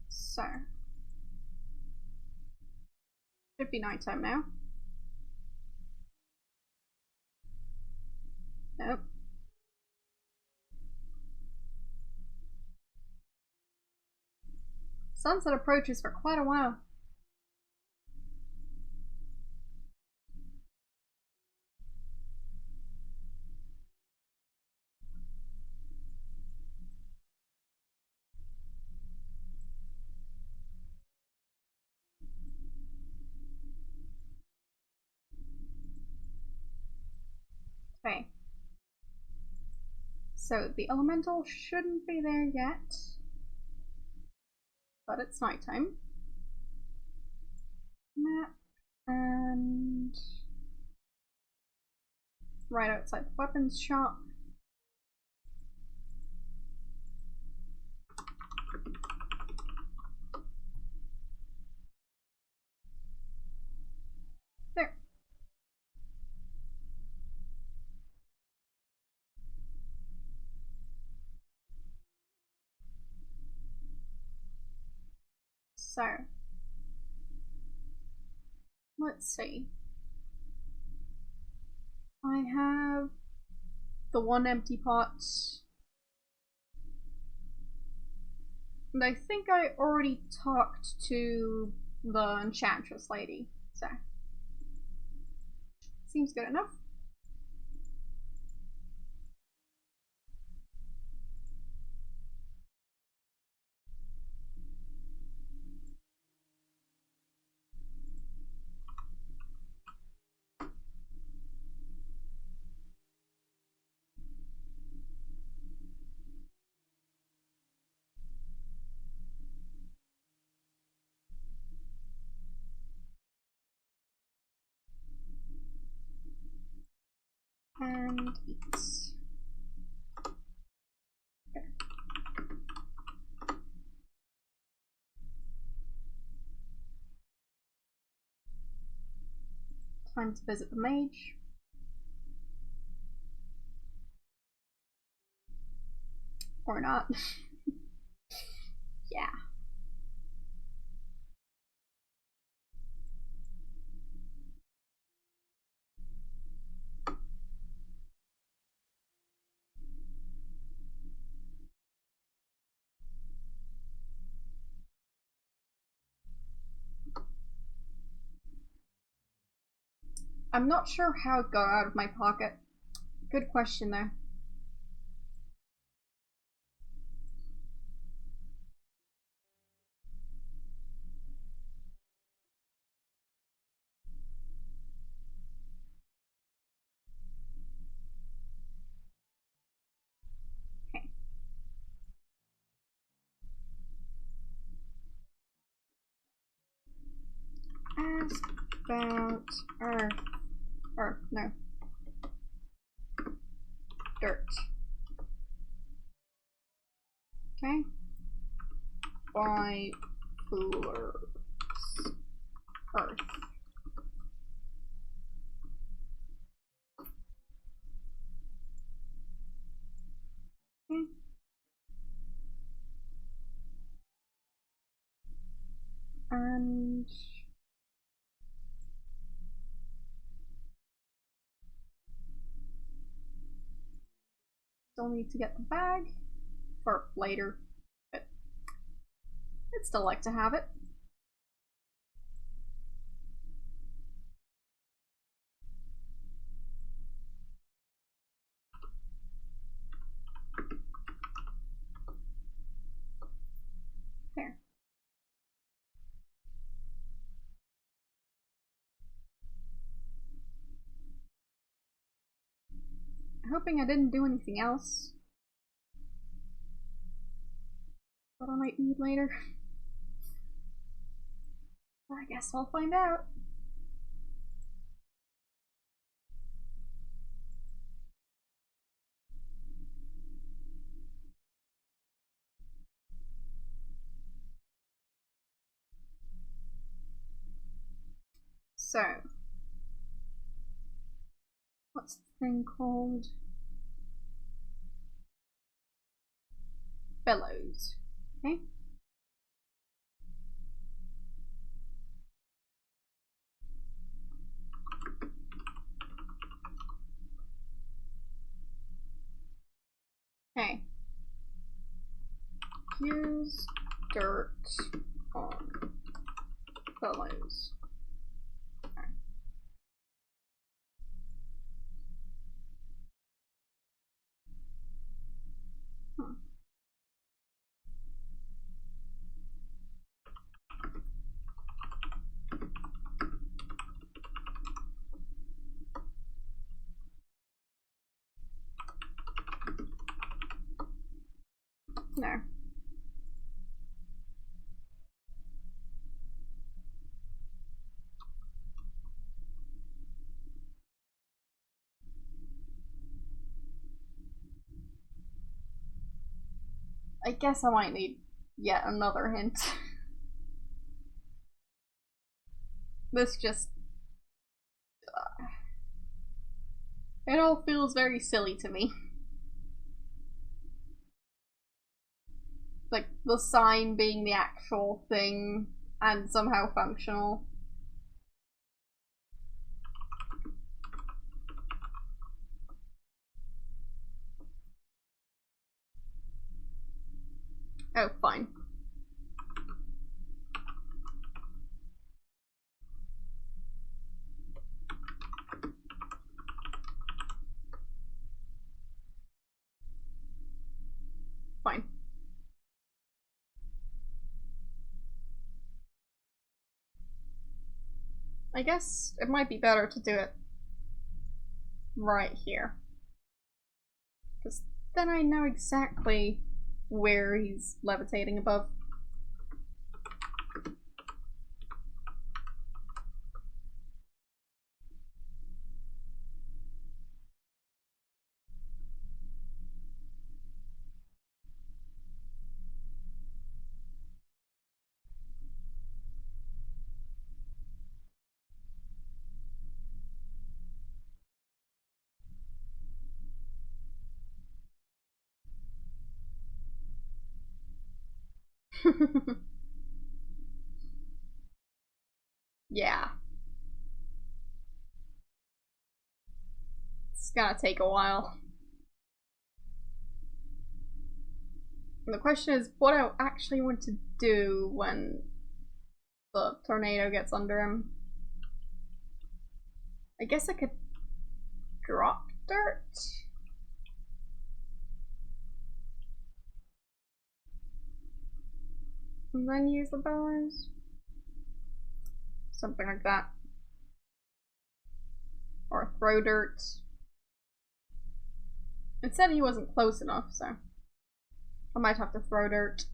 So. Should be nighttime now. Nope. Sunset approaches for quite a while. Okay. So the elemental shouldn't be there yet, but it's nighttime. Map and right outside the weapons shop. There. So, let's see. I have the one empty pot. And I think I already talked to the enchantress lady, so seems good enough. And eat. Okay. Time to visit the mage. Or not. Yeah. I'm not sure how it got out of my pocket. Good question there. Okay. Ask about Earth. Or, no. Dirt. Okay. Bipolars. Earth. Okay. And still need to get the bag for later, but I'd still like to have it. There. Hoping I didn't do anything else that I might need later. I guess I'll find out. So, what's the thing called? Bellows. Okay. Okay. Use dirt on bellows. Okay. Huh. No. I guess I might need yet another hint. This just... it all feels very silly to me. Like, the sign being the actual thing, and somehow functional. Oh, fine. Fine. I guess it might be better to do it right here. Because then I know exactly where he's levitating above. Yeah. It's gonna take a while. And the question is what I actually want to do when the tornado gets under him. I guess I could drop dirt? And then use the bellows? Something like that. Or throw dirt. It said he wasn't close enough, so I might have to throw dirt.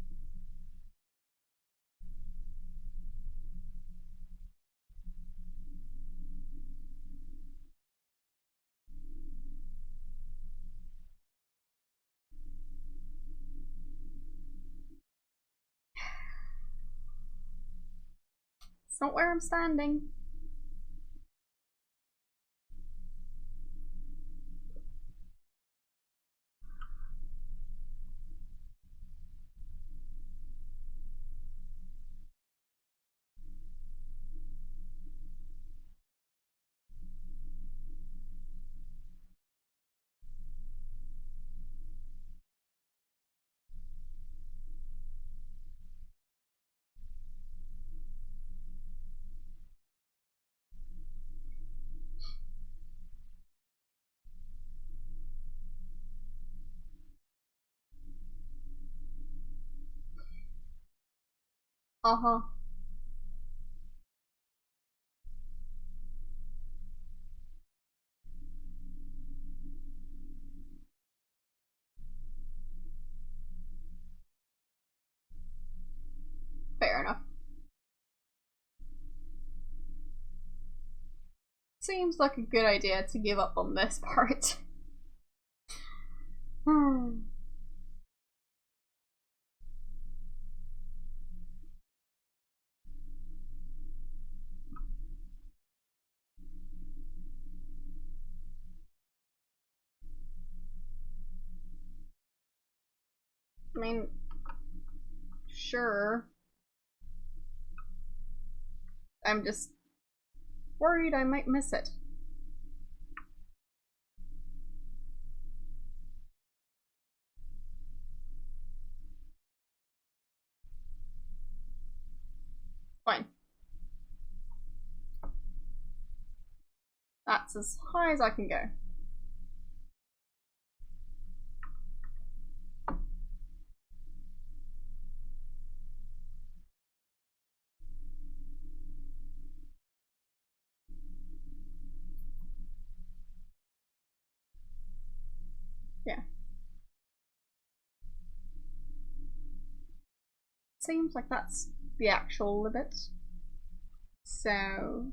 It's not where I'm standing. Uh-huh. Fair enough. Seems like a good idea to give up on this part. I mean, sure. I'm just worried I might miss it. Fine. That's as high as I can go. Yeah. Seems like that's the actual limit. So...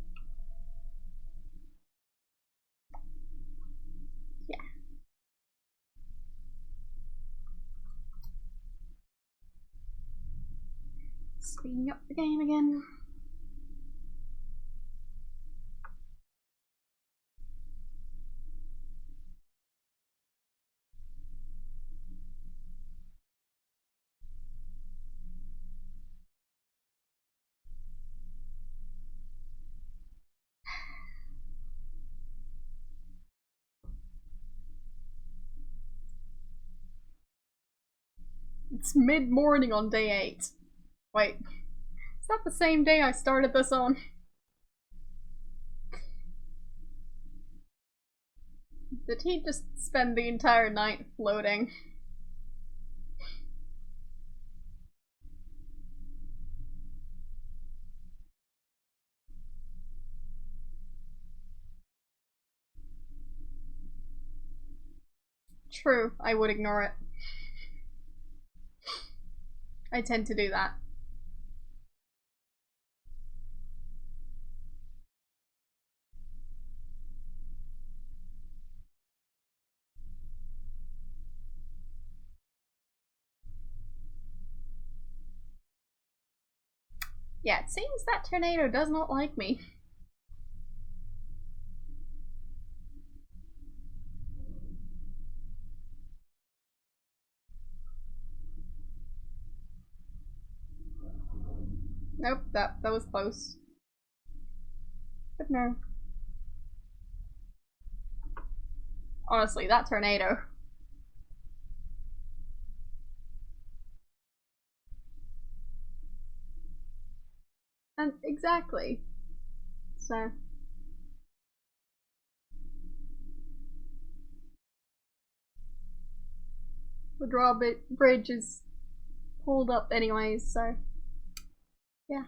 yeah. Speeding up the game again. It's mid-morning on day 8. Wait, is that the same day I started this on? Did he just spend the entire night floating? True, I would ignore it. I tend to do that. Yeah, it seems that tornado does not like me. Nope, that was close. But no. Honestly, that tornado. And exactly. So. The drawbridge is pulled up anyways, so. Yeah.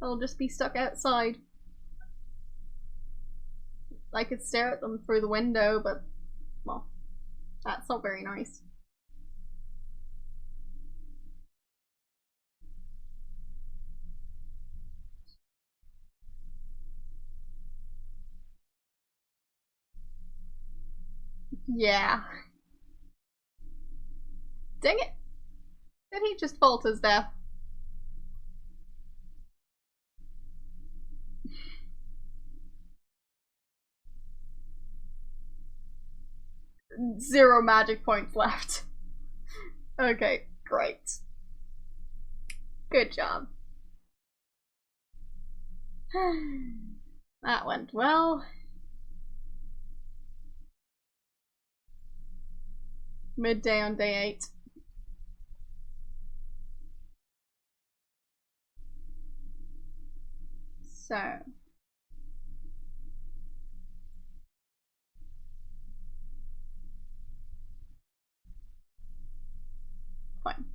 I'll just be stuck outside. I could stare at them through the window, but, well, that's not very nice. Yeah. Dang it! Did he just fall to his death? Zero magic points left. Okay, great. Good job. That went well. Midday on day 8. So. Fine.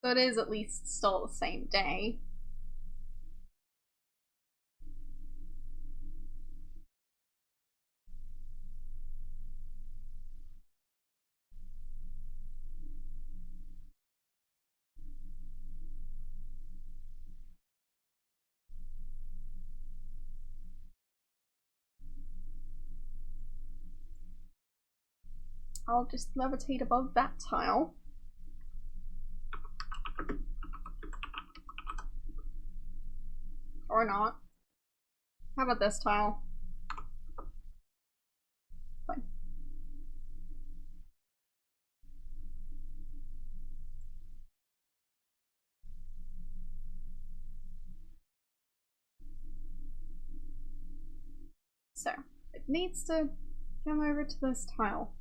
So it is at least still the same day. I'll just levitate above that tile. Or not. How about this tile? Fine. So, it needs to come over to this tile.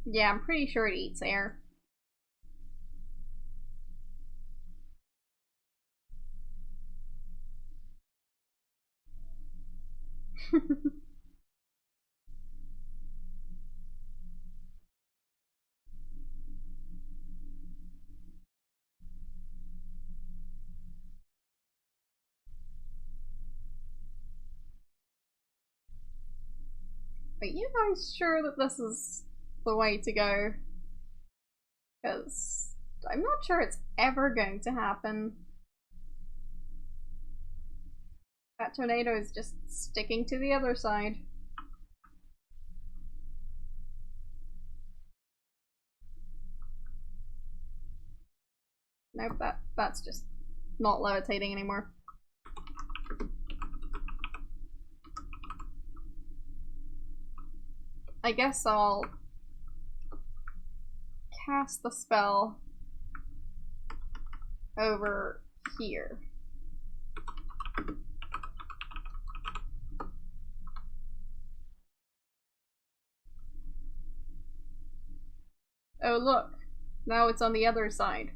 Yeah, I'm pretty sure it eats air. Are you guys sure that this is the way to go? Because I'm not sure it's ever going to happen. That tornado is just sticking to the other side. Nope, that's just not levitating anymore. I guess I'll cast the spell over here. Oh look, now it's on the other side.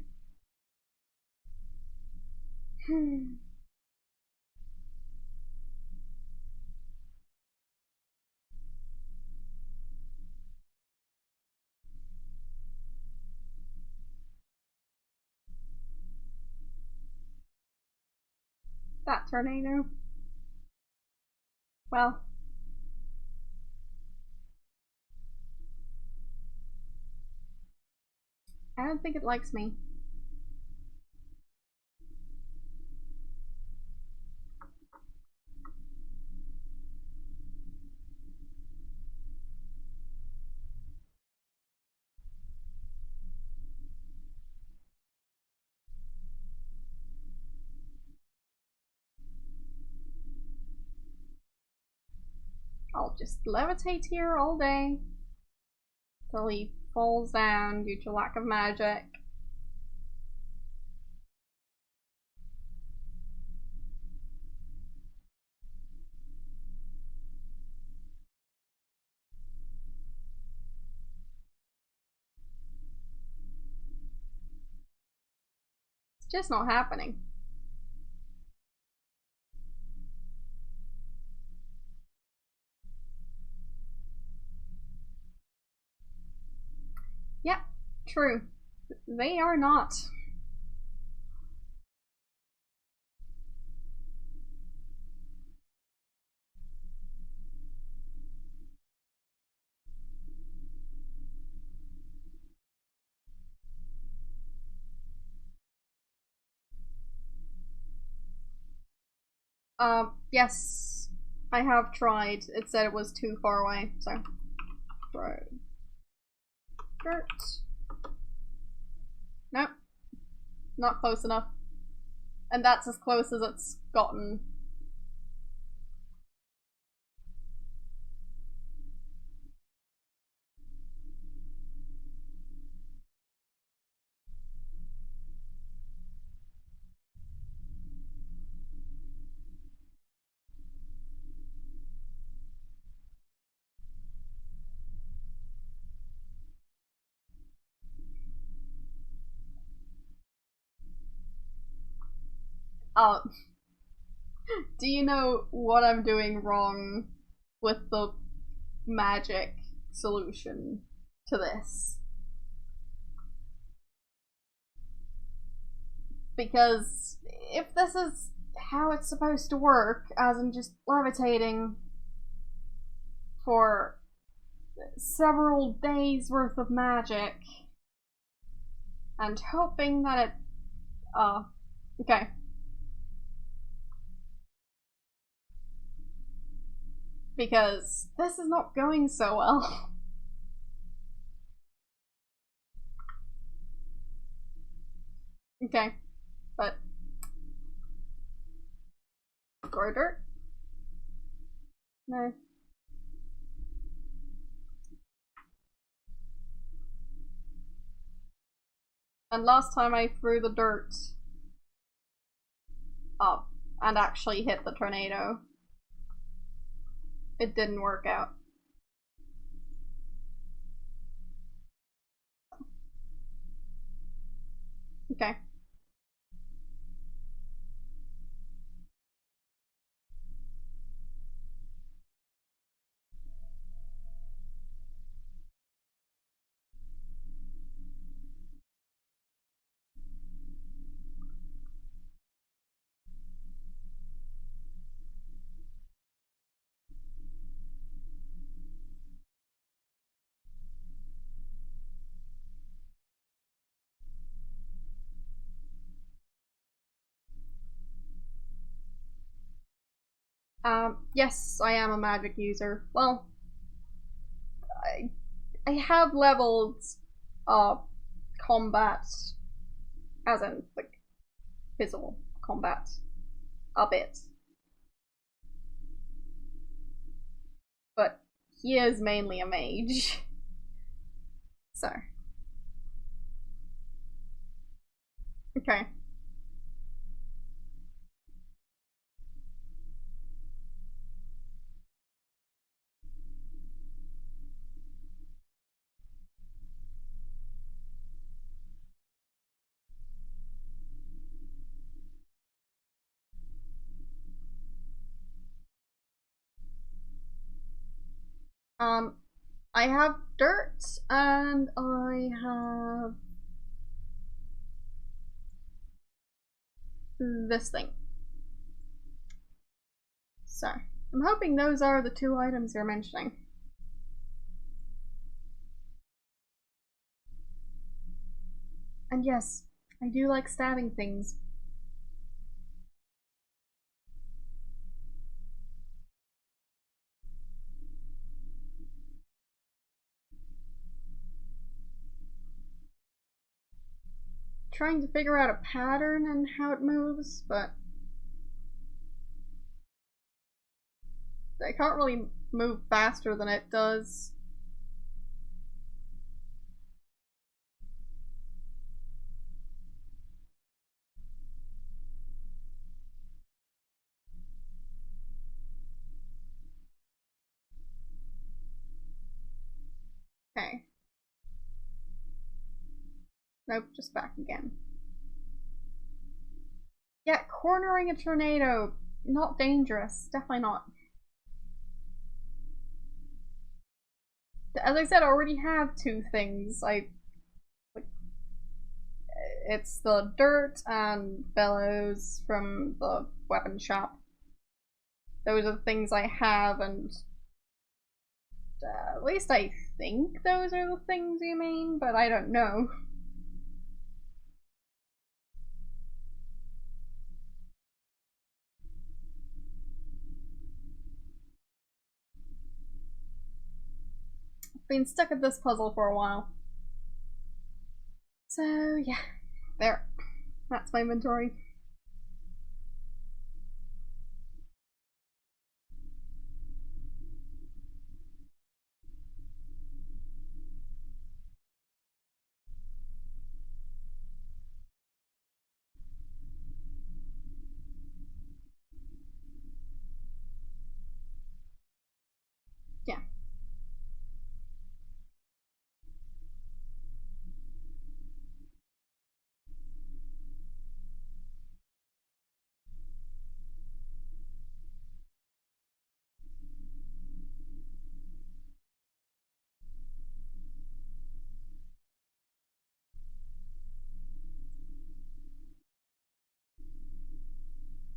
That tornado. Well. I don't think it likes me. just levitate here all day till he falls down due to lack of magic. It's just not happening. Yep, true. They are not. Yes, I have tried. It said it was too far away, so throw dirt. Nope, not close enough. And that's as close as it's gotten. Uh, do you know what I'm doing wrong with the magic solution to this? Because if this is how it's supposed to work, as in just levitating for several days worth of magic and hoping that it okay. Because this is not going so well. Okay, but or dirt? No. And last time I threw the dirt up and actually hit the tornado, it didn't work out. Okay. Yes, I am a magic user. Well, I have leveled combat, as in like physical combat, a bit, but he is mainly a mage, so okay. Um, I have dirt and I have this thing. So, I'm hoping those are the two items you're mentioning. And yes, I do like stabbing things. Trying to figure out a pattern and how it moves, but I can't really move faster than it does. Okay. Nope, just back again. Yeah, cornering a tornado. Not dangerous. Definitely not. As I said, I already have two things. It's the dirt and bellows from the weapon shop. Those are the things I have, and at least I think those are the things you mean, but I don't know. I've been stuck at this puzzle for a while. So, yeah. There. That's my inventory. Yeah.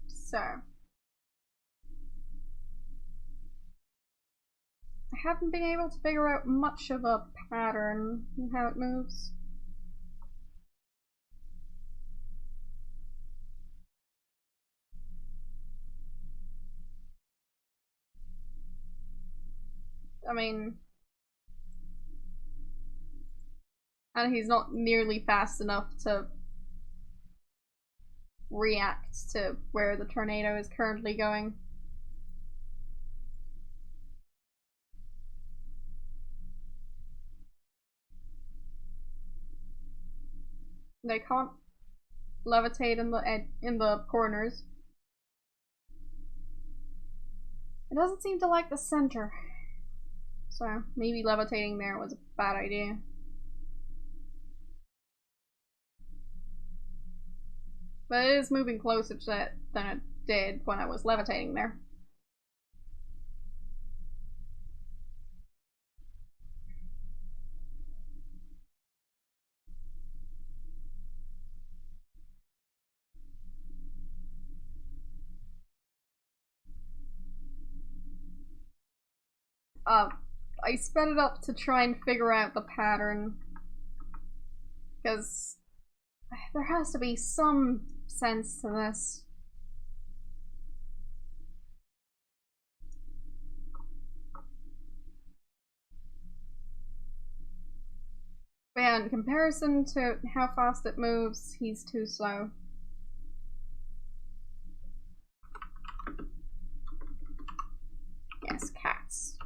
So, I haven't been able to figure out much of a pattern in how it moves. I mean, and he's not nearly fast enough to react to where the tornado is currently going. They can't levitate in the corners. It doesn't seem to like the center. So maybe levitating there was a bad idea. But it is moving closer to it than it did when I was levitating there. I sped it up to try and figure out the pattern. Because there has to be some sense to this. But yeah, in comparison to how fast it moves, he's too slow. Yes, cats.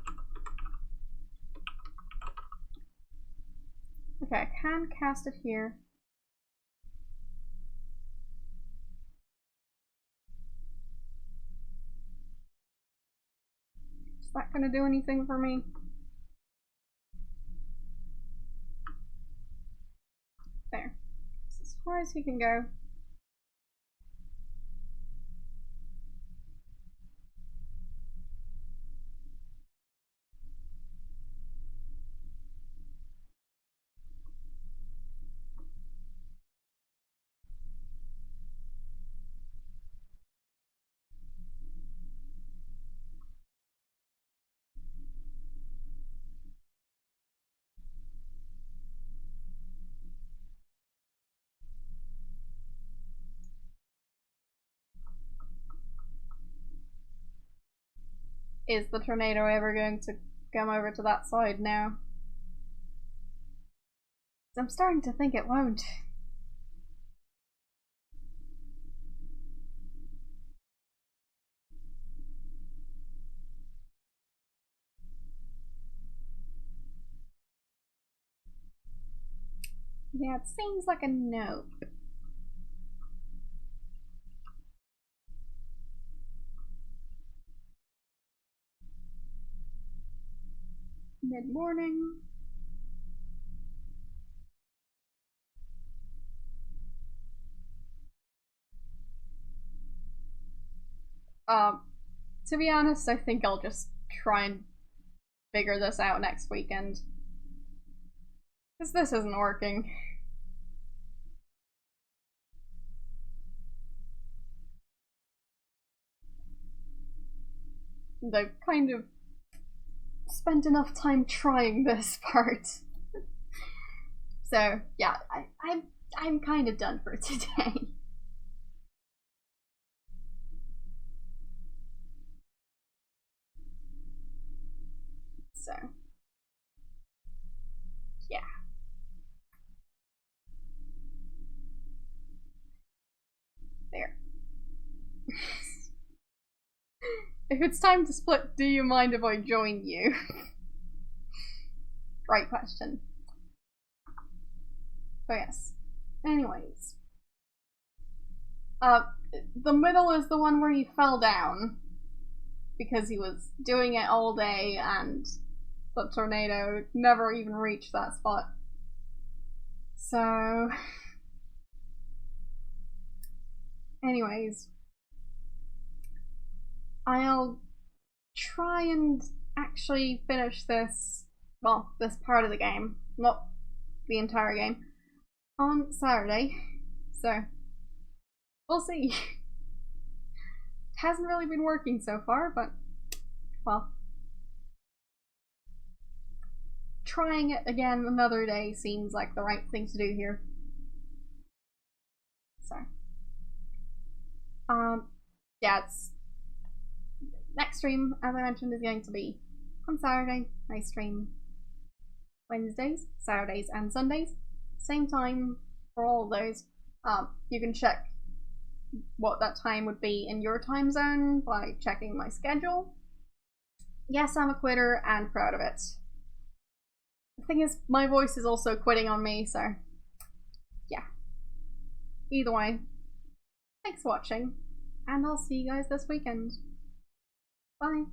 Okay, I can cast it here. Is that gonna do anything for me? There. That's as far as he can go. Is the tornado ever going to come over to that side now? I'm starting to think it won't. Yeah, it seems like a no. Mid-morning. To be honest, I think I'll just try and figure this out next weekend. Because this isn't working. And I've kind of spent enough time trying this part. So, yeah, I'm kind of done for today. So, yeah. There. If it's time to split, do you mind if I join you? Right question. But yes. Anyways. The middle is the one where he fell down. Because he was doing it all day and the tornado never even reached that spot. So... Anyways. I'll try and actually finish this, well, this part of the game, not the entire game, on Saturday. So, we'll see. It hasn't really been working so far, but, well, trying it again another day seems like the right thing to do here. So, yeah, it's next stream, as I mentioned, is going to be on Saturday. I stream Wednesdays, Saturdays, and Sundays. Same time for all of those. You can check what that time would be in your time zone by checking my schedule. Yes, I'm a quitter and proud of it. The thing is, my voice is also quitting on me, so yeah. Either way, thanks for watching, and I'll see you guys this weekend. Bye.